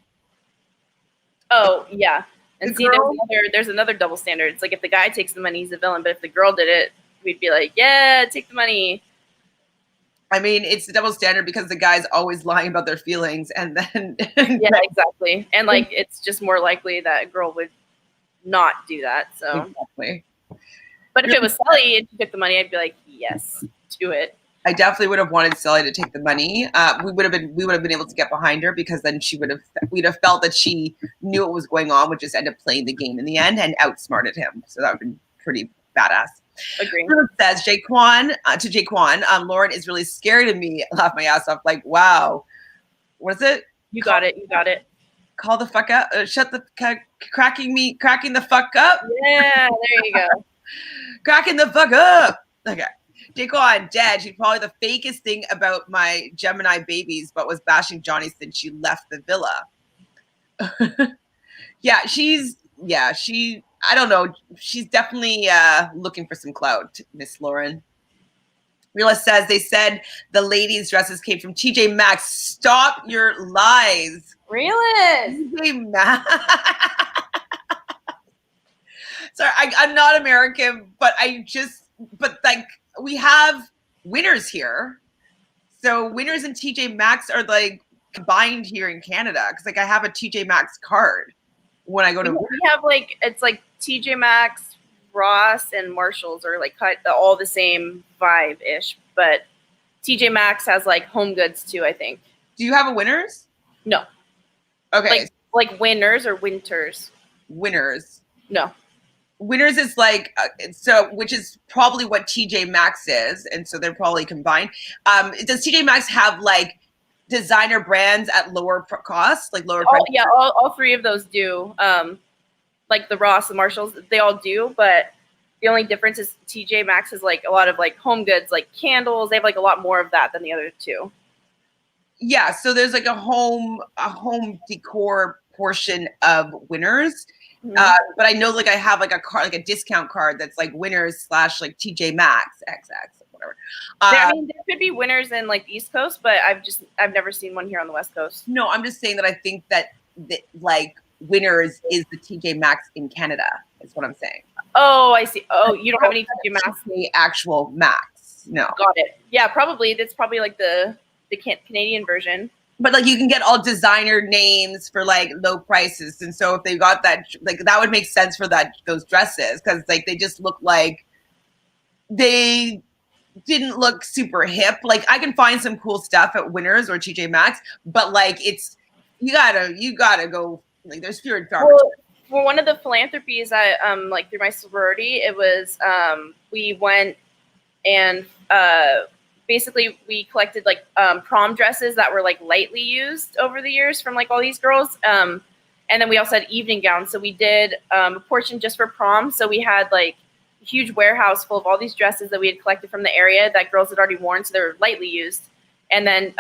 Oh yeah. And The see, girl- there's another double standard. It's like if the guy takes the money, he's a villain. But if the girl did it, we'd be like, yeah, take the money. I mean, it's the double standard because the guy's always lying about their feelings, and then Yeah, exactly. And like, it's just more likely that a girl would not do that. So, exactly. but if it was Sully and she took the money, I'd be like, yes, do it. I definitely would have wanted Sully to take the money. We would have been able to get behind her because then we'd have felt that she knew what was going on, would just end up playing the game in the end and outsmarted him. So that would have been pretty badass. Agree. Says Jaquan, Lauren is really scary to me. I laugh my ass off. Like, wow, what is it? You got it. You got it. Call the fuck up. Cracking the fuck up. Yeah, there you go. Cracking the fuck up. Okay. Jaquan, dead. She's probably the fakest thing about my Gemini babies, but was bashing Johnny since she left the villa. I don't know. She's definitely looking for some clout, Miss Lauren. Realist says they said the ladies' dresses came from TJ Maxx. Stop your lies. Realist. TJ Maxx. Sorry, I'm not American, but like we have Winners here. So Winners and TJ Maxx are like combined here in Canada because like I have a TJ Maxx card when I go to. We have like it's like TJ Maxx, Ross, and Marshalls are like all the same vibe ish, but TJ Maxx has like Home Goods too. I think. Do you have a Winners? No. Okay. Like Winners or Winters. Winners. No. Winners is like which is probably what TJ Maxx is, and so they're probably combined. Does TJ Maxx have like designer brands at lower cost, like lower price? Yeah, all three of those do. Like the Ross, the Marshalls, they all do, but the only difference is TJ Maxx has like a lot of like home goods, like candles. They have like a lot more of that than the other two. Yeah, so there's like a home decor portion of Winners. Mm-hmm. But I know like I have like a card, like a discount card that's like Winners / like TJ Maxx XX whatever. I mean, there could be Winners in like the East Coast, but I've never seen one here on the West Coast. No, I'm just saying that I think that like Winners is the TJ Maxx in Canada. Is what I'm saying. Oh, I see. Oh, you don't have any TJ Maxx? The actual Maxx. No. Got it. Yeah, probably. That's probably like the Canadian version. But like you can get all designer names for like low prices, and so if they got that, like that would make sense for those dresses because like they just look like they didn't look super hip. Like I can find some cool stuff at Winners or TJ Maxx, but like it's you gotta go. Like there's fewer and far. Well, for one of the philanthropies I like through my sorority, it was we went and basically we collected like prom dresses that were like lightly used over the years from like all these girls. And then we also had evening gowns. So we did a portion just for prom. So we had like a huge warehouse full of all these dresses that we had collected from the area that girls had already worn. So they were lightly used. And then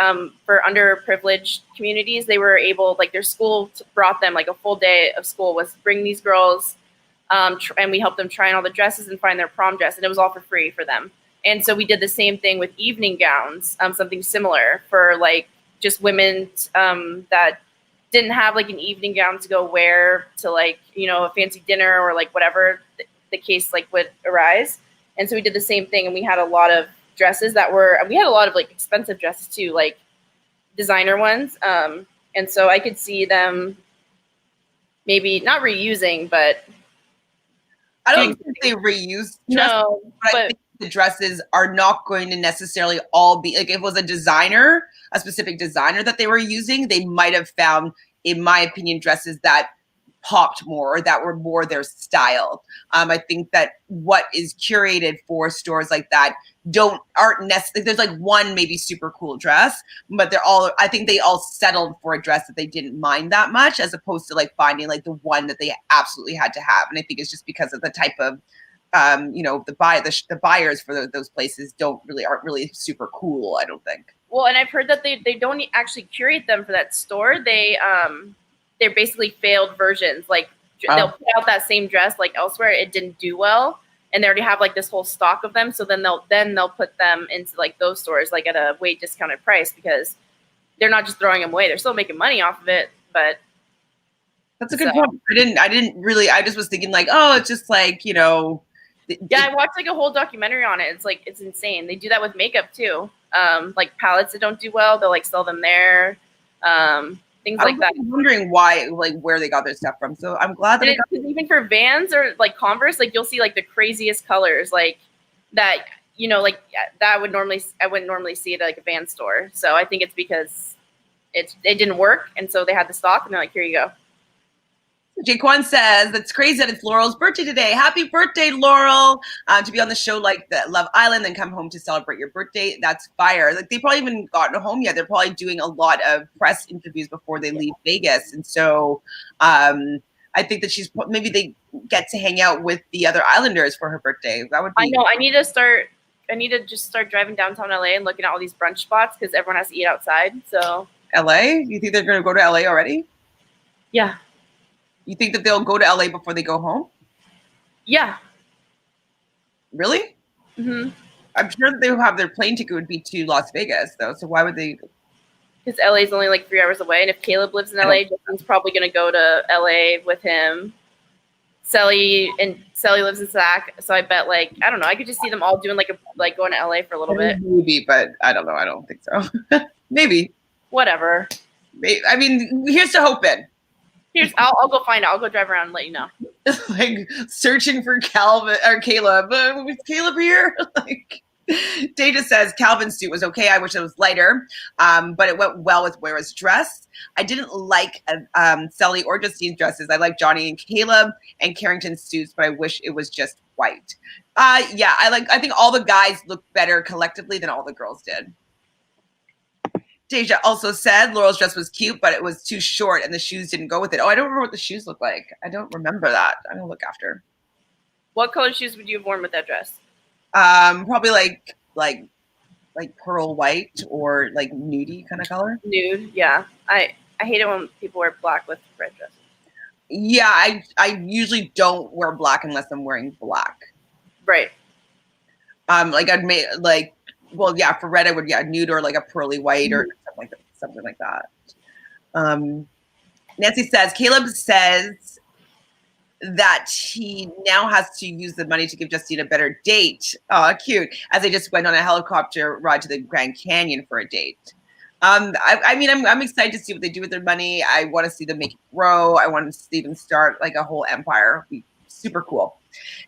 for underprivileged communities, they were able, like their school brought them like a full day of school was bring these girls and we helped them try on all the dresses and find their prom dress. And it was all for free for them. And so we did the same thing with evening gowns, something similar for like just women that didn't have like an evening gown to go wear to like, you know, a fancy dinner or like whatever the case like would arise. And so we did the same thing. And we had a lot of dresses we had a lot of like expensive dresses too, like designer ones. And so I could see them maybe not reusing, but I don't think they reuse dresses, no, but I think the dresses are not going to necessarily all be like if it was a specific designer that they were using, they might have found, in my opinion, dresses that popped more or that were more their style. I think that what is curated for stores like that aren't necessarily, there's like one maybe super cool dress, but I think they all settled for a dress that they didn't mind that much as opposed to like finding like the one that they absolutely had to have. And I think it's just because of the type of the buyers for those places aren't really super cool, I don't think. Well, and I've heard that they don't actually curate them for that store. They're basically failed versions. Like they'll put out that same dress like elsewhere, it didn't do well, and they already have like this whole stock of them. So then they'll put them into like those stores like at a way discounted price because they're not just throwing them away. They're still making money off of it, but that's a good point. I didn't really, I just was thinking like, oh, it's just like, you know. Yeah, I watched like a whole documentary on it. It's like, it's insane. They do that with makeup too. Like palettes that don't do well, they'll like sell them there. Things like that. I'm wondering why, like where they got their stuff from. So I'm glad that even for Vans or like Converse, like you'll see like the craziest colors, like that, you know, like that I wouldn't normally see it at like a Vans store. So I think it's because it didn't work, and so they had the stock, and they're like, here you go. Jaquan says, that's crazy that it's Laurel's birthday today. Happy birthday, Laurel. To be on the show like the Love Island, then come home to celebrate your birthday. That's fire. Like they probably haven't gotten home yet. They're probably doing a lot of press interviews before they leave Vegas. And so I think that maybe they get to hang out with the other Islanders for her birthday. That would be. I know. I need to just start driving downtown LA and looking at all these brunch spots because everyone has to eat outside. So LA? You think they're going to go to LA already? Yeah. You think that they'll go to LA before they go home? Yeah. Really? Mm-hmm. I'm sure they'll have their plane ticket would be to Las Vegas, though. So why would they? Because LA is only like 3 hours away. And if Caleb lives in LA, Justin's probably going to go to LA with him. Sally lives in Sac. So I bet, like, I don't know. I could just see them all doing like going to LA for a little bit. Maybe, but I don't know. I don't think so. Maybe. Whatever. Maybe. I mean, here's to hoping. I'll go find out. I'll go drive around and let you know. Like searching for Calvin or Caleb. Was Caleb here? Like Data says Calvin's suit was okay. I wish it was lighter, but it went well with Moira's dress. I didn't like Sally or Justine's dresses. I like Johnny and Caleb and Carrington's suits, but I wish it was just white. Yeah, I think all the guys looked better collectively than all the girls did. Deja also said Laurel's dress was cute, but it was too short and the shoes didn't go with it. Oh, I don't remember what the shoes look like. I don't remember that. I'm going to look after. What color shoes would you have worn with that dress? Probably like pearl white or like nudie kind of color. Nude, yeah. I hate it when people wear black with red dresses. Yeah, I usually don't wear black unless I'm wearing black. Right. Like I'd make like. Well, yeah, for red, I would, nude or like a pearly white or something like that. Nancy says, Caleb says that he now has to use the money to give Justine a better date. Oh, cute. As they just went on a helicopter ride to the Grand Canyon for a date. I mean, I'm excited to see what they do with their money. I want to see them make it grow. I want to see them start like a whole empire. It'd be super cool.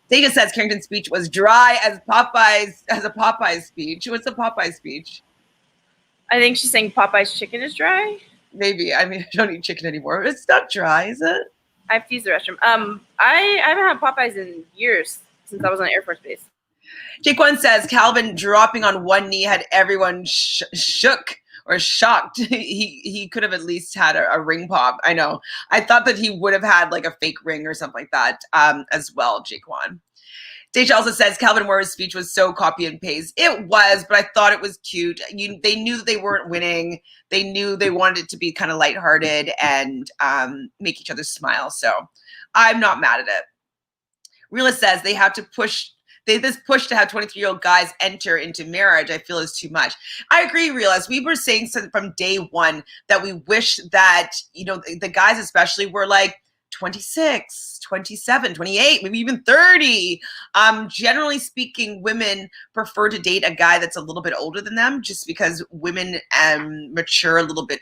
Data says Carrington's speech was dry as a Popeyes speech. What's a Popeye speech? I think she's saying Popeye's chicken is dry. Maybe. I mean, I don't eat chicken anymore. It's not dry, is it? I have to use the restroom. I haven't had Popeyes in years since I was on Air Force Base. Jaquan says Calvin dropping on one knee had everyone shook or shocked. He could have at least had a ring pop. I know. I thought that he would have had like a fake ring or something like that as well, Jaquan. Deja also says Calvin Moira's speech was so copy and paste. It was, but I thought it was cute. They knew that they weren't winning. They knew they wanted it to be kind of lighthearted and make each other smile. So I'm not mad at it. Realist says they have to push. This push to have 23-year-old guys enter into marriage, I feel, is too much. I agree, Realist. We were saying from day one that we wish that, the guys especially were like 26, 27, 28, maybe even 30. Generally speaking, women prefer to date a guy that's a little bit older than them just because women mature a little bit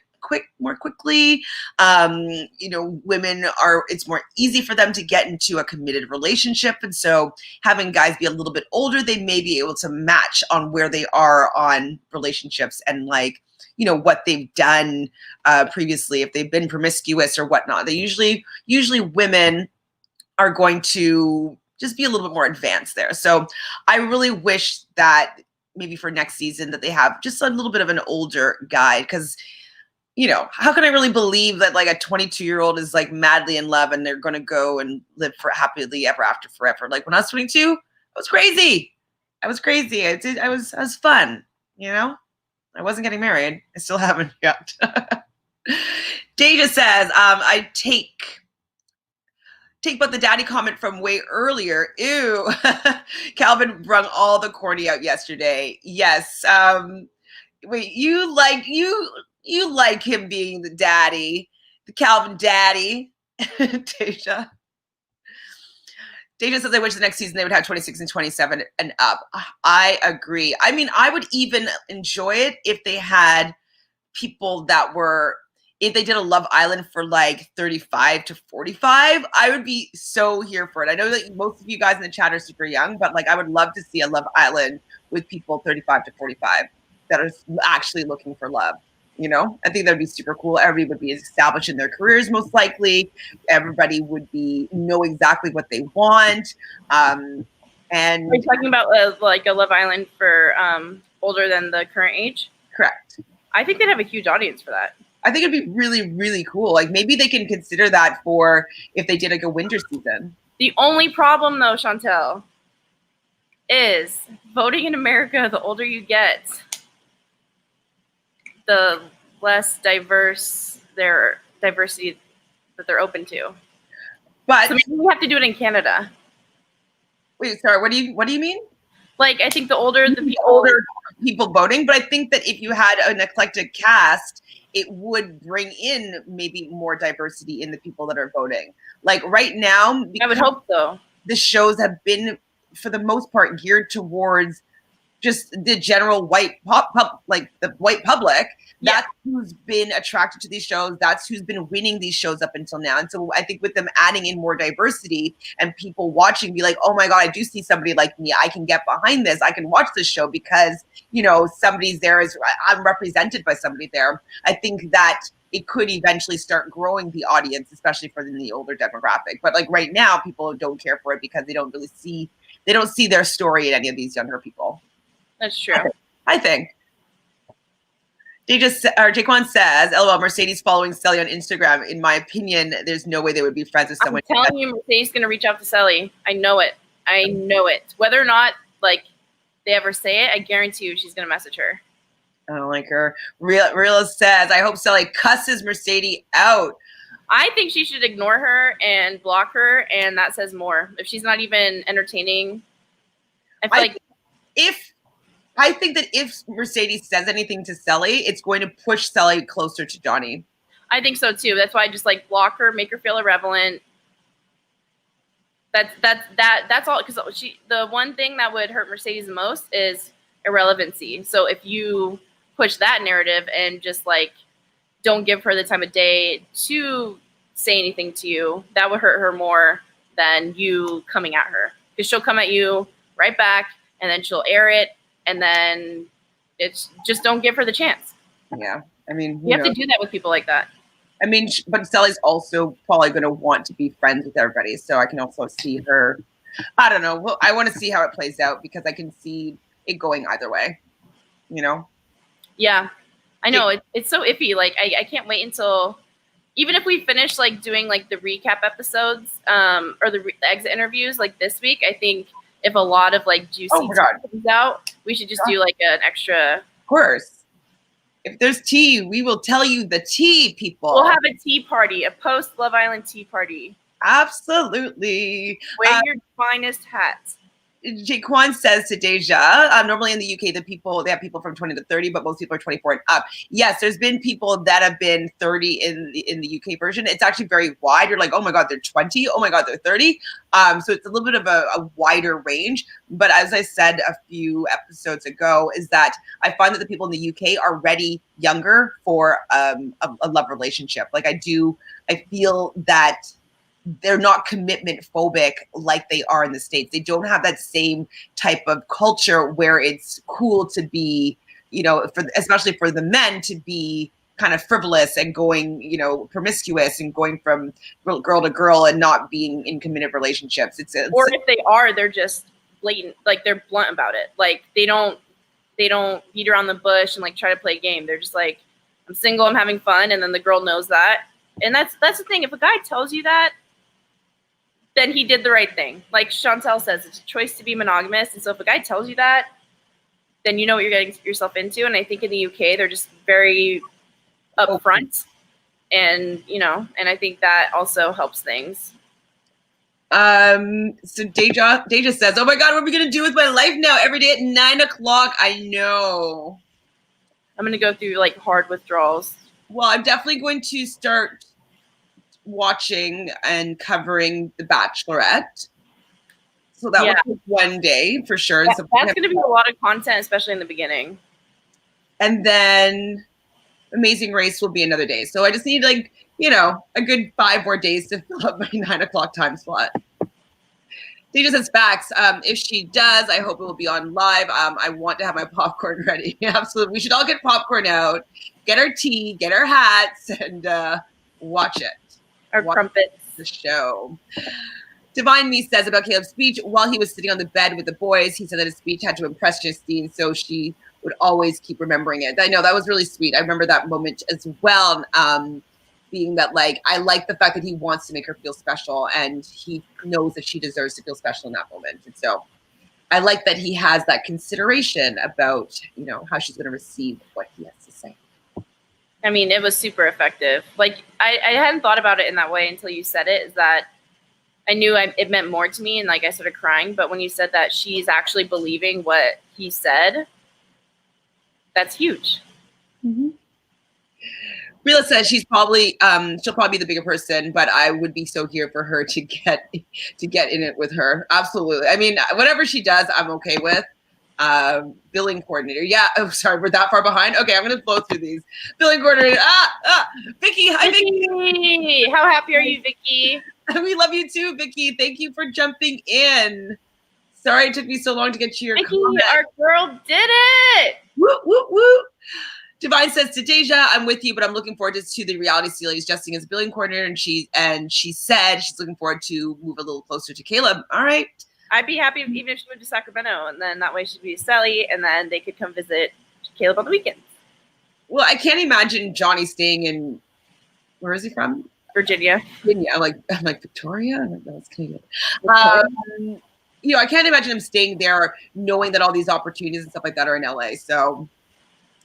more quickly. Women it's more easy for them to get into a committed relationship. And so having guys be a little bit older, they may be able to match on where they are on relationships and what they've done previously, if they've been promiscuous or whatnot. They usually women are going to just be a little bit more advanced there. So I really wish that maybe for next season that they have just a little bit of an older guy, because how can I really believe that like a 22-year-old is like madly in love and they're going to go and live for happily ever after forever? Like when I was 22, I was crazy. I was fun, I wasn't getting married. I still haven't yet. Deja says, I take but the daddy comment from way earlier. Ew. Calvin brung all the corny out yesterday. Yes. Wait, you You like him being the daddy, the Calvin daddy. Deja. Deja says, I wish the next season they would have 26 and 27 and up. I agree. I mean, I would even enjoy it if they had people that were, if they did a Love Island for like 35 to 45, I would be so here for it. I know that most of you guys in the chat are super young, but like I would love to see a Love Island with people 35 to 45 that are actually looking for love. You know, I think that would be super cool. Everybody would be established in their careers, most likely. Everybody would know exactly what they want. And are you talking about like a Love Island for older than the current age? Correct. I think they'd have a huge audience for that. I think it'd be really, really cool. Like maybe they can consider that for if they did like a winter season. The only problem though, Chantele, is voting in America, the older you get, the less diverse their diversity that they're open to. But so maybe we have to do it in Canada. Wait, sorry, what do you mean? Like I think the older the older people voting, but I think that if you had an eclectic cast, it would bring in maybe more diversity in the people that are voting. Like right now, I would hope so. The shows have been, for the most part, geared towards just the general white like the white public. Yeah. That's who's been attracted to these shows. That's who's been winning these shows up until now. And so I think with them adding in more diversity and people watching be like, oh my God, I do see somebody like me. I can get behind this. I can watch this show because, you know, somebody's there. I'm represented by somebody there. I think that it could eventually start growing the audience, especially for the older demographic. But like right now, people don't care for it because they don't see their story in any of these younger people. That's true. I think. Jaquan says, LOL, Mercedes following Sally on Instagram. In my opinion, there's no way they would be friends with someone. I'm telling you, Mercedes is going to reach out to Sally. I know it. I know it. Whether or not, like, they ever say it, I guarantee you she's going to message her. I don't like her. Real says, I hope Sally cusses Mercedes out. I think she should ignore her and block her, and that says more. If she's not even entertaining, I think that if Mercedes says anything to Sally, it's going to push Sally closer to Johnny. I think so too. That's why I just like block her, make her feel irrelevant. That's all. Because the one thing that would hurt Mercedes the most is irrelevancy. So if you push that narrative and just like don't give her the time of day to say anything to you, that would hurt her more than you coming at her. Because she'll come at you right back, and then she'll air it. And then it's just don't give her the chance. Yeah. I mean, you have to do that with people like that. I mean, but Sally's also probably going to want to be friends with everybody. So I can also see her. I don't know. Well, I want to see how it plays out because I can see it going either way, you know? Yeah. I know. It's so iffy. Like, I can't wait until, even if we finish like doing like the recap episodes or the exit interviews like this week, I think if a lot of like juicy comes out, we should just do like an extra. Of course. If there's tea, we will tell you the tea, people. We'll have a tea party, a post Love Island tea party. Absolutely. Wear your finest hats. Jaquan says to Deja, normally in the UK, they have people from 20 to 30, but most people are 24 and up. Yes, there's been people that have been 30 in the UK version. It's actually very wide. You're like, oh my God, they're 20. Oh my God, they're 30. So it's a little bit of a wider range. But as I said a few episodes ago, is that I find that the people in the UK are ready younger for a love relationship. Like I feel that they're not commitment phobic like they are in the States. They don't have that same type of culture where it's cool to be, you know, especially for the men to be kind of frivolous and going, you know, promiscuous and going from girl to girl and not being in committed relationships. Or if they are, they're just blatant, like they're blunt about it. Like they don't beat around the bush and like try to play a game. They're just like, I'm single, I'm having fun, and then the girl knows that. And that's the thing. If a guy tells you that, then he did the right thing. Like Chantele says, it's a choice to be monogamous. And so if a guy tells you that, then you know what you're getting yourself into. And I think in the UK, they're just very upfront. And, you know, and I think that also helps things. So Deja says, oh my God, what are we going to do with my life now? Every day at 9 o'clock. I know. I'm gonna go through like hard withdrawals. Well, I'm definitely going to start watching and covering The Bachelorette. So that will take one day for sure. That's going to be a lot of content, especially in the beginning. And then Amazing Race will be another day. So I just need like, you know, a good 5 more days to fill up my 9 o'clock time slot. Deja says facts. If she does, I hope it will be on live. I want to have my popcorn ready. Absolutely. We should all get popcorn out, get our tea, get our hats, and watch it. Watch crumpets. The show. Divine Me says about Caleb's speech, while he was sitting on the bed with the boys, he said that his speech had to impress Justine, so she would always keep remembering it. I know that was really sweet. I remember that moment as well, being that, like, I like the fact that he wants to make her feel special, and he knows that she deserves to feel special in that moment. And so I like that he has that consideration about, you know, how she's going to receive what he has to say. I mean, it was super effective. Like, I hadn't thought about it in that way until you said it, is that I knew it meant more to me, and like I started crying. But when you said that she's actually believing what he said, that's huge. Mm-hmm. Rila says she'll probably be the bigger person, but I would be so here for her to get in it with her. Absolutely. I mean, whatever she does, I'm okay with. Billing coordinator. Yeah. Oh, sorry, we're that far behind. Okay, I'm gonna flow through these. Billing coordinator. Vicky. Hi, Vicky. How happy are you, Vicky? We love you too, Vicky. Thank you for jumping in. Sorry it took me so long to get to your Vicky, comment. our girl did it. Woo, woo, woo. Divine says to Deja, I'm with you, but I'm looking forward to the reality series. Justine is a billing coordinator, and she said she's looking forward to move a little closer to Caleb. All right. I'd be happy even if she moved to Sacramento, and then that way she'd be Sally, and then they could come visit Caleb on the weekends. Well, I can't imagine Johnny staying in, where is he from? Virginia. I'm like Victoria. I'm like, that's Canadian. You know, I can't imagine him staying there, knowing that all these opportunities and stuff like that are in LA. So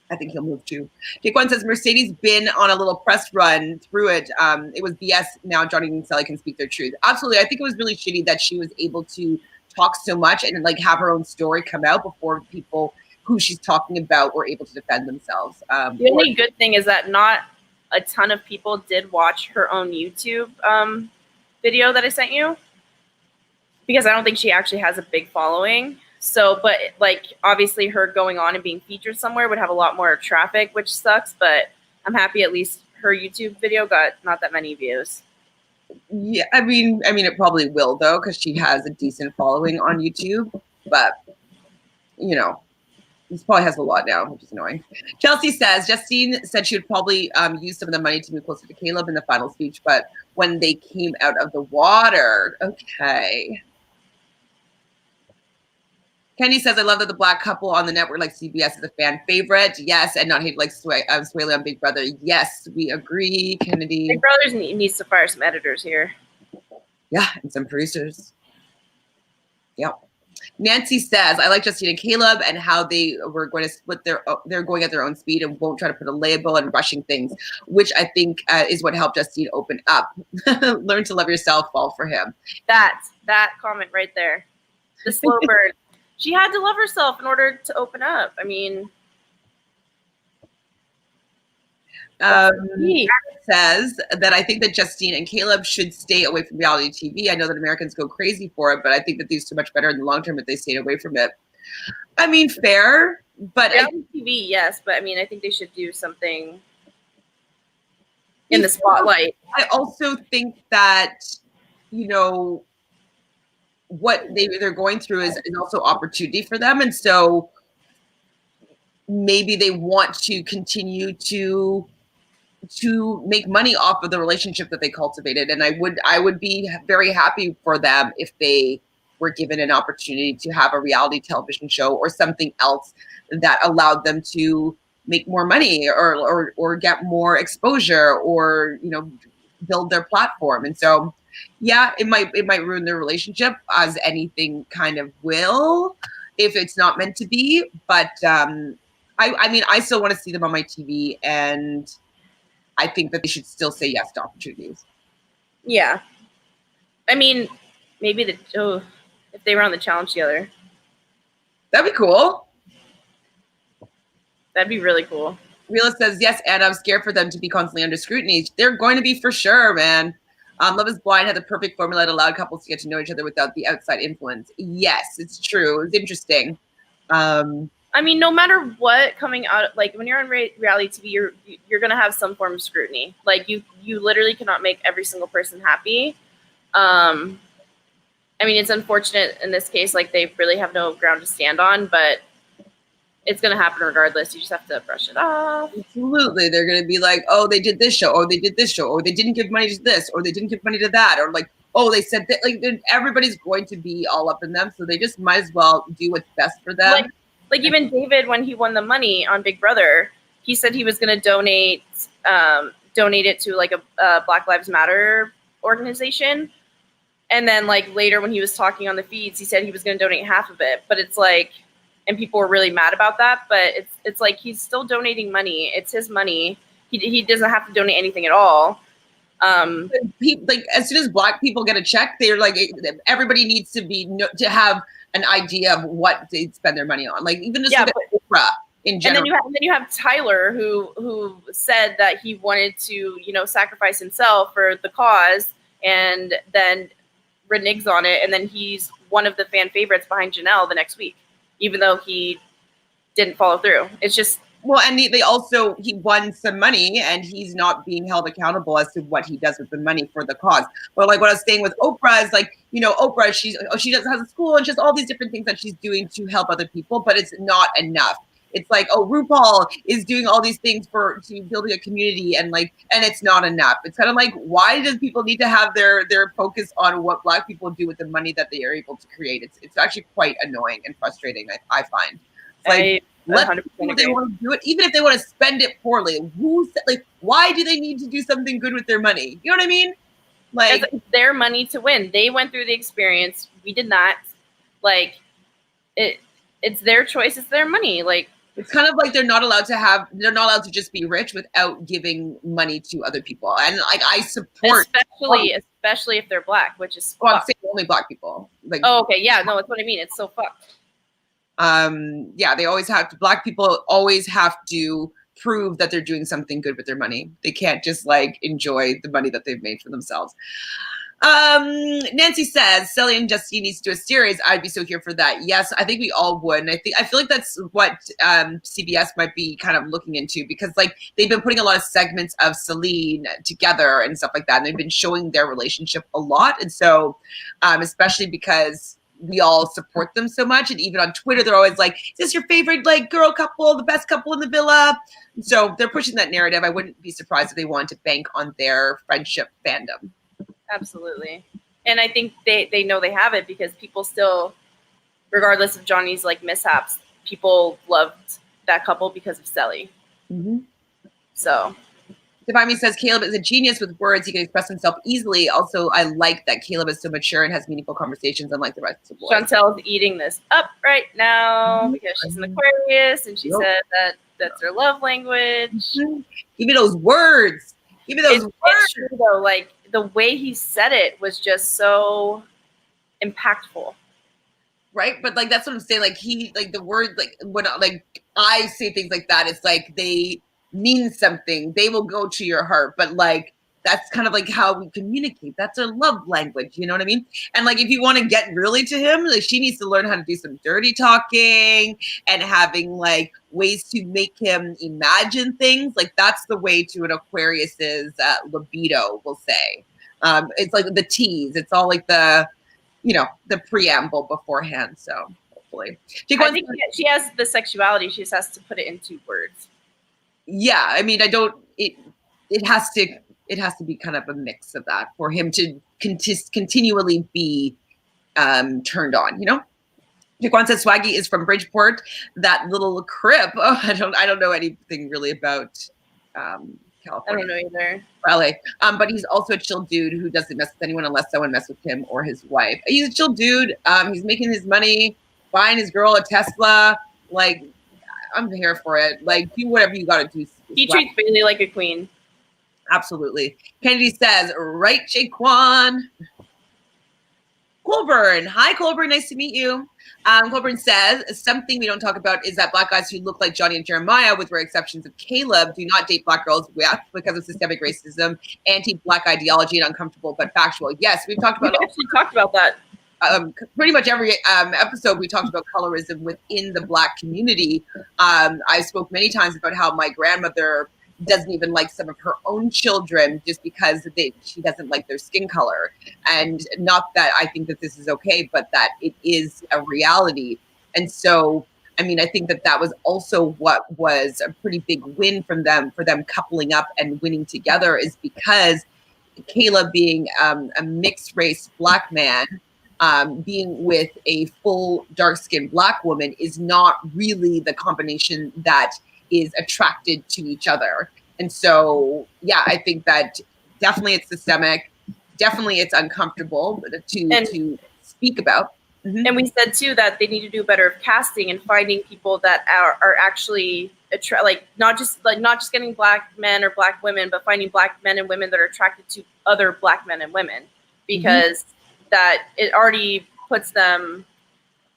I think he'll move too. Jake1 says Mercedes been on a little press run through it. It was BS. Now Johnny and Sally can speak their truth. Absolutely. I think it was really shitty that she was able to talk so much and like have her own story come out before people who she's talking about were able to defend themselves. The only good thing is that not a ton of people did watch her own YouTube video that I sent you, because I don't think she actually has a big following. So, but like obviously her going on and being featured somewhere would have a lot more traffic, which sucks, but I'm happy at least her YouTube video got not that many views. Yeah, I mean it probably will though, because she has a decent following on YouTube, but you know, this probably has a lot now, which is annoying. Chelsea says Justine said she would probably use some of the money to move closer to Caleb in the final speech, but when they came out of the water, okay. Kenny says, I love that the black couple on the network like CBS is a fan favorite. Yes, and not hate like Swaley on Big Brother. Yes, we agree, Kennedy. Big Brother needs to fire some editors here. Yeah, and some producers. Yep. Nancy says, I like Justine and Caleb and how they were going to split they're going at their own speed and won't try to put a label and rushing things, which I think is what helped Justine open up. Learn to love yourself, fall for him. That comment right there. The slow bird. She had to love herself in order to open up. I mean, says that I think that Justine and Caleb should stay away from reality TV. I know that Americans go crazy for it, but I think that these are much better in the long term if they stayed away from it. I mean, fair, but reality TV, yes, but I mean, I think they should do something in the spotlight. I also think that, you know, what they're going through is also opportunity for them, and so maybe they want to continue to make money off of the relationship that they cultivated. And I would be very happy for them if they were given an opportunity to have a reality television show or something else that allowed them to make more money or get more exposure or, you know, build their platform. And so yeah, it might ruin their relationship, as anything kind of will if it's not meant to be. But I mean, I still want to see them on my TV, and I think that they should still say yes to opportunities. Yeah. I mean, maybe if they were on the challenge together. That'd be cool. That'd be really cool. Realist says, yes, and I'm scared for them to be constantly under scrutiny. They're going to be for sure, man. Love is Blind had the perfect formula that allowed couples to get to know each other without the outside influence. Yes, it's true. It's interesting. I mean, no matter what coming out, like when you're on reality TV, you're gonna have some form of scrutiny. Like you literally cannot make every single person happy. I mean, it's unfortunate in this case, like they really have no ground to stand on, but it's gonna happen regardless. You just have to brush it off. Absolutely. They're gonna be like, oh, they did this show, or they did this show, or they didn't give money to this, or they didn't give money to that, or like, oh, they said that. Like, everybody's going to be all up in them, so they just might as well do what's best for them. Like even David, when he won the money on Big Brother, he said he was going to donate it to like a Black Lives Matter organization. And then like later when he was talking on the feeds, he said he was going to donate half of it. But it's like, and people were really mad about that. But it's like he's still donating money. It's his money. He doesn't have to donate anything at all. Like as soon as Black people get a check, they're like, everybody needs to have an idea of what they spend their money on. Like even just Oprah in general. And then you have Tyler who said that he wanted to, sacrifice himself for the cause, and then reneges on it, and then he's one of the fan favorites behind Janelle the next week, even though he didn't follow through. It's just and he won some money, and he's not being held accountable as to what he does with the money for the cause. But like what I was saying with Oprah is like, Oprah, has a school and just all these different things that she's doing to help other people, but it's not enough. It's like, oh, RuPaul is doing all these things to building a community, and it's not enough. It's kind of like, why does people need to have their focus on what Black people do with the money that they are able to create? It's actually quite annoying and frustrating, I find. It's like, let them do what they want to do it, even if they want to spend it poorly. Why do they need to do something good with their money? You know what I mean? Like, it's their money to win. They went through the experience. We did not. Like, it's their choice. It's their money. Like, it's kind of like they're not allowed to just be rich without giving money to other people. And like, I support, especially if they're Black, which is I'm saying only Black people. Like, oh, okay, yeah, no, that's what I mean. It's so fucked. They always have to. Black people always have to prove that they're doing something good with their money. They can't just like enjoy the money that they've made for themselves. Nancy says Sally and Justine needs to do a series. I'd be so here for that. Yes, I think we all would. And I feel like that's what CBS might be kind of looking into, because like they've been putting a lot of segments of Celine together and stuff like that, and they've been showing their relationship a lot. And so especially because we all support them so much, and even on Twitter they're always like, is this your favorite like girl couple, the best couple in the villa? So they're pushing that narrative. I wouldn't be surprised if they wanted to bank on their friendship fandom. Absolutely. And I think they know they have it, because people still, regardless of Johnny's like mishaps, people loved that couple because of Sally. Mm-hmm. So Divine says Caleb is a genius with words. He can express himself easily. Also, I like that Caleb is so mature and has meaningful conversations, unlike the rest of the boys. Chantel's eating this up right now because she's an Aquarius, and she said that that's her love language. Mm-hmm. Give me those words. Give me those words. It's true, though. Like, the way he said it was just so impactful. Right? But like, that's what I'm saying. Like the word, like when like I say things like that, it's like they mean something. They will go to your heart. But like, that's kind of like how we communicate. That's our love language. You know what I mean? And like, if you want to get really to him, like she needs to learn how to do some dirty talking and having like ways to make him imagine things. Like that's the way to an Aquarius's libido, we'll say. It's like the tease. It's all like the preamble beforehand. So hopefully. I think she has the sexuality. She just has to put it into words. Yeah. I mean, it has to be kind of a mix of that for him to continually be turned on, you know? Jaquan says Swaggy is from Bridgeport, that little crib. Oh, I don't know anything really about California. I don't know either. LA. But he's also a chill dude who doesn't mess with anyone unless someone messes with him or his wife. He's a chill dude. He's making his money, buying his girl a Tesla. Like, I'm here for it. Like, do whatever you got to do. He treats Bailey like a queen. Absolutely. Kennedy says, right, Jaquan. Colburn. Hi, Colburn. Nice to meet you. Colburn says, something we don't talk about is that black guys who look like Johnny and Jeremiah, with rare exceptions of Caleb, do not date black girls because of systemic racism, anti-black ideology, and uncomfortable but factual. Yes, we've talked about We actually talked about that. Pretty much every episode we talked about colorism within the black community. I spoke many times about how my grandmother doesn't even like some of her own children just because she doesn't like their skin color. And not that I think that this is okay, but that it is a reality. And so, I mean, I think that was also what was a pretty big win for them coupling up and winning together, is because Caleb being a mixed race black man, being with a full dark-skinned black woman is not really the combination that is attracted to each other. And so, yeah, I think that definitely it's systemic. Definitely it's uncomfortable to speak about. Mm-hmm. And we said too that they need to do better of casting and finding people that are actually not just getting black men or black women, but finding black men and women that are attracted to other black men and women, because that it already puts them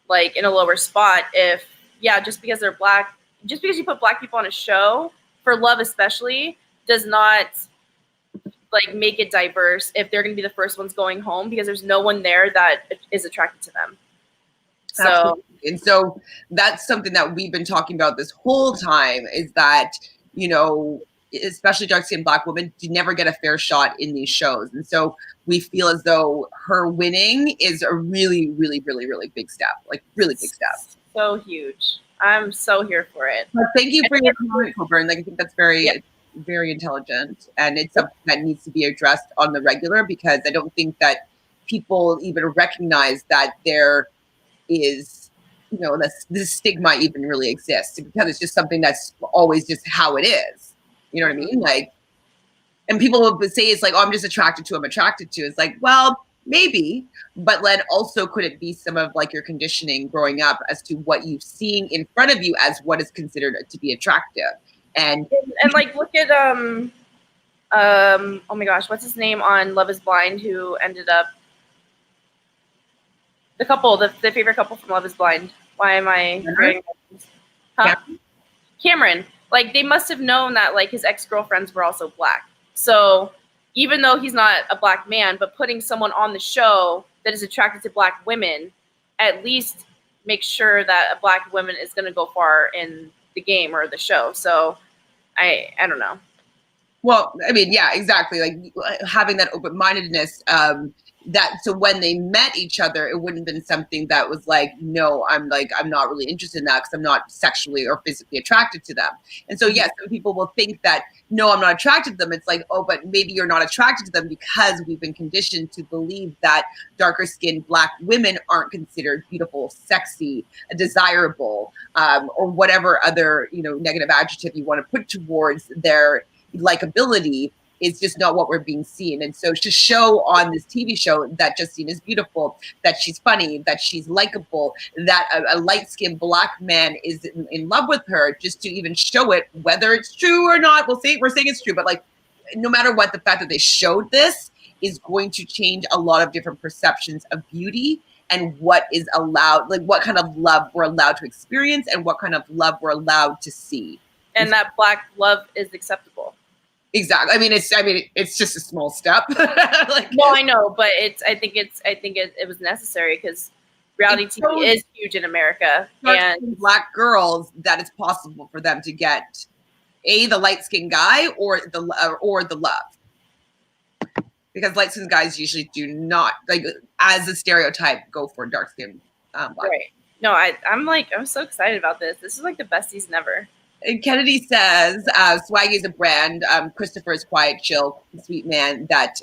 like in a lower spot. If just because they're black, just because you put black people on a show for love especially does not like make it diverse if they're going to be the first ones going home, because there's no one there that is attracted to them. So absolutely. And so that's something that we've been talking about this whole time, is that, you know, especially dark-skinned black women do never get a fair shot in these shows. And so we feel as though her winning is a really, really, really, really big step, like really big step. So huge. I'm so here for it. But thank you for your comment, Colburn. Like, I think that's very, very intelligent, and it's something that needs to be addressed on the regular, because I don't think that people even recognize that there is, you know, this stigma even really exists, because it's just something that's always just how it is. You know what I mean? Like, and people will say it's like, oh, I'm just attracted to him, attracted to. It's like, well, maybe, but then also could it be some of like your conditioning growing up as to what you've seen in front of you as what is considered to be attractive? And like, look at oh my gosh, what's his name on Love is Blind, who ended up the couple, the favorite couple from Love is Blind. Why am I Cameron. Like, they must have known that like his ex-girlfriends were also black. So even though he's not a black man, but putting someone on the show that is attracted to black women, at least make sure that a black woman is going to go far in the game or the show. So I don't know. Well, I mean, yeah, exactly. Like having that open-mindedness, so when they met each other, it wouldn't have been something that was like, no, I'm not really interested in that because I'm not sexually or physically attracted to them. And so, yes, some people will think that, no, I'm not attracted to them. It's like, oh, but maybe you're not attracted to them because we've been conditioned to believe that darker skinned black women aren't considered beautiful, sexy, desirable, or whatever other, you know, negative adjective you want to put towards their likability. Is just not what we're being seen. And so to show on this TV show that Justine is beautiful, that she's funny, that she's likable, that a light-skinned black man is in love with her, just to even show it, whether it's true or not, we're saying it's true, but like, no matter what, the fact that they showed this is going to change a lot of different perceptions of beauty and what is allowed, like what kind of love we're allowed to experience and what kind of love we're allowed to see. And that black love is acceptable. Exactly. I mean, it's just a small step. Like, no, I know, but I think it was necessary because reality TV is huge in America, and black girls, that it's possible for them to get the light-skinned guy or the love, because light-skinned guys usually do not, like, as a stereotype, go for dark-skinned black. Right. No, I'm so excited about this. This is like the best season ever. And Kennedy says, Swaggy is a brand. Christopher is quiet, chill, sweet man that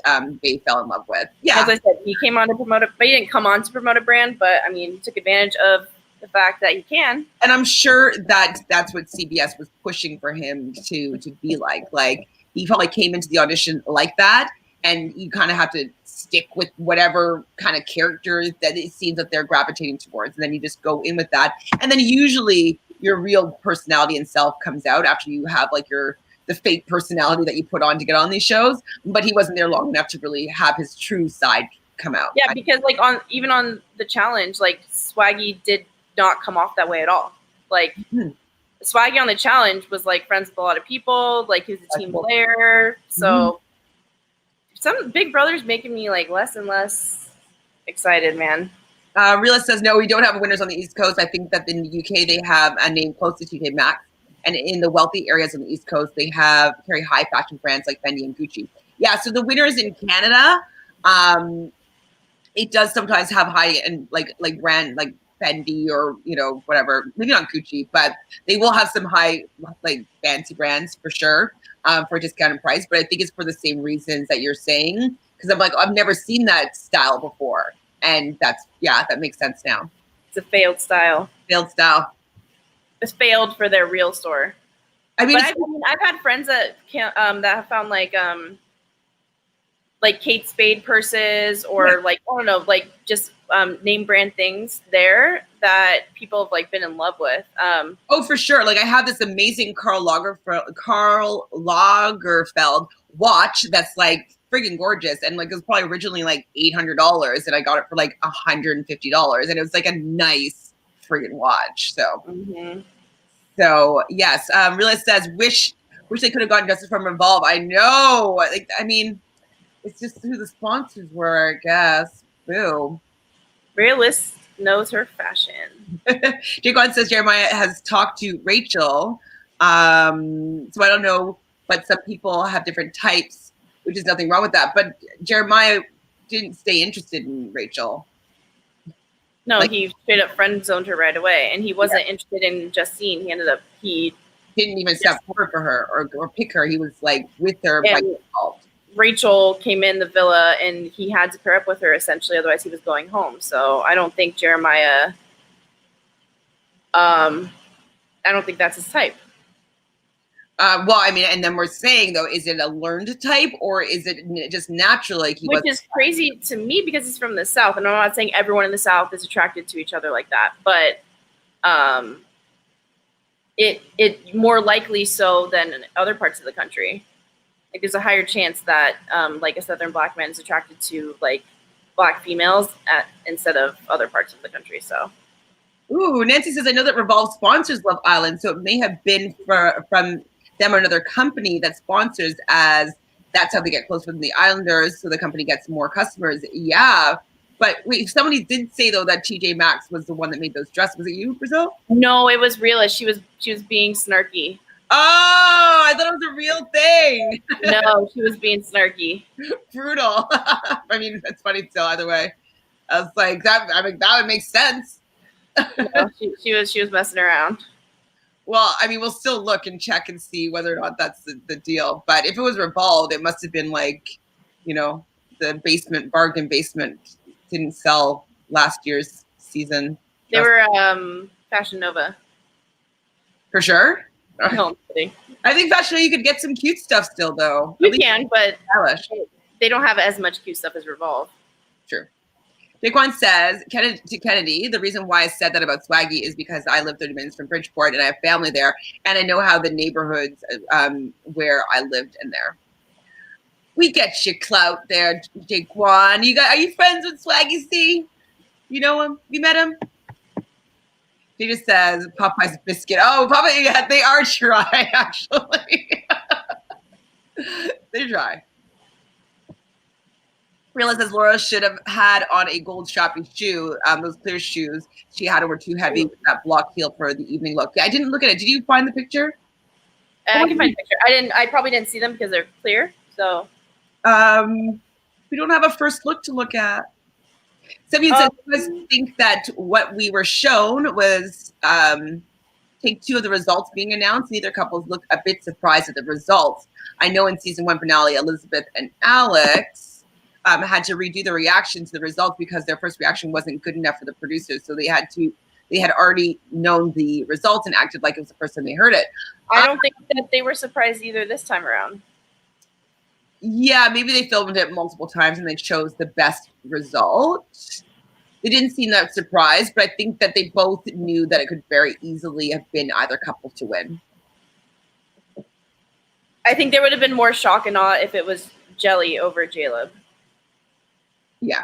they fell in love with. Yeah. As I said, he came on to promote it, but he didn't come on to promote a brand. But I mean, he took advantage of the fact that he can. And I'm sure that that's what CBS was pushing for him to be like. Like, he probably came into the audition like that, and you kind of have to stick with whatever kind of character that it seems that they're gravitating towards. And then you just go in with that. And then usually your real personality and self comes out after you have like the fake personality that you put on to get on these shows. But he wasn't there long enough to really have his true side come out. Yeah, because like even on the challenge, like Swaggy did not come off that way at all. Like Swaggy on the challenge was like friends with a lot of people, like he was a team player. So some Big Brother's making me like less and less excited, man. Realist says, no, we don't have winners on the East Coast. I think that in the UK they have a name close to TJ Maxx. And in the wealthy areas on the East Coast, they carry high fashion brands like Fendi and Gucci. Yeah, so the winners in Canada, it does sometimes have high and like brand like Fendi or whatever, maybe not Gucci, but they will have some high like fancy brands for sure for a discounted price. But I think it's for the same reasons that you're saying, because I'm like, I've never seen that style before, and that makes sense now. It's a failed style. Failed style. It's failed for their real store. I mean, I've had friends that have found like Kate Spade purses or like, I don't know, like just name brand things there that people have like been in love with. Oh, for sure. Like I have this amazing Karl Lagerfeld watch that's like friggin' gorgeous, and like it was probably originally like $800, and I got it for like $150, and it was like a nice friggin' watch. So, so yes. Realist says, wish they could have gotten justice from Revolve. I know. Like, I mean, it's just who the sponsors were, I guess. Boo. Realist knows her fashion. Jaquan says Jeremiah has talked to Rachel. So I don't know, but some people have different types, which is nothing wrong with that. But Jeremiah didn't stay interested in Rachel. No, he straight up friend zoned her right away, and he wasn't interested in Justine. He didn't even step forward for her or pick her. He was like with her by default. Rachel came in the villa and he had to pair up with her essentially, otherwise he was going home. So I don't think Jeremiah, I don't think that's his type. Well, I mean, and then we're saying though, is it a learned type or is it just natural? Like which is crazy to me because he's from the South, and I'm not saying everyone in the South is attracted to each other like that, but it more likely so than in other parts of the country. Like there's a higher chance that like a Southern black man is attracted to like black females instead of other parts of the country. So, ooh, Nancy says, I know that Revolve sponsors Love Island, so it may have been from them or another company that sponsors, as that's how they get close with the Islanders, so the company gets more customers. Yeah, but wait, somebody did say though that TJ Maxx was the one that made those dresses. Was it you, Brazil? No, it was Realist. She was being snarky. Oh, I thought it was a real thing. No, she was being snarky. Brutal. I mean, that's funny still. Either way, I was like, that. I mean, that would make sense. No, she was messing around. Well, I mean, we'll still look and check and see whether or not that's the deal. But if it was Revolve, it must have been like, the bargain basement didn't sell last year's season. They were Fashion Nova. For sure. No, I'm kidding. I think Fashion Nova, you could get some cute stuff still, though. You can, but stylish. They don't have as much cute stuff as Revolve. Sure. Jaquan says, to Kennedy, the reason why I said that about Swaggy is because I live 30 minutes from Bridgeport and I have family there, and I know how the neighborhoods where I lived in there. We get your clout there, Jaquan. Are you friends with Swaggy C? You know him? You met him? He just says Popeye's biscuit. Oh, Popeye, yeah, they are dry, actually. They're dry. Realist says Laura should have had on a gold strappy shoe. Those clear shoes she had were too heavy with that block heel for the evening look. I didn't look at it. Did you find the picture? I can find the picture. I probably didn't see them because they're clear. So we don't have a first look to look at. Somebody said, you guys think that what we were shown was take two of the results being announced. Neither couples look a bit surprised at the results. I know in season 1 finale, Elizabeth and Alex had to redo the reaction to the results because their first reaction wasn't good enough for the producers. So they had already known the results and acted like it was the first time they heard it. I don't think that they were surprised either this time around. Yeah, maybe they filmed it multiple times and they chose the best result. They didn't seem that surprised, but I think that they both knew that it could very easily have been either couple to win. I think there would have been more shock and awe if it was Jelly over Jaleb. Yeah.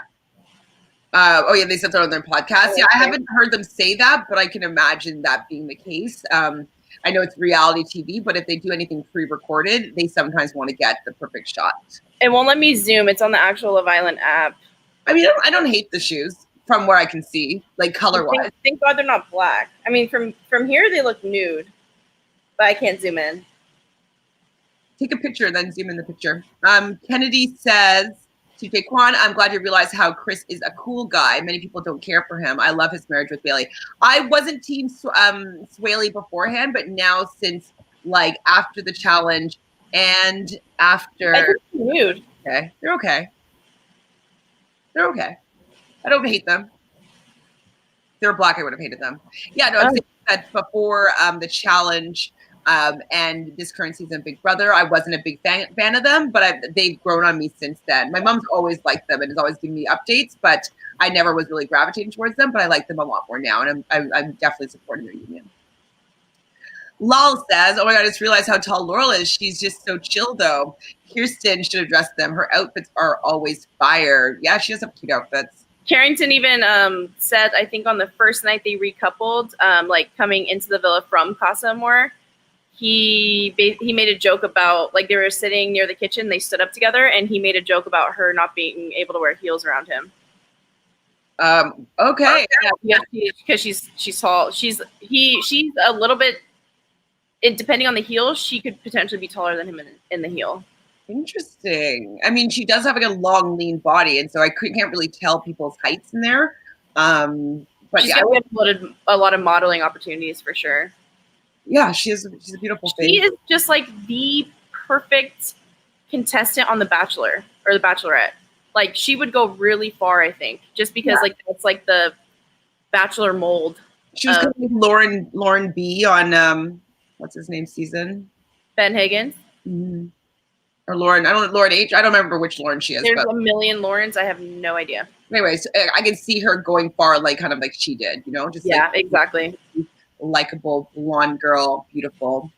Oh yeah, they said that on their podcast. Yeah, I haven't heard them say that, but I can imagine that being the case. I know it's reality TV, but if they do anything pre-recorded, they sometimes want to get the perfect shot. It won't let me zoom. It's on the actual Love Island app. I mean, I don't hate the shoes from where I can see, like color-wise. Thank God they're not black. I mean, from here they look nude, but I can't zoom in. Take a picture, then zoom in the picture. Kennedy says to Jaquan, I'm glad you realize how Chris is a cool guy. Many people don't care for him. I love his marriage with Bailey. I wasn't team Swaley beforehand, but now since like after the challenge and after. I think they're nude. Okay, they're okay. They're okay. I don't hate them. If they were black, I would have hated them. Yeah, no, I'm saying that before the challenge and this current season of Big Brother, I wasn't a big fan of them, but they've grown on me since then. My mom's always liked them and has always given me updates, but I never was really gravitating towards them, but I like them a lot more now, and I'm definitely supporting their union. Lal says, oh my God, I just realized how tall Laurel is. She's just so chill, though. Kirsten should address them. Her outfits are always fire. Yeah, she has some cute outfits. Carrington even said, I think on the first night they recoupled, like coming into the villa from Casa Amor, he made a joke about, like, they were sitting near the kitchen, they stood up together, and he made a joke about her not being able to wear heels around him. Okay. Yeah, because she's tall. She's a little bit. Depending on the heel, she could potentially be taller than him in the heel. Interesting. I mean, she does have like a long, lean body, and so I can't really tell people's heights in there. But she's got a lot of modeling opportunities for sure. Yeah, she's a beautiful face. She is just like the perfect contestant on The Bachelor or The Bachelorette. Like, she would go really far, I think, just because like that's like the Bachelor mold. She was with Lauren B on what's his name season? Ben Higgins. Mm-hmm. Or Lauren, Lauren H. I don't remember which Lauren she is. There's a million Laurens. I have no idea. Anyways, I can see her going far, like kind of like she did, you know? Just like, exactly. Likable blonde girl, beautiful.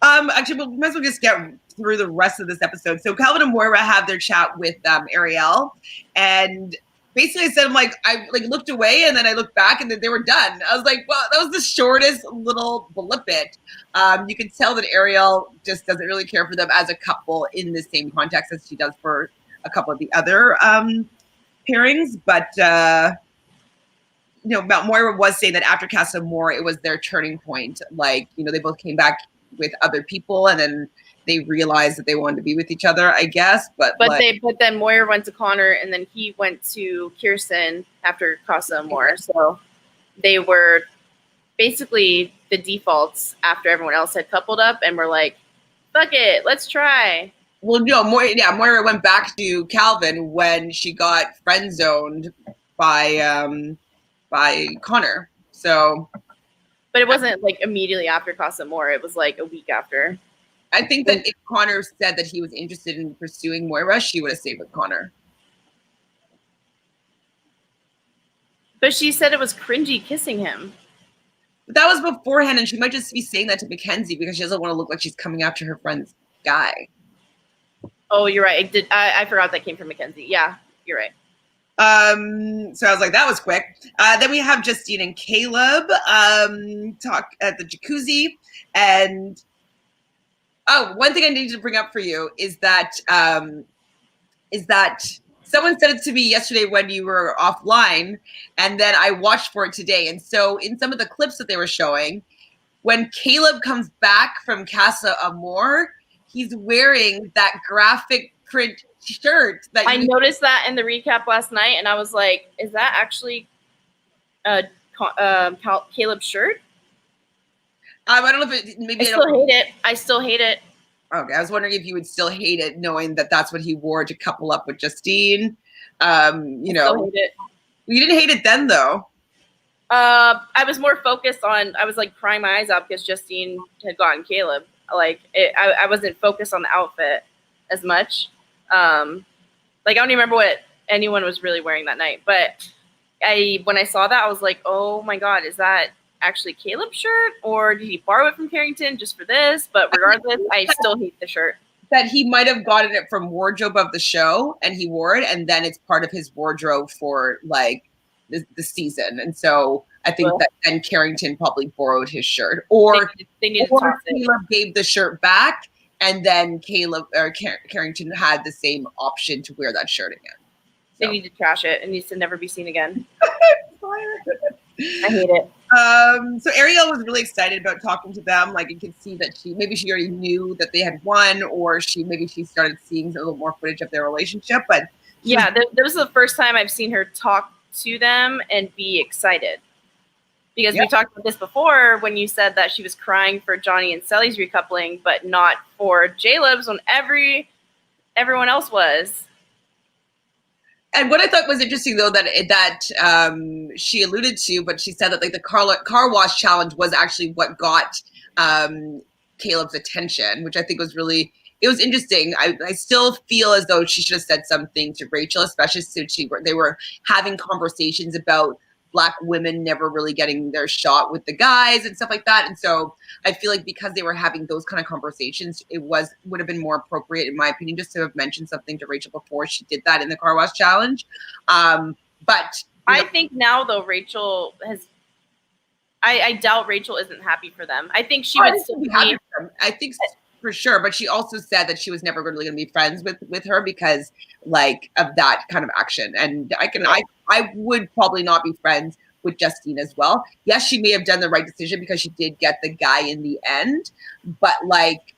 Actually, we might as well just get through the rest of this episode. So Calvin and Moira have their chat with Ariel, and basically I said, I looked away and then I looked back and then they were done. I was like, well, that was the shortest little blip. You can tell that Ariel just doesn't really care for them as a couple in the same context as she does for a couple of the other pairings. But, Moira was saying that after Casa Amor, it was their turning point. Like, they both came back with other people and then they realized that they wanted to be with each other, I guess. But then Moira went to Connor and then he went to Kirsten after Casa Amor. So they were basically the defaults after everyone else had coupled up and were like, fuck it, let's try. Well, no, Moira went back to Calvin when she got friend zoned by Connor. So, but it wasn't like immediately after Casa Amor. It was like a week after. I think that if Connor said that he was interested in pursuing Moira, she would have stayed with Connor. But she said it was cringy kissing him. But that was beforehand, and she might just be saying that to Mackenzie because she doesn't want to look like she's coming after her friend's guy. Oh, you're right. I forgot that came from Mackenzie. Yeah, you're right. So I was like, that was quick. Then we have Justine and Caleb talk at the jacuzzi. And one thing I need to bring up for you is that someone said it to me yesterday when you were offline, and then I watched for it today. And so in some of the clips that they were showing, when Caleb comes back from Casa Amor, he's wearing that graphic print shirt that I noticed that in the recap last night, and I was like, is that actually Caleb's shirt? I don't know if it maybe I still hate it. Okay, I was wondering if you would still hate it, knowing that that's what he wore to couple up with Justine. I still hate it. You didn't hate it then, though. I was more focused on. I was like crying my eyes out because Justine had gotten Caleb. Like I wasn't focused on the outfit as much. I don't even remember what anyone was really wearing that night. But when I saw that, I was like, oh my God, is that actually Caleb's shirt, or did he borrow it from Carrington just for this? But regardless, I still hate the shirt. that he might have gotten it from wardrobe of the show and he wore it, and then it's part of his wardrobe for like the season. And so I think that then Carrington probably borrowed his shirt, or they need to toss it. Caleb gave the shirt back, and then Carrington had the same option to wear that shirt again. They need to trash it. It needs to never be seen again. I hate it. So Ariel was really excited about talking to them. Like, you could see that she already knew that they had won, or she started seeing a little more footage of their relationship. But yeah, this was the first time I've seen her talk to them and be excited. Because we talked about this before when you said that she was crying for Johnny and Sally's recoupling, but not for Jaleb's when everyone else was. And what I thought was interesting, though, that she alluded to, but she said that like the car wash challenge was actually what got Caleb's attention, which I think was really, it was interesting. I still feel as though she should have said something to Rachel, especially since they were having conversations about Black women never really getting their shot with the guys and stuff like that. And so I feel like because they were having those kind of conversations, it would have been more appropriate, in my opinion, just to have mentioned something to Rachel before she did that in the car wash challenge. But I think now, though, Rachel has, I doubt Rachel isn't happy for them. I think she would still be happy for them. I think for sure, but she also said that she was never really going to be friends with her because like of that kind of action. And I would probably not be friends with Justine as well. Yes, she may have done the right decision because she did get the guy in the end, but like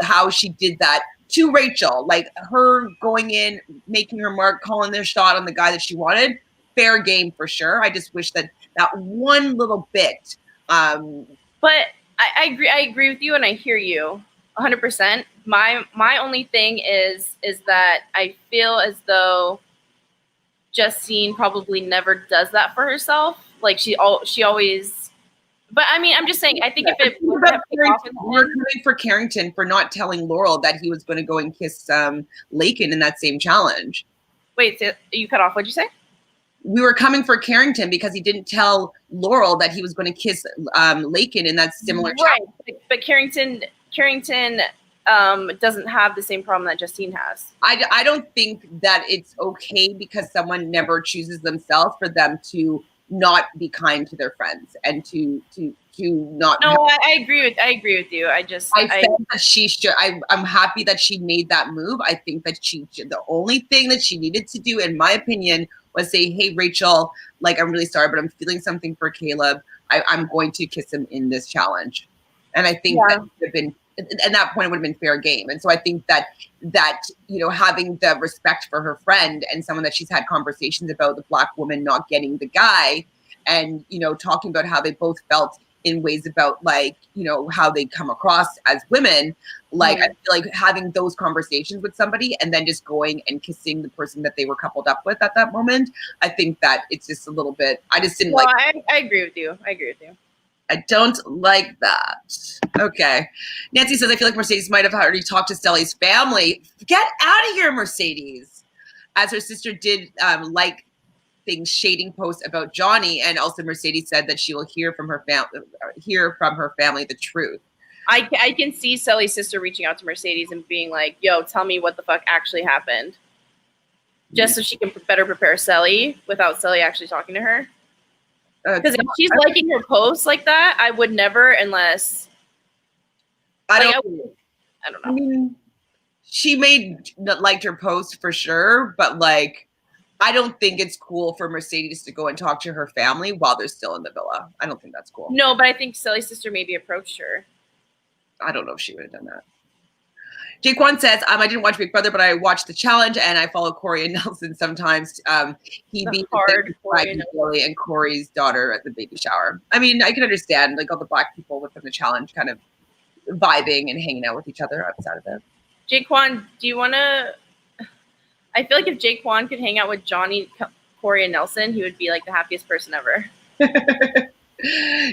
how she did that to Rachel, like her going in, making her mark, calling their shot on the guy that she wanted, fair game for sure. I just wish that one little bit. But I agree with you, and I hear you 100%. My only thing is that I feel as though Justine probably never does that for herself. Like she always. But I mean, I'm just saying. I think if it we're coming for Carrington for not telling Laurel that he was going to go and kiss Lakin in that same challenge. Wait, so you cut off. What'd you say? We were coming for Carrington because he didn't tell Laurel that he was going to kiss Lakin in that similar challenge. But Carrington doesn't have the same problem that Justine has. I don't think that it's okay because someone never chooses themselves for them to not be kind to their friends and to not. No, I agree with you. I think that she should. I'm happy that she made that move. I think that the only thing that she needed to do, in my opinion, was say, "Hey, Rachel, like I'm really sorry, but I'm feeling something for Caleb. I'm going to kiss him in this challenge." And I think that would have been, at that point, it would have been fair game. And so I think that having the respect for her friend and someone that she's had conversations about, the Black woman not getting the guy, and talking about how they both felt in ways about like how they come across as women. Like I feel like having those conversations with somebody and then just going and kissing the person that they were coupled up with at that moment, I think that it's just a little bit. I just didn't like. I agree with you. I don't like that. Okay. Nancy says, I feel like Mercedes might have already talked to Stelly's family. Get out of here, Mercedes. As her sister did like things, shading posts about Johnny, and also Mercedes said that she will hear from her family the truth. I can see Stelly's sister reaching out to Mercedes and being like, yo, tell me what the fuck actually happened. Just so she can better prepare Stelly without Stelly actually talking to her. Because if she's liking her posts like that, I would never unless. I don't know. I mean, she liked her post for sure, but like, I don't think it's cool for Mercedes to go and talk to her family while they're still in the villa. I don't think that's cool. No, but I think Stelly's sister maybe approached her. I don't know if she would have done that. Jaquan says, I didn't watch Big Brother, but I watched the challenge and I follow Corey and Nelson sometimes. He beat Billy and Corey's daughter at the baby shower. I mean, I can understand like all the Black people within the challenge kind of vibing and hanging out with each other outside of it. Jaquan, do you want to... I feel like if Jaquan could hang out with Johnny, Corey, and Nelson, he would be like the happiest person ever.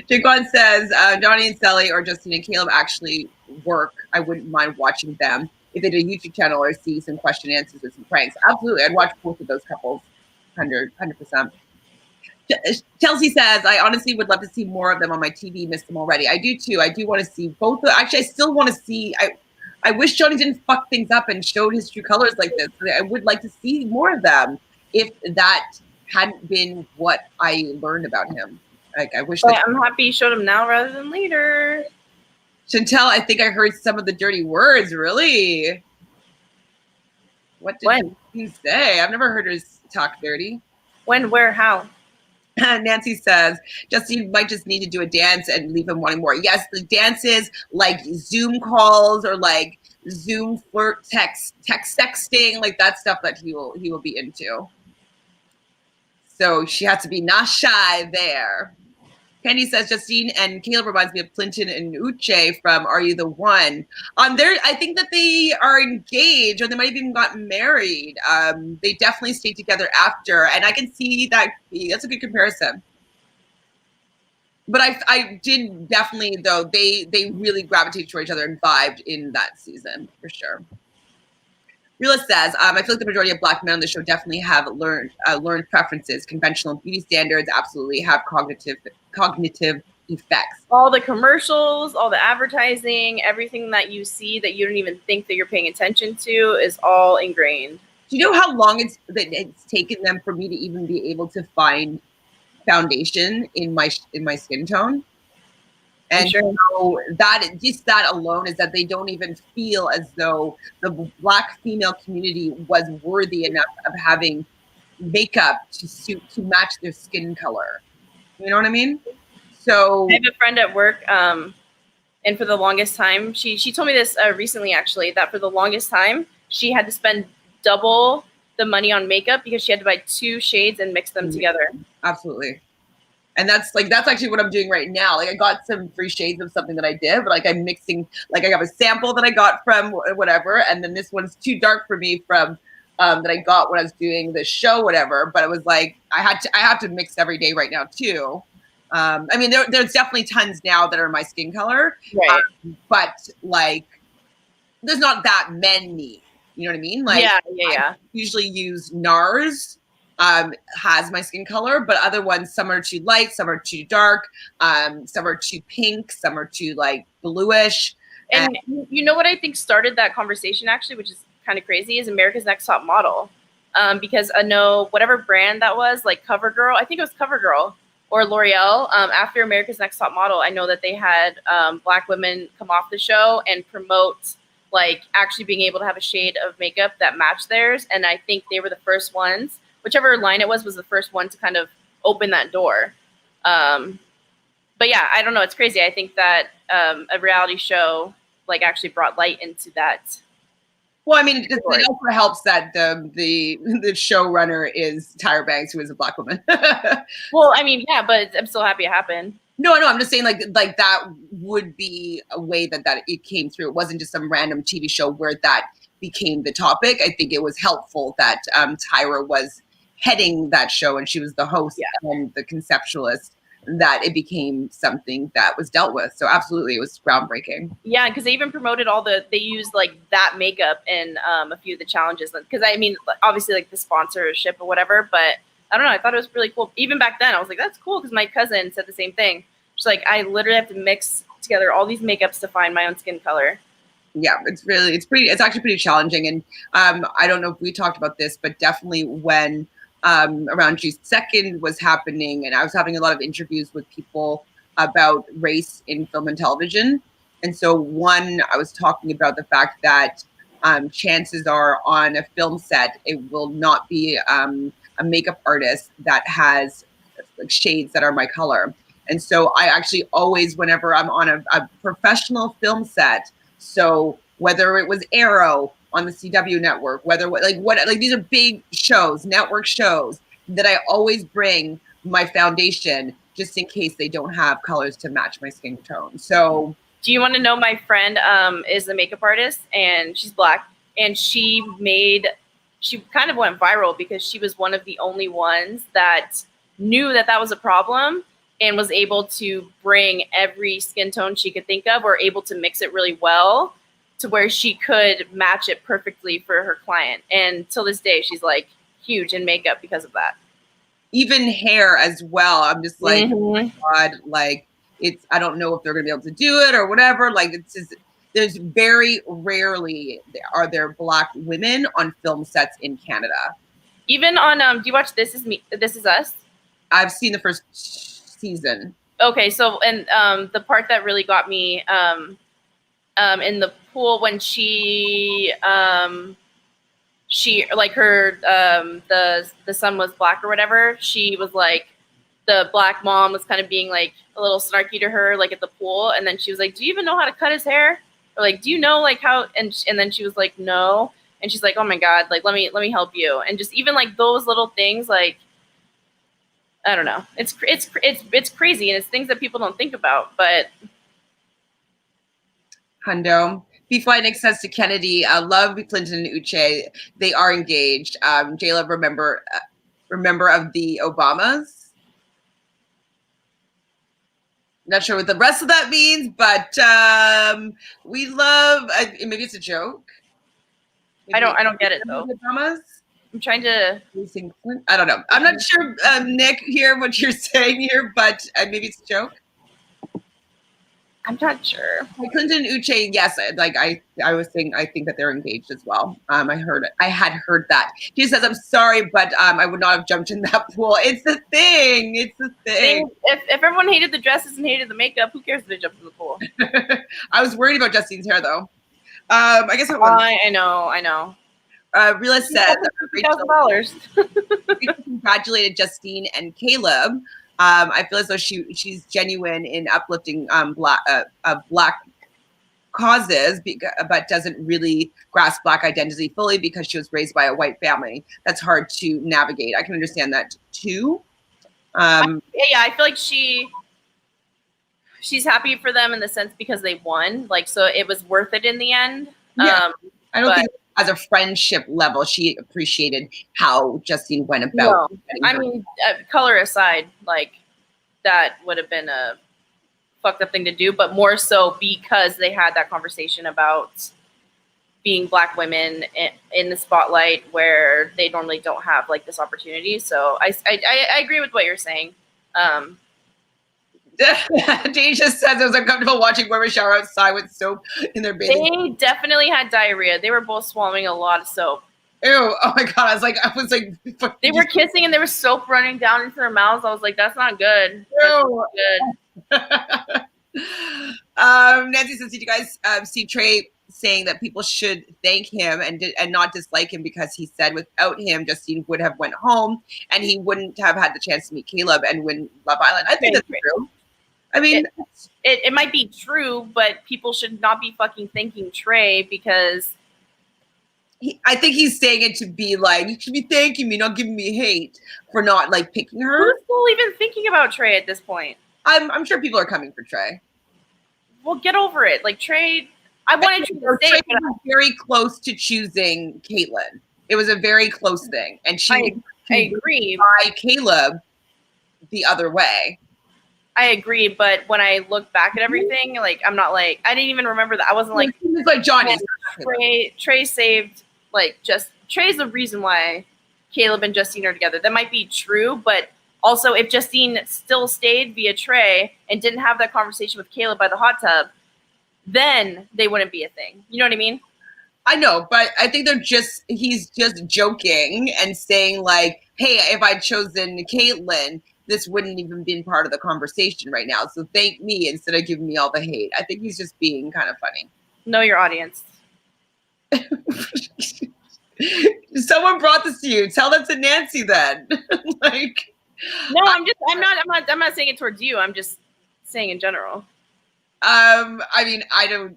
Jaquan says, Johnny and Sally or Justine and Caleb actually work. I wouldn't mind watching them if they did a YouTube channel or see some question and answers with some pranks. Absolutely. I'd watch both of those couples 100%. Chelsea says, I honestly would love to see more of them on my TV. Missed them already. I do too. I do want to see both. Actually, I still want to see. I wish Johnny didn't fuck things up and showed his true colors like this. I would like to see more of them if that hadn't been what I learned about him. Like, I wish But that. I'm happy you showed him now rather than later. Chantele, I think I heard some of the dirty words. Really? What did he say? I've never heard her talk dirty. When, where, how? Nancy says Justine might just need to do a dance and leave him wanting more. Yes, the dances like Zoom calls or like Zoom flirt text sexting, like that stuff that he will be into. So she has to be not shy there. Penny says Justine and Caleb reminds me of Clinton and Uche from Are You the One? I think that they are engaged, or they might have even gotten married. They definitely stayed together after, and I can see that. That's a good comparison. But I did definitely, though, they really gravitated toward each other and vibed in that season for sure. Realist says, I feel like the majority of Black men on the show definitely have learned preferences. Conventional beauty standards absolutely have cognitive effects. All the commercials, all the advertising, everything that you see that you don't even think that you're paying attention to is all ingrained. Do you know how long it's taken them for me to even be able to find foundation in my skin tone? And sure. so that alone is that they don't even feel as though the Black female community was worthy enough of having makeup to match their skin color. You know what I mean? So I have a friend at work, and for the longest time, she told me this recently actually, that for the longest time she had to spend double the money on makeup because she had to buy 2 shades and mix them together. Absolutely. And that's actually what I'm doing right now. Like, I got some free shades of something that I did, but like I'm mixing, like I have a sample that I got from whatever, and then this one's too dark for me from that I got when I was doing the show, whatever. But it was like I have to mix every day right now too. I mean, there's definitely tons now that are my skin color, right? But like, there's not that many. You know what I mean? Like, yeah. I usually use NARS. Has my skin color, but other ones, some are too light, some are too dark, some are too pink, some are too like bluish. And you know what I think started that conversation actually, which is kind of crazy, is America's Next Top Model. Because I know whatever brand that was, like CoverGirl, I think it was CoverGirl or L'Oreal, after America's Next Top Model, I know that they had Black women come off the show and promote like actually being able to have a shade of makeup that matched theirs. And I think they were the first ones, whichever line it was the first one to kind of open that door. But yeah, I don't know. It's crazy. I think that a reality show like actually brought light into that. Well, I mean, it also helps that the showrunner is Tyra Banks, who is a Black woman. Well, I mean, yeah, but I'm still happy it happened. No, I'm just saying like that would be a way that it came through. It wasn't just some random TV show where that became the topic. I think it was helpful that Tyra was heading that show and she was the host and the conceptualist, that it became something that was dealt with. So absolutely, it was groundbreaking. Yeah, because they even promoted they used like that makeup in a few of the challenges. Because I mean, obviously like the sponsorship or whatever, but I don't know, I thought it was really cool. Even back then, I was like, that's cool, because my cousin said the same thing. She's like, I literally have to mix together all these makeups to find my own skin color. Yeah, it's actually pretty challenging. And I don't know if we talked about this, but definitely when around June 2nd was happening, and I was having a lot of interviews with people about race in film and television. And so I was talking about the fact that chances are on a film set, it will not be a makeup artist that has like shades that are my color. And so I actually always, whenever I'm on a professional film set, so whether it was Arrow on the CW network, these are big shows, network shows, that I always bring my foundation just in case they don't have colors to match my skin tone. So, do you want to know, my friend is a makeup artist and she's Black, and she kind of went viral because she was one of the only ones that knew that was a problem and was able to bring every skin tone she could think of, or able to mix it really well to where she could match it perfectly for her client. And till this day, she's like huge in makeup because of that. Even hair as well. I'm just like, oh my God, like I don't know if they're gonna be able to do it or whatever. Like, it's just, there's very rarely are there Black women on film sets in Canada. Even on, do you watch This Is Us? I've seen the first season. Okay, so, and the part that really got me in the pool when she like her the son was Black or whatever, she was like, the Black mom was kind of being like a little snarky to her, like at the pool, and then she was like, do you even know how to cut his hair, or like, do you know like how, and then she was like, no, and she's like, oh my god, like let me help you. And just even like those little things, like, I don't know, it's crazy, and it's things that people don't think about. But Hundo. Before Nick says to Kennedy, love Clinton and Uche. They are engaged. Jaleb, remember of the Obamas. Not sure what the rest of that means, but we love. Maybe it's a joke. Maybe I don't get it though. Obamas. I'm trying to. I don't know. I'm not sure, Nick, here what you're saying here, but maybe it's a joke. I'm not sure. Clinton and Uche, yes, like I was saying, I think that they're engaged as well. I had heard that. She says, "I'm sorry, but I would not have jumped in that pool." It's the thing. It's the thing. If everyone hated the dresses and hated the makeup, who cares if they jumped in the pool? I was worried about Justine's hair, though. I guess I know. Realist says $3,000. Congratulated Justine and Caleb. I feel as though she's genuine in uplifting Black causes, but doesn't really grasp Black identity fully because she was raised by a white family. That's hard to navigate. I can understand that too. I feel like she's happy for them in the sense because they won. Like, so it was worth it in the end. Yeah. I don't think as a friendship level, she appreciated how Justine went about. No. I mean, color aside, like that would have been a fucked up thing to do, but more so because they had that conversation about being Black women in the spotlight where they normally don't have like this opportunity. So I agree with what you're saying. Jane just says it was uncomfortable watching women shower outside with soap in their bathing. They definitely had diarrhea. They were both swallowing a lot of soap. Ew! Oh my god! I was like, they were kissing and there was soap running down into their mouths. I was like, that's not good. Ew. That's not good. Nancy says, did you guys see Trey saying that people should thank him and not dislike him because he said without him, Justine would have went home and he wouldn't have had the chance to meet Caleb and win Love Island. I think that's true. I mean, it might be true, but people should not be fucking thanking Trey because I think he's saying it to be like, you should be thanking me, not giving me hate for not like picking her. Who's still even thinking about Trey at this point? I'm sure people are coming for Trey. Well, get over it. Like Trey, I wanted you to say, Trey was very close to choosing Caitlyn. It was a very close thing, and I agree. By Caleb the other way. I agree, but when I look back at everything, like I'm not like I didn't even remember that. I wasn't like it's like Johnny. Trey saved Trey's the reason why Caleb and Justine are together. That might be true, but also if Justine still stayed via Trey and didn't have that conversation with Caleb by the hot tub, then they wouldn't be a thing. You know what I mean? I know, but I think he's just joking and saying like, hey, if I'd chosen Caitlyn, this wouldn't even been part of the conversation right now. So thank me instead of giving me all the hate. I think he's just being kind of funny. Know your audience. Someone brought this to you. Tell that to Nancy then. Like, no, I'm not saying it towards you. I'm just saying in general. I mean,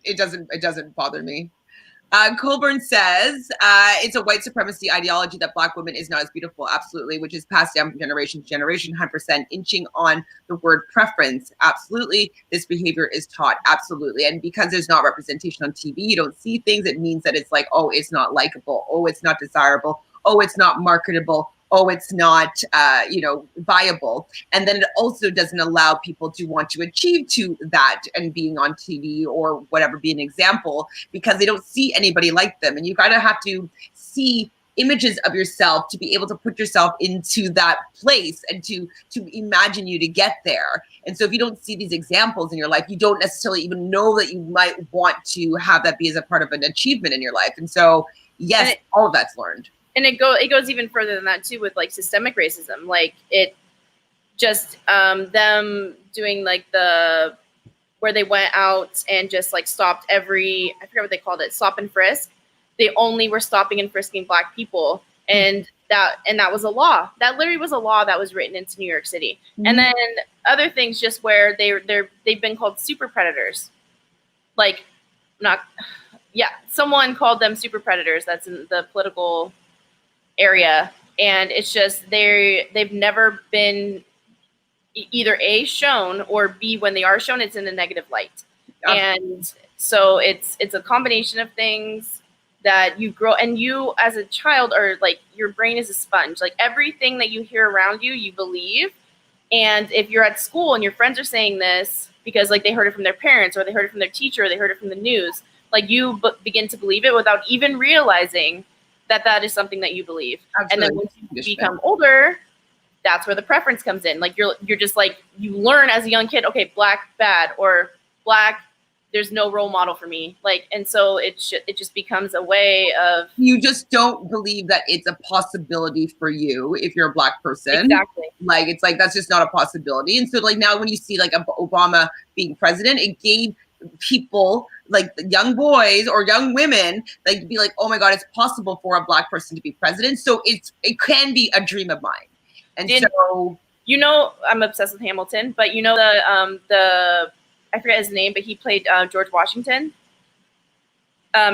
it doesn't bother me. Colburn says, it's a white supremacy ideology that Black women is not as beautiful, absolutely, which is passed down from generation to generation, 100%, inching on the word preference, absolutely. This behavior is taught, absolutely. And because there's not representation on TV, you don't see things, it means that it's like, oh, it's not likable, oh, it's not desirable, oh, it's not marketable, oh, it's not, viable. And then it also doesn't allow people to want to achieve to that and being on TV or whatever, be an example, because they don't see anybody like them. And you kind of have to see images of yourself to be able to put yourself into that place and to imagine you to get there. And so if you don't see these examples in your life, you don't necessarily even know that you might want to have that be as a part of an achievement in your life. And so, yes, all of that's learned. And it goes even further than that too, with like systemic racism. Like it just them doing like where they went out and just like stopped I forget what they called it, stop and frisk. They only were stopping and frisking Black people, and that was a law. That literally was a law that was written into New York City. Mm-hmm. And then other things just where they've been called super predators. Like someone called them super predators that's in the political area, and it's just they've never been either A, shown, or B, when they are shown, it's in a negative light. And so it's a combination of things that you grow, and you as a child are like, your brain is a sponge. Like everything that you hear around you, you believe. And if you're at school and your friends are saying this because like they heard it from their parents, or they heard it from their teacher, or they heard it from the news, like you begin to believe it without even realizing that is something that you believe. Absolutely. And then once you become older, that's where the preference comes in. Like you're just like, you learn as a young kid, okay, Black bad, or Black, there's no role model for me. Like, and so it just becomes a way of, you just don't believe that it's a possibility for you if you're a Black person. Exactly. Like it's like that's just not a possibility. And so like now when you see like Obama being president, it gave people like young boys or young women like be like, oh my God, it's possible for a Black person to be president. So it can be a dream of mine. And so, you know, I'm obsessed with Hamilton, but you know the I forget his name, but he played George Washington.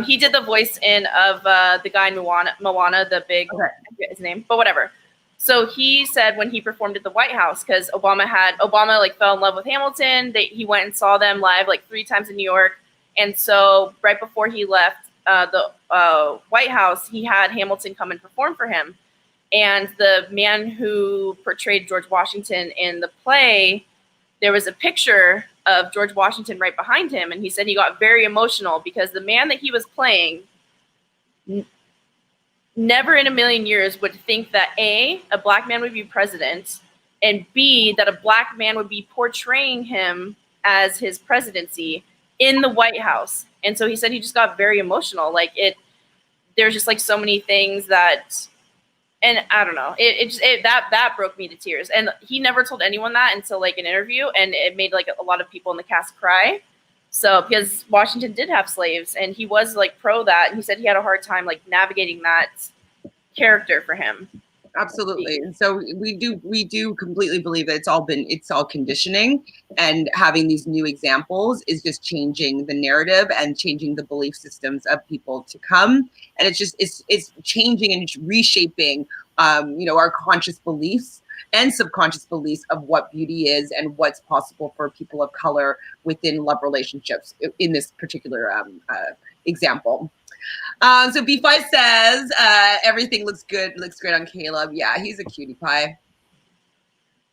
He did the voice of the guy in Moana, the big, I forget his name, but whatever. So he said when he performed at the White House, because Obama like fell in love with Hamilton. He went and saw them live like 3 times in New York, and so right before he left the White House, he had Hamilton come and perform for him. And the man who portrayed George Washington in the play, there was a picture of George Washington right behind him. And he said he got very emotional because the man that he was playing never in a million years would think that A, a Black man would be president, and B, that a Black man would be portraying him as his presidency in the White House. And so he said he just got very emotional. Like there's just like so many things that, and I don't know, that broke me to tears. And he never told anyone that until like an interview, and it made like a lot of people in the cast cry. So because Washington did have slaves, and he was like pro that, and he said he had a hard time like navigating that character for him. Absolutely. And so we do completely believe that it's all conditioning, and having these new examples is just changing the narrative and changing the belief systems of people to come. And it's changing and reshaping, our conscious beliefs and subconscious beliefs of what beauty is and what's possible for people of color within love relationships in this particular example. So B5 says, everything looks great on Caleb. Yeah, he's a cutie pie.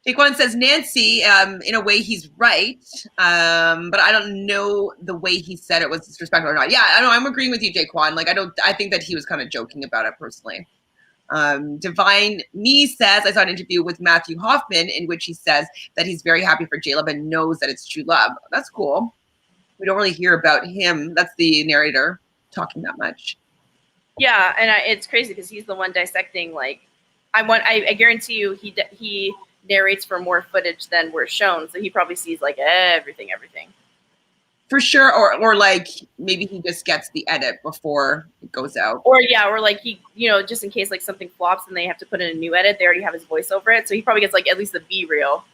Daquan says, Nancy, in a way he's right, but I don't know the way he said it was disrespectful or not. Yeah, I know, I'm agreeing with you, Daquan. Like, I think that he was kind of joking about it personally. Divine Me says, I saw an interview with Matthew Hoffman in which he says that he's very happy for Jaleb and knows that it's true love. That's cool. We don't really hear about him. That's the narrator talking that much. Yeah, and it's crazy because he's the one dissecting. Like, I guarantee you, he narrates for more footage than we're shown, so he probably sees like everything. For sure, or like maybe he just gets the edit before it goes out. Or like he, just in case like something flops and they have to put in a new edit, they already have his voice over it, so he probably gets like at least the B-reel.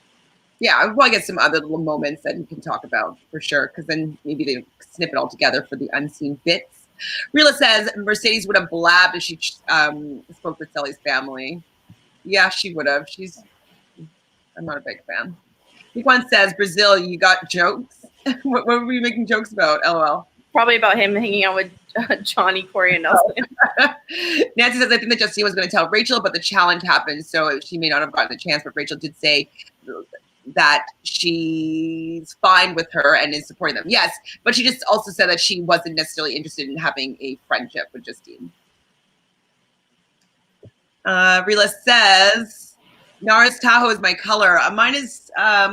Yeah, I'll probably get some other little moments that he can talk about for sure, because then maybe they snip it all together for the unseen bits. Rila says Mercedes would have blabbed if she spoke with Sully's family. Yeah, she would have. I'm not a big fan. One says, Brazil, you got jokes? What were you making jokes about? LOL. Probably about him hanging out with Johnny, Corey, and Nelson. Nancy says, I think that Justine was going to tell Rachel, but the challenge happened, so she may not have gotten the chance, but Rachel did say that she's fine with her and is supporting them. Yes, but she just also said that she wasn't necessarily interested in having a friendship with Justine. Rila says, Nara's Tahoe is my color. Mine is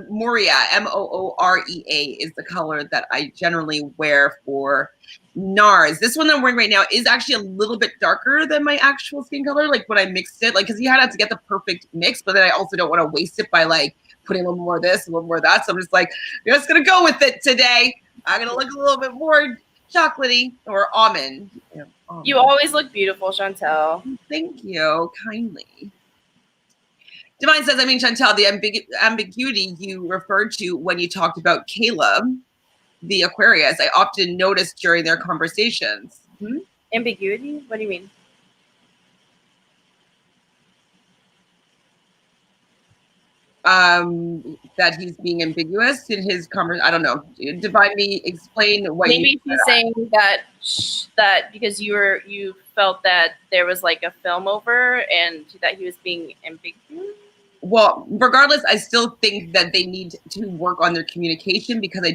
Moria, Moorea is the color that I generally wear for NARS. This one that I'm wearing right now is actually a little bit darker than my actual skin color, like when I mixed it, like, because you had to get the perfect mix, but then I also don't want to waste it by like putting a little more of this, a little more of that. So I'm just like, I'm just going to go with it today. I'm going to look a little bit more chocolatey or almond. Almond. You always look beautiful, Chantele. Thank you, kindly. Divine says, I mean, Chantele, the ambiguity you referred to when you talked about Caleb, the Aquarius, I often noticed during their conversations. Ambiguity? What do you mean? That he's being ambiguous in his conversation. I don't know. Divine, me explain what. Maybe he's saying that because you felt that there was like a film over and that he was being ambiguous. Well, regardless, I still think that they need to work on their communication because I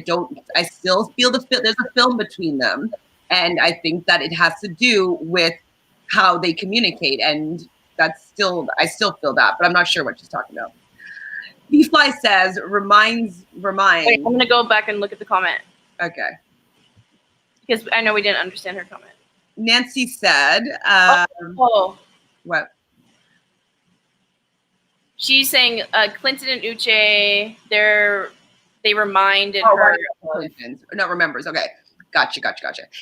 still feel there's a film between them. And I think that it has to do with how they communicate. And I still feel that, but I'm not sure what she's talking about. B-Fly says, reminds. Wait, I'm going to go back and look at the comment. Okay. Because I know we didn't understand her comment. Nancy said, what? She's saying Clinton and Uche, they reminded her. Clinton. No, remembers. Okay. Gotcha.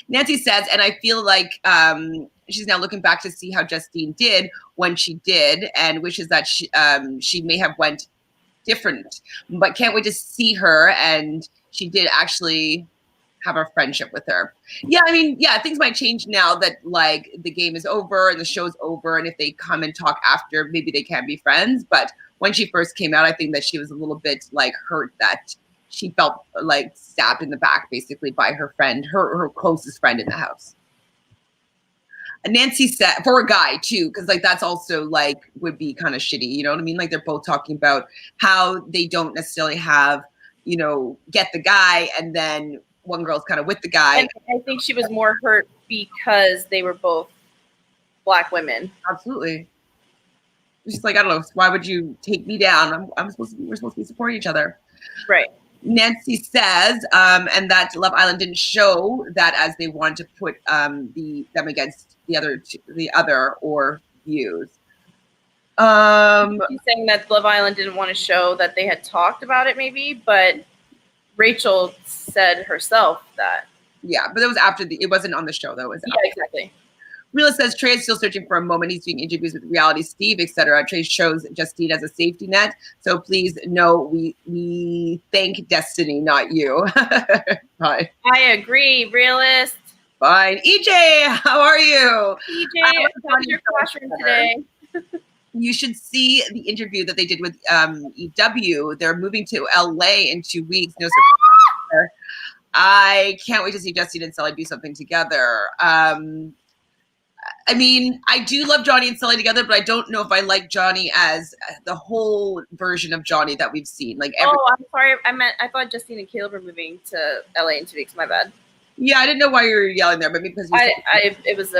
Nancy says, and I feel like she's now looking back to see how Justine did when she did and wishes that she may have went different, but can't wait to see her. And she did actually have a friendship with her. Yeah, I mean, yeah, things might change now that like the game is over and the show's over, and if they come and talk after, maybe they can be friends. But when she first came out, I think that she was a little bit like hurt that she felt like stabbed in the back basically by her friend, her closest friend in the house. Nancy said, for a guy too, because like that's also like would be kind of shitty, you know what I mean? Like they're both talking about how they don't necessarily have, get the guy, and then one girl's kind of with the guy. And I think she was more hurt because they were both Black women. Absolutely. Just like, I don't know, why would you take me down? We're supposed to be supporting each other. Right. Nancy says, and that Love Island didn't show that as they wanted to put them against the other or views. She's saying that Love Island didn't want to show that they had talked about it, maybe, but Rachel said herself that. Yeah, but it was after it wasn't on the show though. Yeah, exactly. Reela says Trey is still searching for a moment. He's doing interviews with Reality Steve, etc. Trey shows Justine as a safety net. So please know we thank Destiny, not you. Bye. I agree, realist. Fine. EJ, how are you? EJ, how's your classroom today? You should see the interview that they did with EW. They're moving to LA in 2 weeks. No surprise. I can't wait to see Justine and Sully do something together. I mean, I do love Johnny and Sully together, but I don't know if I like Johnny as the whole version of Johnny that we've seen. Like, I'm sorry. I thought Justine and Caleb were moving to LA in 2 weeks. My bad. Yeah, I didn't know why you were yelling there, but because it was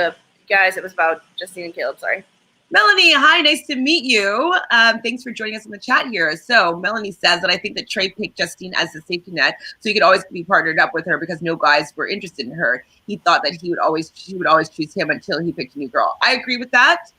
guys. It was about Justine and Caleb. Sorry. Melanie, hi, nice to meet you. Thanks for joining us in the chat here. So Melanie says that I think that Trey picked Justine as the safety net, so he could always be partnered up with her because no guys were interested in her. He thought that she would always choose him until he picked a new girl. I agree with that.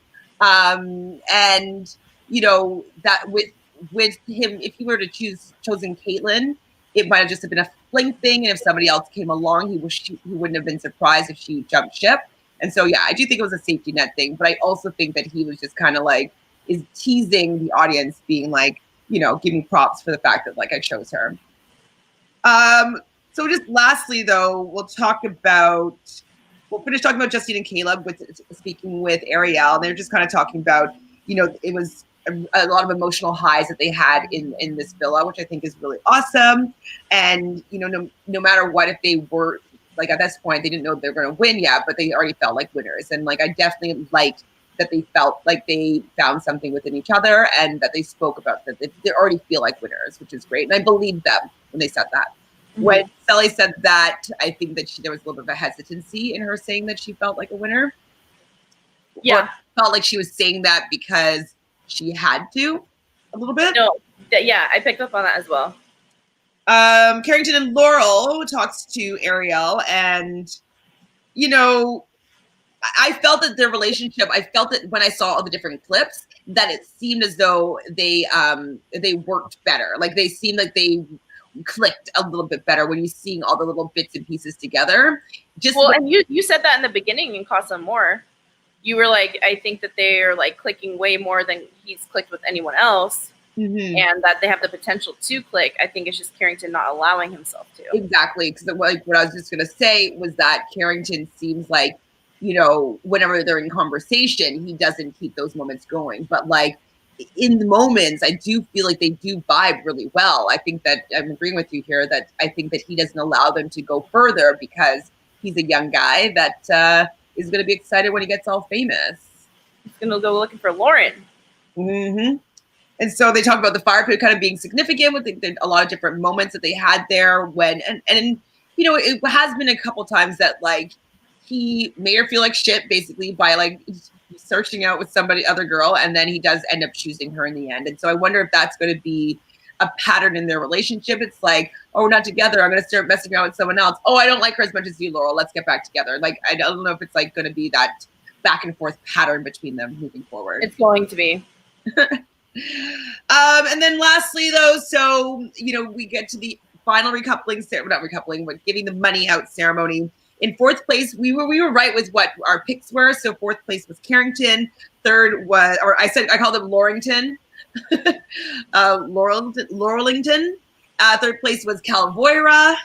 And that with him, if he were to chosen Caitlyn, it might have just been a fling thing. And if somebody else came along, he wouldn't have been surprised if she jumped ship. And so, yeah, I do think it was a safety net thing, but I also think that he was just kind of like is teasing the audience, being like, giving props for the fact that like I chose her. So just lastly, though, we'll finish talking about Justine and Caleb with speaking with Ariel. And they're just kind of talking about, it was a lot of emotional highs that they had in this villa, which I think is really awesome. And, no matter what, if they were, like at this point, they didn't know they were going to win yet, but they already felt like winners. And like, I definitely liked that they felt like they found something within each other and that they spoke about that. They already feel like winners, which is great. And I believed them when they said that. Mm-hmm. When Sally said that, I think that there was a little bit of a hesitancy in her saying that she felt like a winner. Yeah. Or felt like she was saying that because she had to a little bit. No, yeah, I picked up on that as well. Carrington and Laurel talks to Ariel, and you know, I felt that their relationship, I felt it when I saw all the different clips, that it seemed as though they worked better. Like they seemed like they clicked a little bit better when you're seeing all the little bits and pieces together. And you said that in the beginning in Casa More. You were like, I think that they're like clicking way more than he's clicked with anyone else. Mm-hmm. And that they have the potential to click. I think it's just Carrington not allowing himself to. Exactly. Because like what I was just going to say was that Carrington seems like, you know, whenever they're in conversation, he doesn't keep those moments going. But like in the moments, I do feel like they do vibe really well. I think that I'm agreeing with you here that I think that he doesn't allow them to go further because he's a young guy that is going to be excited when he gets all famous. He's going to go looking for Lauren. Mm-hmm. And so they talk about the fire pit kind of being significant with a lot of different moments that they had there when, and you know, it has been a couple times that like he made her feel like shit basically by like searching out with other girl. And then he does end up choosing her in the end. And so I wonder if that's going to be a pattern in their relationship. It's like, oh, we're not together. I'm going to start messing around with someone else. Oh, I don't like her as much as you, Laurel. Let's get back together. Like, I don't know if it's like going to be that back and forth pattern between them moving forward. It's going to be. And then lastly, though, so, you know, we get to the final recoupling, not recoupling, but giving the money out ceremony. In fourth place, we were right with what our picks were. So fourth place was Carrington. Third was, or I called him Laurington. Laurelington. Third place was Calvoira.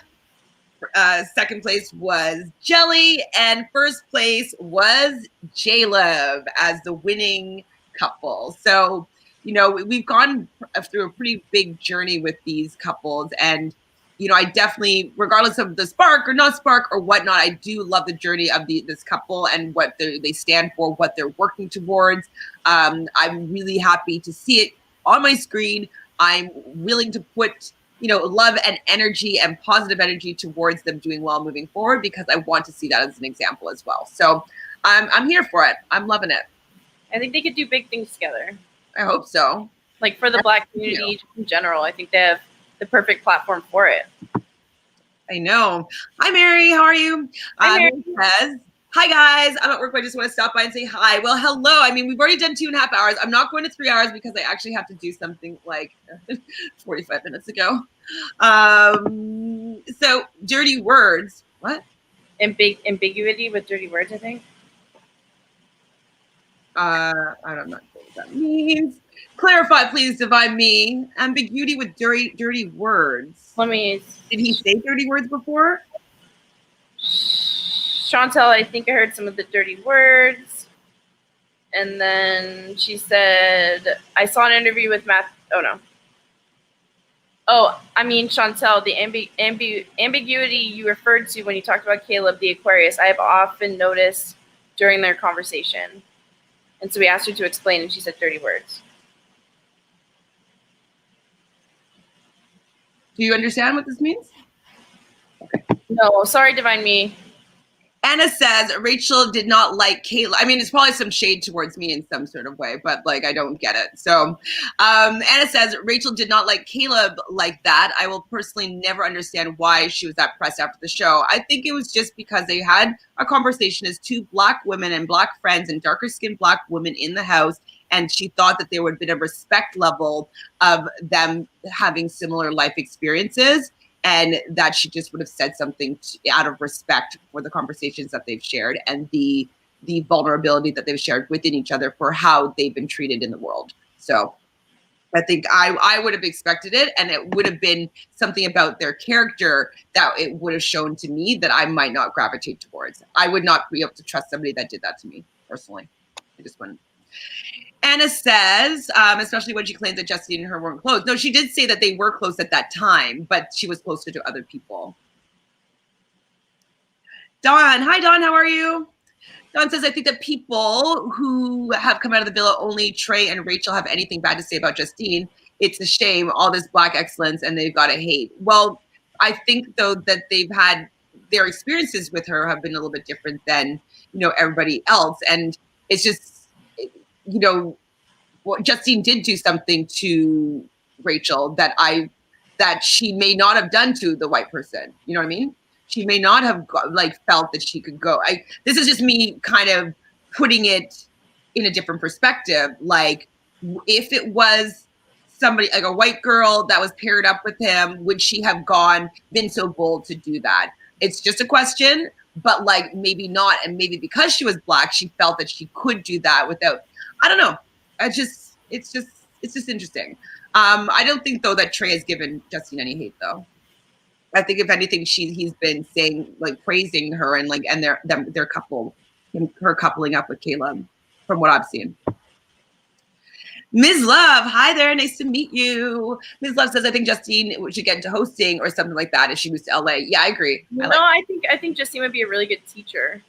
Second place was Jelly. And first place was Jaleb as the winning couple. So, you know, we've gone through a pretty big journey with these couples. And, you know, I definitely, regardless of the spark or not spark or whatnot, I do love the journey of this couple and what they stand for, what they're working towards. I'm really happy to see it on my screen. I'm willing to put, you know, love and energy and positive energy towards them doing well moving forward because I want to see that as an example as well. So I'm here for it. I'm loving it. I think they could do big things together. I hope so. Like for the Black community in general, I think they have the perfect platform for it. I know. Hi, Mary. How are you? Hi, Mary. Says, hi, guys. I'm at work, but I just want to stop by and say hi. Well, hello. I mean, we've already done 2.5 hours. I'm not going to 3 hours because I actually have to do something like 45 minutes ago. So, dirty words. What? Ambiguity with dirty words, I think. I'm not sure what that means. Clarify, please, Divine Me. Ambiguity with dirty words. Did he say dirty words before? Chantele, I think I heard some of the dirty words. And then she said, I saw an interview with Matt. Oh, no. Oh, I mean, Chantele, the ambiguity you referred to when you talked about Caleb, the Aquarius, I have often noticed during their conversation. And so we asked her to explain, and she said dirty words. Do you understand what this means? Okay. No, sorry, Divine Me. Anna says Rachel did not like Kayla. I mean, it's probably some shade towards me in some sort of way, but like I don't get it. So Anna says Rachel did not like Caleb like that. I will personally never understand why she was that pressed after the show. I think it was just because they had a conversation as two Black women and Black friends and darker skinned Black women in the house. And she thought that there would be a respect level of them having similar life experiences. And that she just would have said something out of respect for the conversations that they've shared and the vulnerability that they've shared within each other for how they've been treated in the world. So I think I would have expected it, and it would have been something about their character that it would have shown to me that I might not gravitate towards. I would not be able to trust somebody that did that to me personally. I just wouldn't. Anna says, especially when she claims that Justine and her weren't close. No, she did say that they were close at that time, but she was closer to other people. Dawn. Hi, Dawn. How are you? Dawn says, I think that people who have come out of the villa, only Trey and Rachel have anything bad to say about Justine. It's a shame, all this Black excellence, and they've got to hate. Well, I think, though, that they've had their experiences with her have been a little bit different than, you know, everybody else. And It's just, you know, Justine did do something to Rachel that she may not have done to the white person. You know what I mean? She may not have felt that she could go. This is just me kind of putting it in a different perspective. Like, if it was somebody like a white girl that was paired up with him, would she have been so bold to do that? It's just a question, but like maybe not. And maybe because she was Black, she felt that she could do that without, I don't know. It's just interesting. I don't think though that Trey has given Justine any hate though. I think if anything, he's been saying, like, praising her and their couple, her coupling up with Caleb, from what I've seen. Ms. Love, hi there, nice to meet you. Ms. Love says, I think Justine should get into hosting or something like that if she moves to LA. Yeah, I agree. I think Justine would be a really good teacher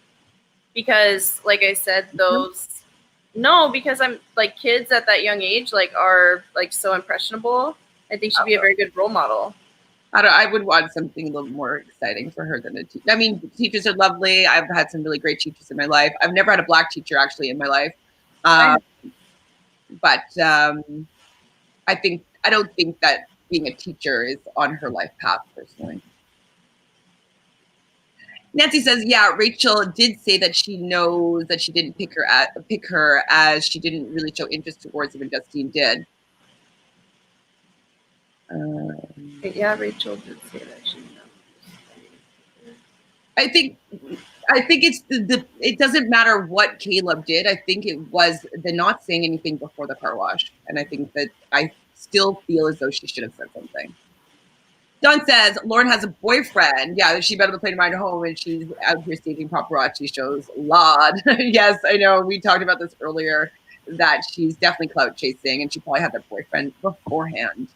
because, like I said, because I'm like kids at that young age are so impressionable. I think she'd be a very good role model. I would want something a little more exciting for her than a teacher. I mean, teachers are lovely. I've had some really great teachers in my life. I've never had a Black teacher actually in my life. But I don't think that being a teacher is on her life path personally. Nancy says, yeah, Rachel did say that she knows that she didn't pick her as she didn't really show interest towards him, and Justine did. Yeah, Rachel did say that she knows. I think it's it doesn't matter what Caleb did. I think it was the not saying anything before the car wash. And I think that I still feel as though she should have said something. Dawn says, Lauren has a boyfriend. Yeah, she better be playing ride home and she's out here staging paparazzi shows. Lord. Yes, I know. We talked about this earlier, that she's definitely clout chasing and she probably had that boyfriend beforehand.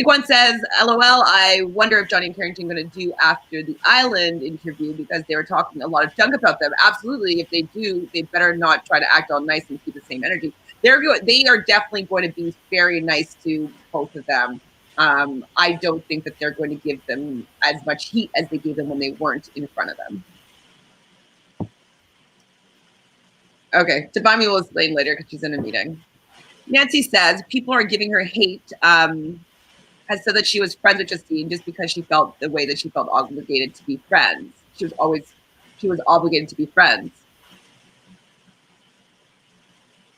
One says, LOL, I wonder if Johnny and Carrington are going to do after the Island interview because they were talking a lot of junk about them. Absolutely. If they do, they better not try to act all nice and keep the same energy. They are definitely going to be very nice to both of them. I don't think that they're going to give them as much heat as they gave them when they weren't in front of them. Okay, Tabami will explain later because she's in a meeting. Nancy says, people are giving her hate. Has said that she was friends with Justine just because she felt the way that she felt obligated to be friends. She was obligated to be friends.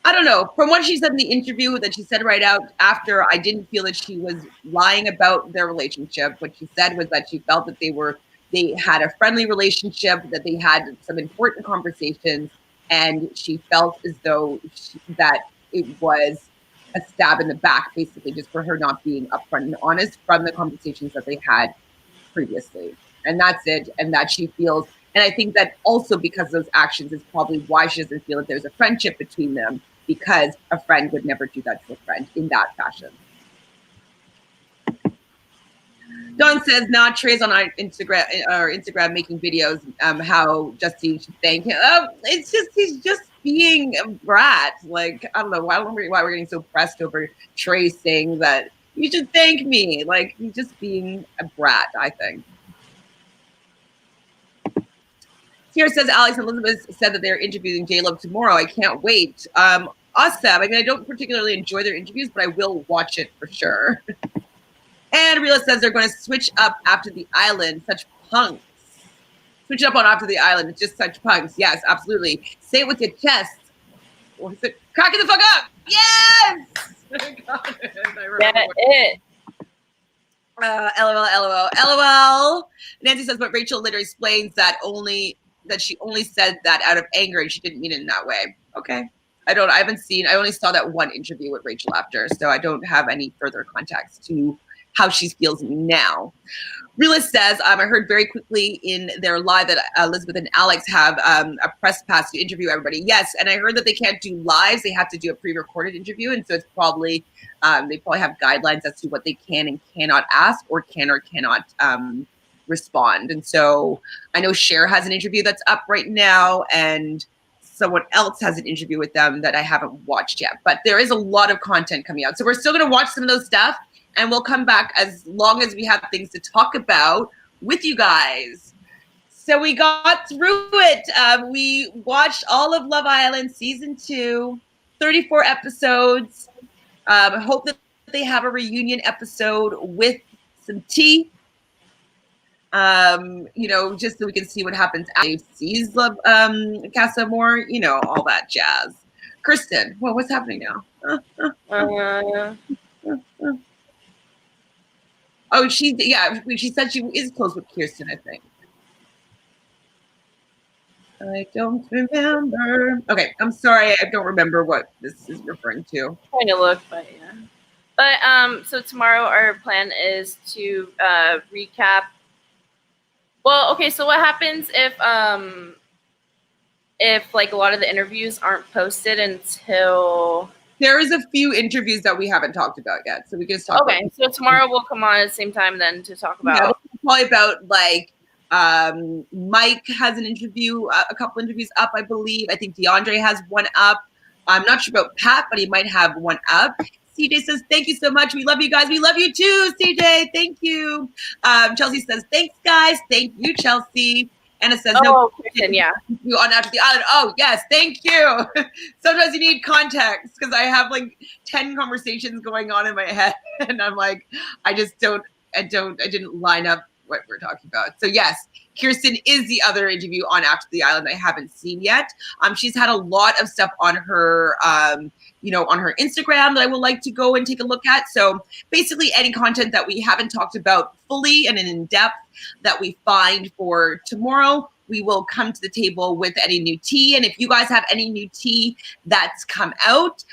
I don't know. From what she said in the interview that she said right out after, I didn't feel that she was lying about their relationship. What she said was that she felt that they had a friendly relationship, that they had some important conversations, and she felt as though that it was a stab in the back, basically, just for her not being upfront and honest from the conversations that they had previously. And that's it. And that she feels, and I think that also because of those actions is probably why she doesn't feel that there's a friendship between them, because a friend would never do that to a friend in that fashion. Dawn says, nah, Trey's on our Instagram making videos, how Justine should thank him. It's just, he's just being a brat. Like, I don't know why we're getting so pressed over Trey saying that you should thank me. Like, he's just being a brat, I think. Here says, Alex and Elizabeth said that they're interviewing Jaleb tomorrow. I can't wait. Awesome. I mean, I don't particularly enjoy their interviews, but I will watch it for sure. And Rila says they're going to switch up after the Island. Such punks. Switch up on after the Island. It's just such punks. Yes, absolutely. Say it with your chest. What is it? Crack it the fuck up. Yes! Got it. I remember it. LOL. Nancy says, but Rachel later explains that she only said that out of anger and she didn't mean it in that way. Okay. I only saw that one interview with Rachel after, so I don't have any further context to how she feels now. Realist says, I heard very quickly in their live that Elizabeth and Alex have a press pass to interview everybody. Yes, and I heard that they can't do lives. They have to do a pre-recorded interview, and so it's probably, they probably have guidelines as to what they can and cannot ask or cannot respond. And so I know Cher has an interview that's up right now, and someone else has an interview with them that I haven't watched yet. But there is a lot of content coming out. So we're still going to watch some of those stuff, and we'll come back as long as we have things to talk about with you guys. So we got through it. We watched all of Love Island season 2, 34 episodes. I hope that they have a reunion episode with some tea. Just so we can see what happens after sees Love Casa more, all that jazz. Kristen, what's happening now? Oh, she said she is close with Kirsten, I think. I don't remember. Okay, I'm sorry, I don't remember what this is referring to. Trying to look, but yeah. But so tomorrow our plan is to recap. Well, okay, so what happens if like a lot of the interviews aren't posted until there is a few interviews that we haven't talked about yet, so we can just talk about. So tomorrow we'll come on at the same time then to talk about probably about like Mike has an interview, a couple interviews up, I believe. I think DeAndre has one up. I'm not sure about Pat, but he might have one up. CJ says, thank you so much. We love you guys. We love you too, CJ. Thank you. Chelsea says, thanks, guys. Thank you, Chelsea. Anna says, Kristen, yeah. You on After the Island. Oh, yes. Thank you. Sometimes you need context because I have like 10 conversations going on in my head. And I'm like, I didn't line up what we're talking about. So yes, Kirsten is the other interview on After the Island I haven't seen yet. She's had a lot of stuff on her, on her Instagram that I would like to go and take a look at. So basically any content that we haven't talked about fully and in depth that we find for tomorrow, we will come to the table with any new tea. And if you guys have any new tea that's come out,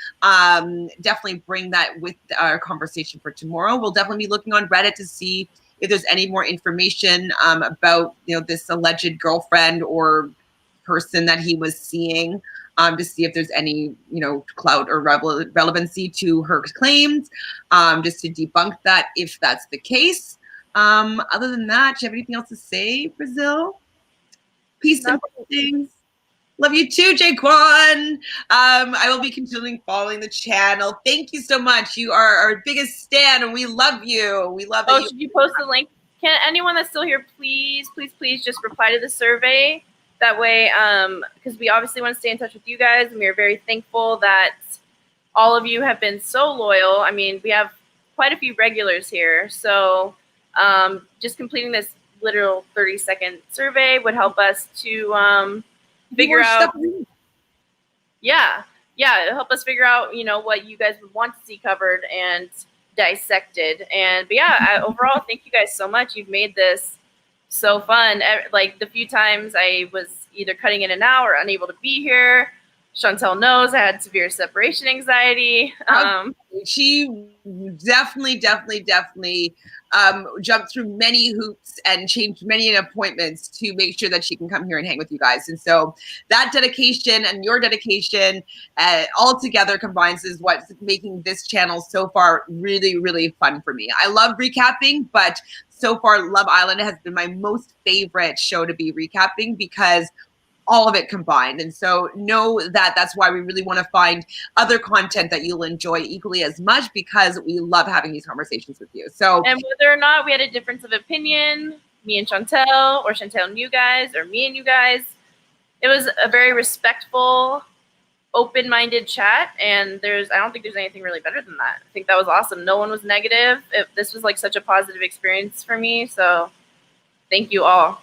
definitely bring that with our conversation for tomorrow. We'll definitely be looking on Reddit to see if there's any more information about this alleged girlfriend or person that he was seeing, to see if there's any clout or relevancy to her claims, just to debunk that if that's the case. Other than that, do you have anything else to say, Brazil? Peace and blessings. Love you too, Jaquan. I will be continuing following the channel. Thank you so much. You are our biggest stan, and we love you. We love it. Should you post the link? Can anyone that's still here, please just reply to the survey? That way, because we obviously want to stay in touch with you guys, and we are very thankful that all of you have been so loyal. I mean, we have quite a few regulars here, so just completing this literal 30-second survey would help us to figure out. It'll help us figure out, what you guys would want to see covered and dissected. But overall, thank you guys so much. You've made this so fun. Like the few times I was either cutting in and out or unable to be here, Chantele knows I had severe separation anxiety. She definitely jumped through many hoops and changed many appointments to make sure that she can come here and hang with you guys. And so that dedication and your dedication all together combines is what's making this channel so far really, really fun for me. I love recapping, but so far Love Island has been my most favorite show to be recapping because all of it combined. And so know that that's why we really want to find other content that you'll enjoy equally as much, because we love having these conversations with you. So, and whether or not we had a difference of opinion, me and Chantele, or Chantele and you guys, or me and you guys, it was a very respectful, open-minded chat. And I don't think there's anything really better than that. I think that was awesome. No one was negative. This was like such a positive experience for me. So thank you all.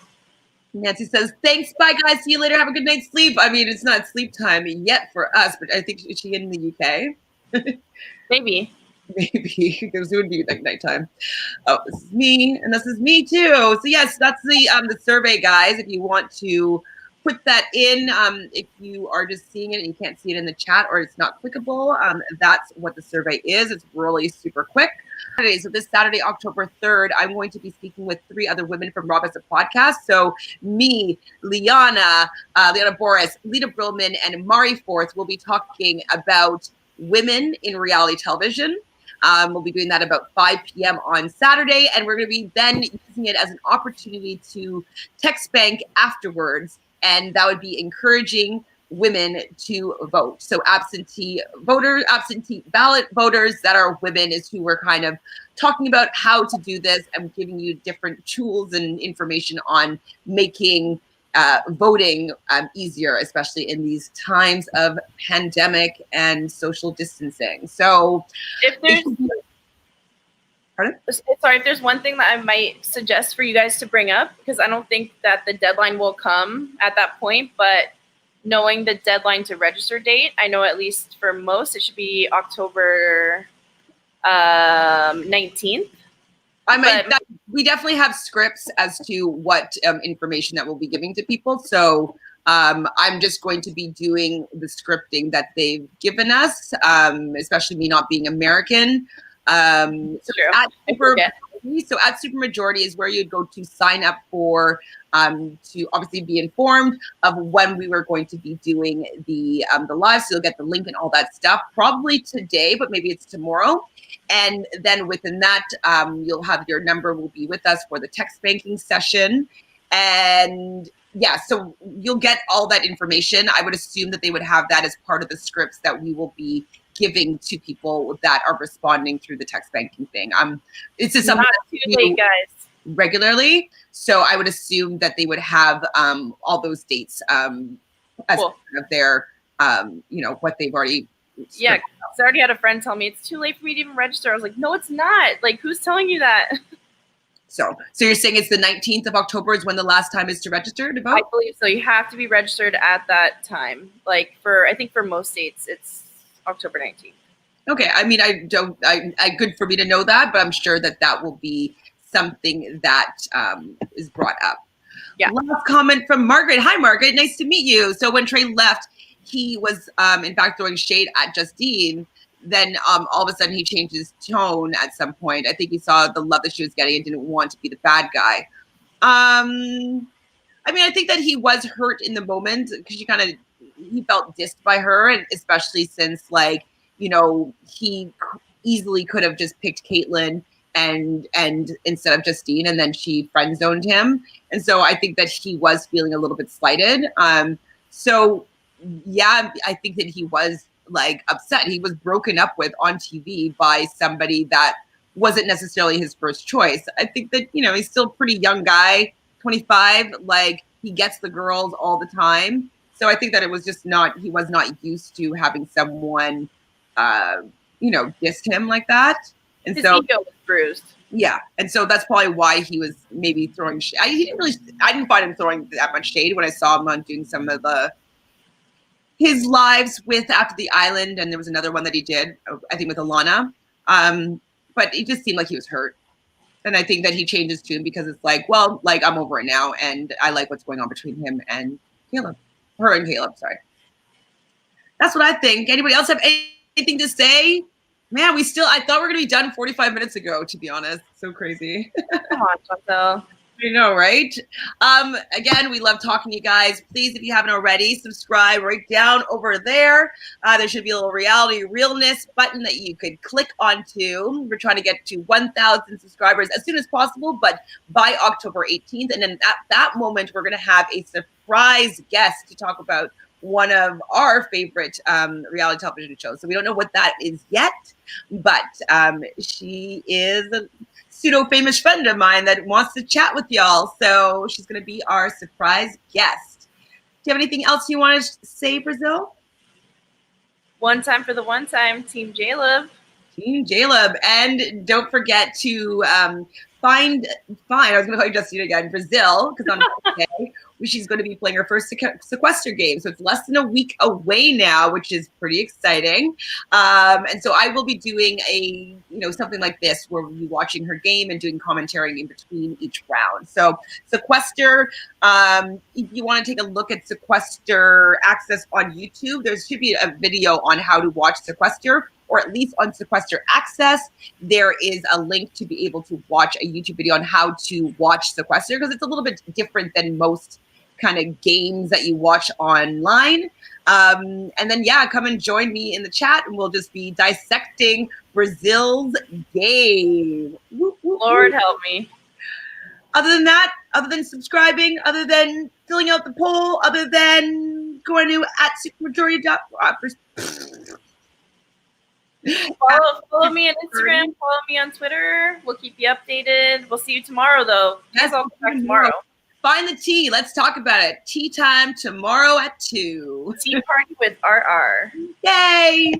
Nancy says, thanks, bye guys, see you later, have a good night's sleep. I mean, it's not sleep time yet for us, but I think, is she in the UK? Maybe, because it would be like nighttime. Oh, this is me, and this is me too. So yes, that's the survey, guys. If you want to put that in, if you are just seeing it and you can't see it in the chat or it's not clickable, that's what the survey is. It's really super quick. So this Saturday, October 3rd, I'm going to be speaking with 3 other women from Rob as a podcast. So me, Liana Boris, Lita Brillman, and Mari Forth will be talking about women in reality television. We'll be doing that about 5 p.m. on Saturday, and we're going to be then using it as an opportunity to text bank afterwards, and that would be encouraging women to vote. So absentee voters, absentee ballot voters that are women is who we're kind of talking about how to do this and giving you different tools and information on making voting easier, especially in these times of pandemic and social distancing. So if there's Pardon? Sorry, if there's one thing that I might suggest for you guys to bring up, because I don't think that the deadline will come at that point, but knowing the deadline to register date, I know at least for most, it should be October 19th. We definitely have scripts as to what information that we'll be giving to people. So I'm just going to be doing the scripting that they've given us, especially me not being American. So at Supermajority is where you'd go to sign up for to obviously be informed of when we were going to be doing the live. So you'll get the link and all that stuff probably today, but maybe it's tomorrow. And then within that, you'll have your number will be with us for the text banking session. And yeah, so you'll get all that information. I would assume that they would have that as part of the scripts that we will be giving to people that are responding through the text banking thing. It's just something not too late, guys. Regularly, so I would assume that they would have all those dates as part of their what they've already. Yeah, I already had a friend tell me it's too late for me to even register. I was like, no, it's not. Like, who's telling you that? So you're saying it's the 19th of October is when the last time is to register to vote? I believe so. You have to be registered at that time. Like I think for most states, it's October 19th. Okay. I mean, I good for me to know that, but I'm sure that will be something that is brought up. Yeah. Last comment from Margaret. Hi, Margaret. Nice to meet you. So when Trey left, he was in fact throwing shade at Justine. Then all of a sudden he changed his tone at some point. I think he saw the love that she was getting and didn't want to be the bad guy. I mean, I think that he was hurt in the moment because he felt dissed by her, and especially since he easily could have just picked Caitlyn and instead of Justine, and then she friend zoned him. And so I think that he was feeling a little bit slighted. So yeah, I think that he was upset. He was broken up with on TV by somebody that wasn't necessarily his first choice. I think that, he's still a pretty young guy, 25, he gets the girls all the time. So I think that it was just he was not used to having someone, dissed him like that. And his so ego was bruised. Yeah. And so that's probably why he was maybe throwing shade. I didn't find him throwing that much shade when I saw him on doing some of his lives with After the Island. And there was another one that he did, I think with Alana. But it just seemed like he was hurt. And I think that he changed his tune because it's I'm over it now. And I like what's going on between him and Caleb. Her and Caleb, sorry. That's what I think. Anybody else have anything to say? Man, I thought we were going to be done 45 minutes ago, to be honest. So crazy. Come on, Chantele. I know, right? Again, we love talking to you guys. Please, if you haven't already, subscribe right down over there. There should be a little Reality Realness button that you could click onto. We're trying to get to 1,000 subscribers as soon as possible, but by October 18th. And then at that moment, we're going to have a surprise guest to talk about one of our favorite reality television shows. So we don't know what that is yet, but she is a pseudo-famous friend of mine that wants to chat with y'all. So she's going to be our surprise guest. Do you have anything else you want to say, Brazil? One time for the one time, Team Jaleb. Team Jaleb. And don't forget to find, I was going to call you Justine again, Brazil, because on Wednesday, she's going to be playing her first sequester game. So it's less than a week away now, which is pretty exciting. And so I will be doing something like this where we'll be watching her game and doing commentary in between each round. So sequester, if you want to take a look at sequester access on YouTube, there should be a video on how to watch sequester, or at least on sequester access, there is a link to be able to watch a YouTube video on how to watch sequester, because it's a little bit different than most kind of games that you watch online. And then, come and join me in the chat, and we'll just be dissecting Brazil's game. Woo, woo, Lord woo. help me. Other than that, other than subscribing, other than filling out the poll, other than Gornu at supermajority.com. Follow me on Instagram. Follow me on Twitter. We'll keep you updated. We'll see you tomorrow, though. Yes, I'll come back tomorrow. Find the tea. Let's talk about it. Tea time tomorrow at 2. Tea party with RR. Yay!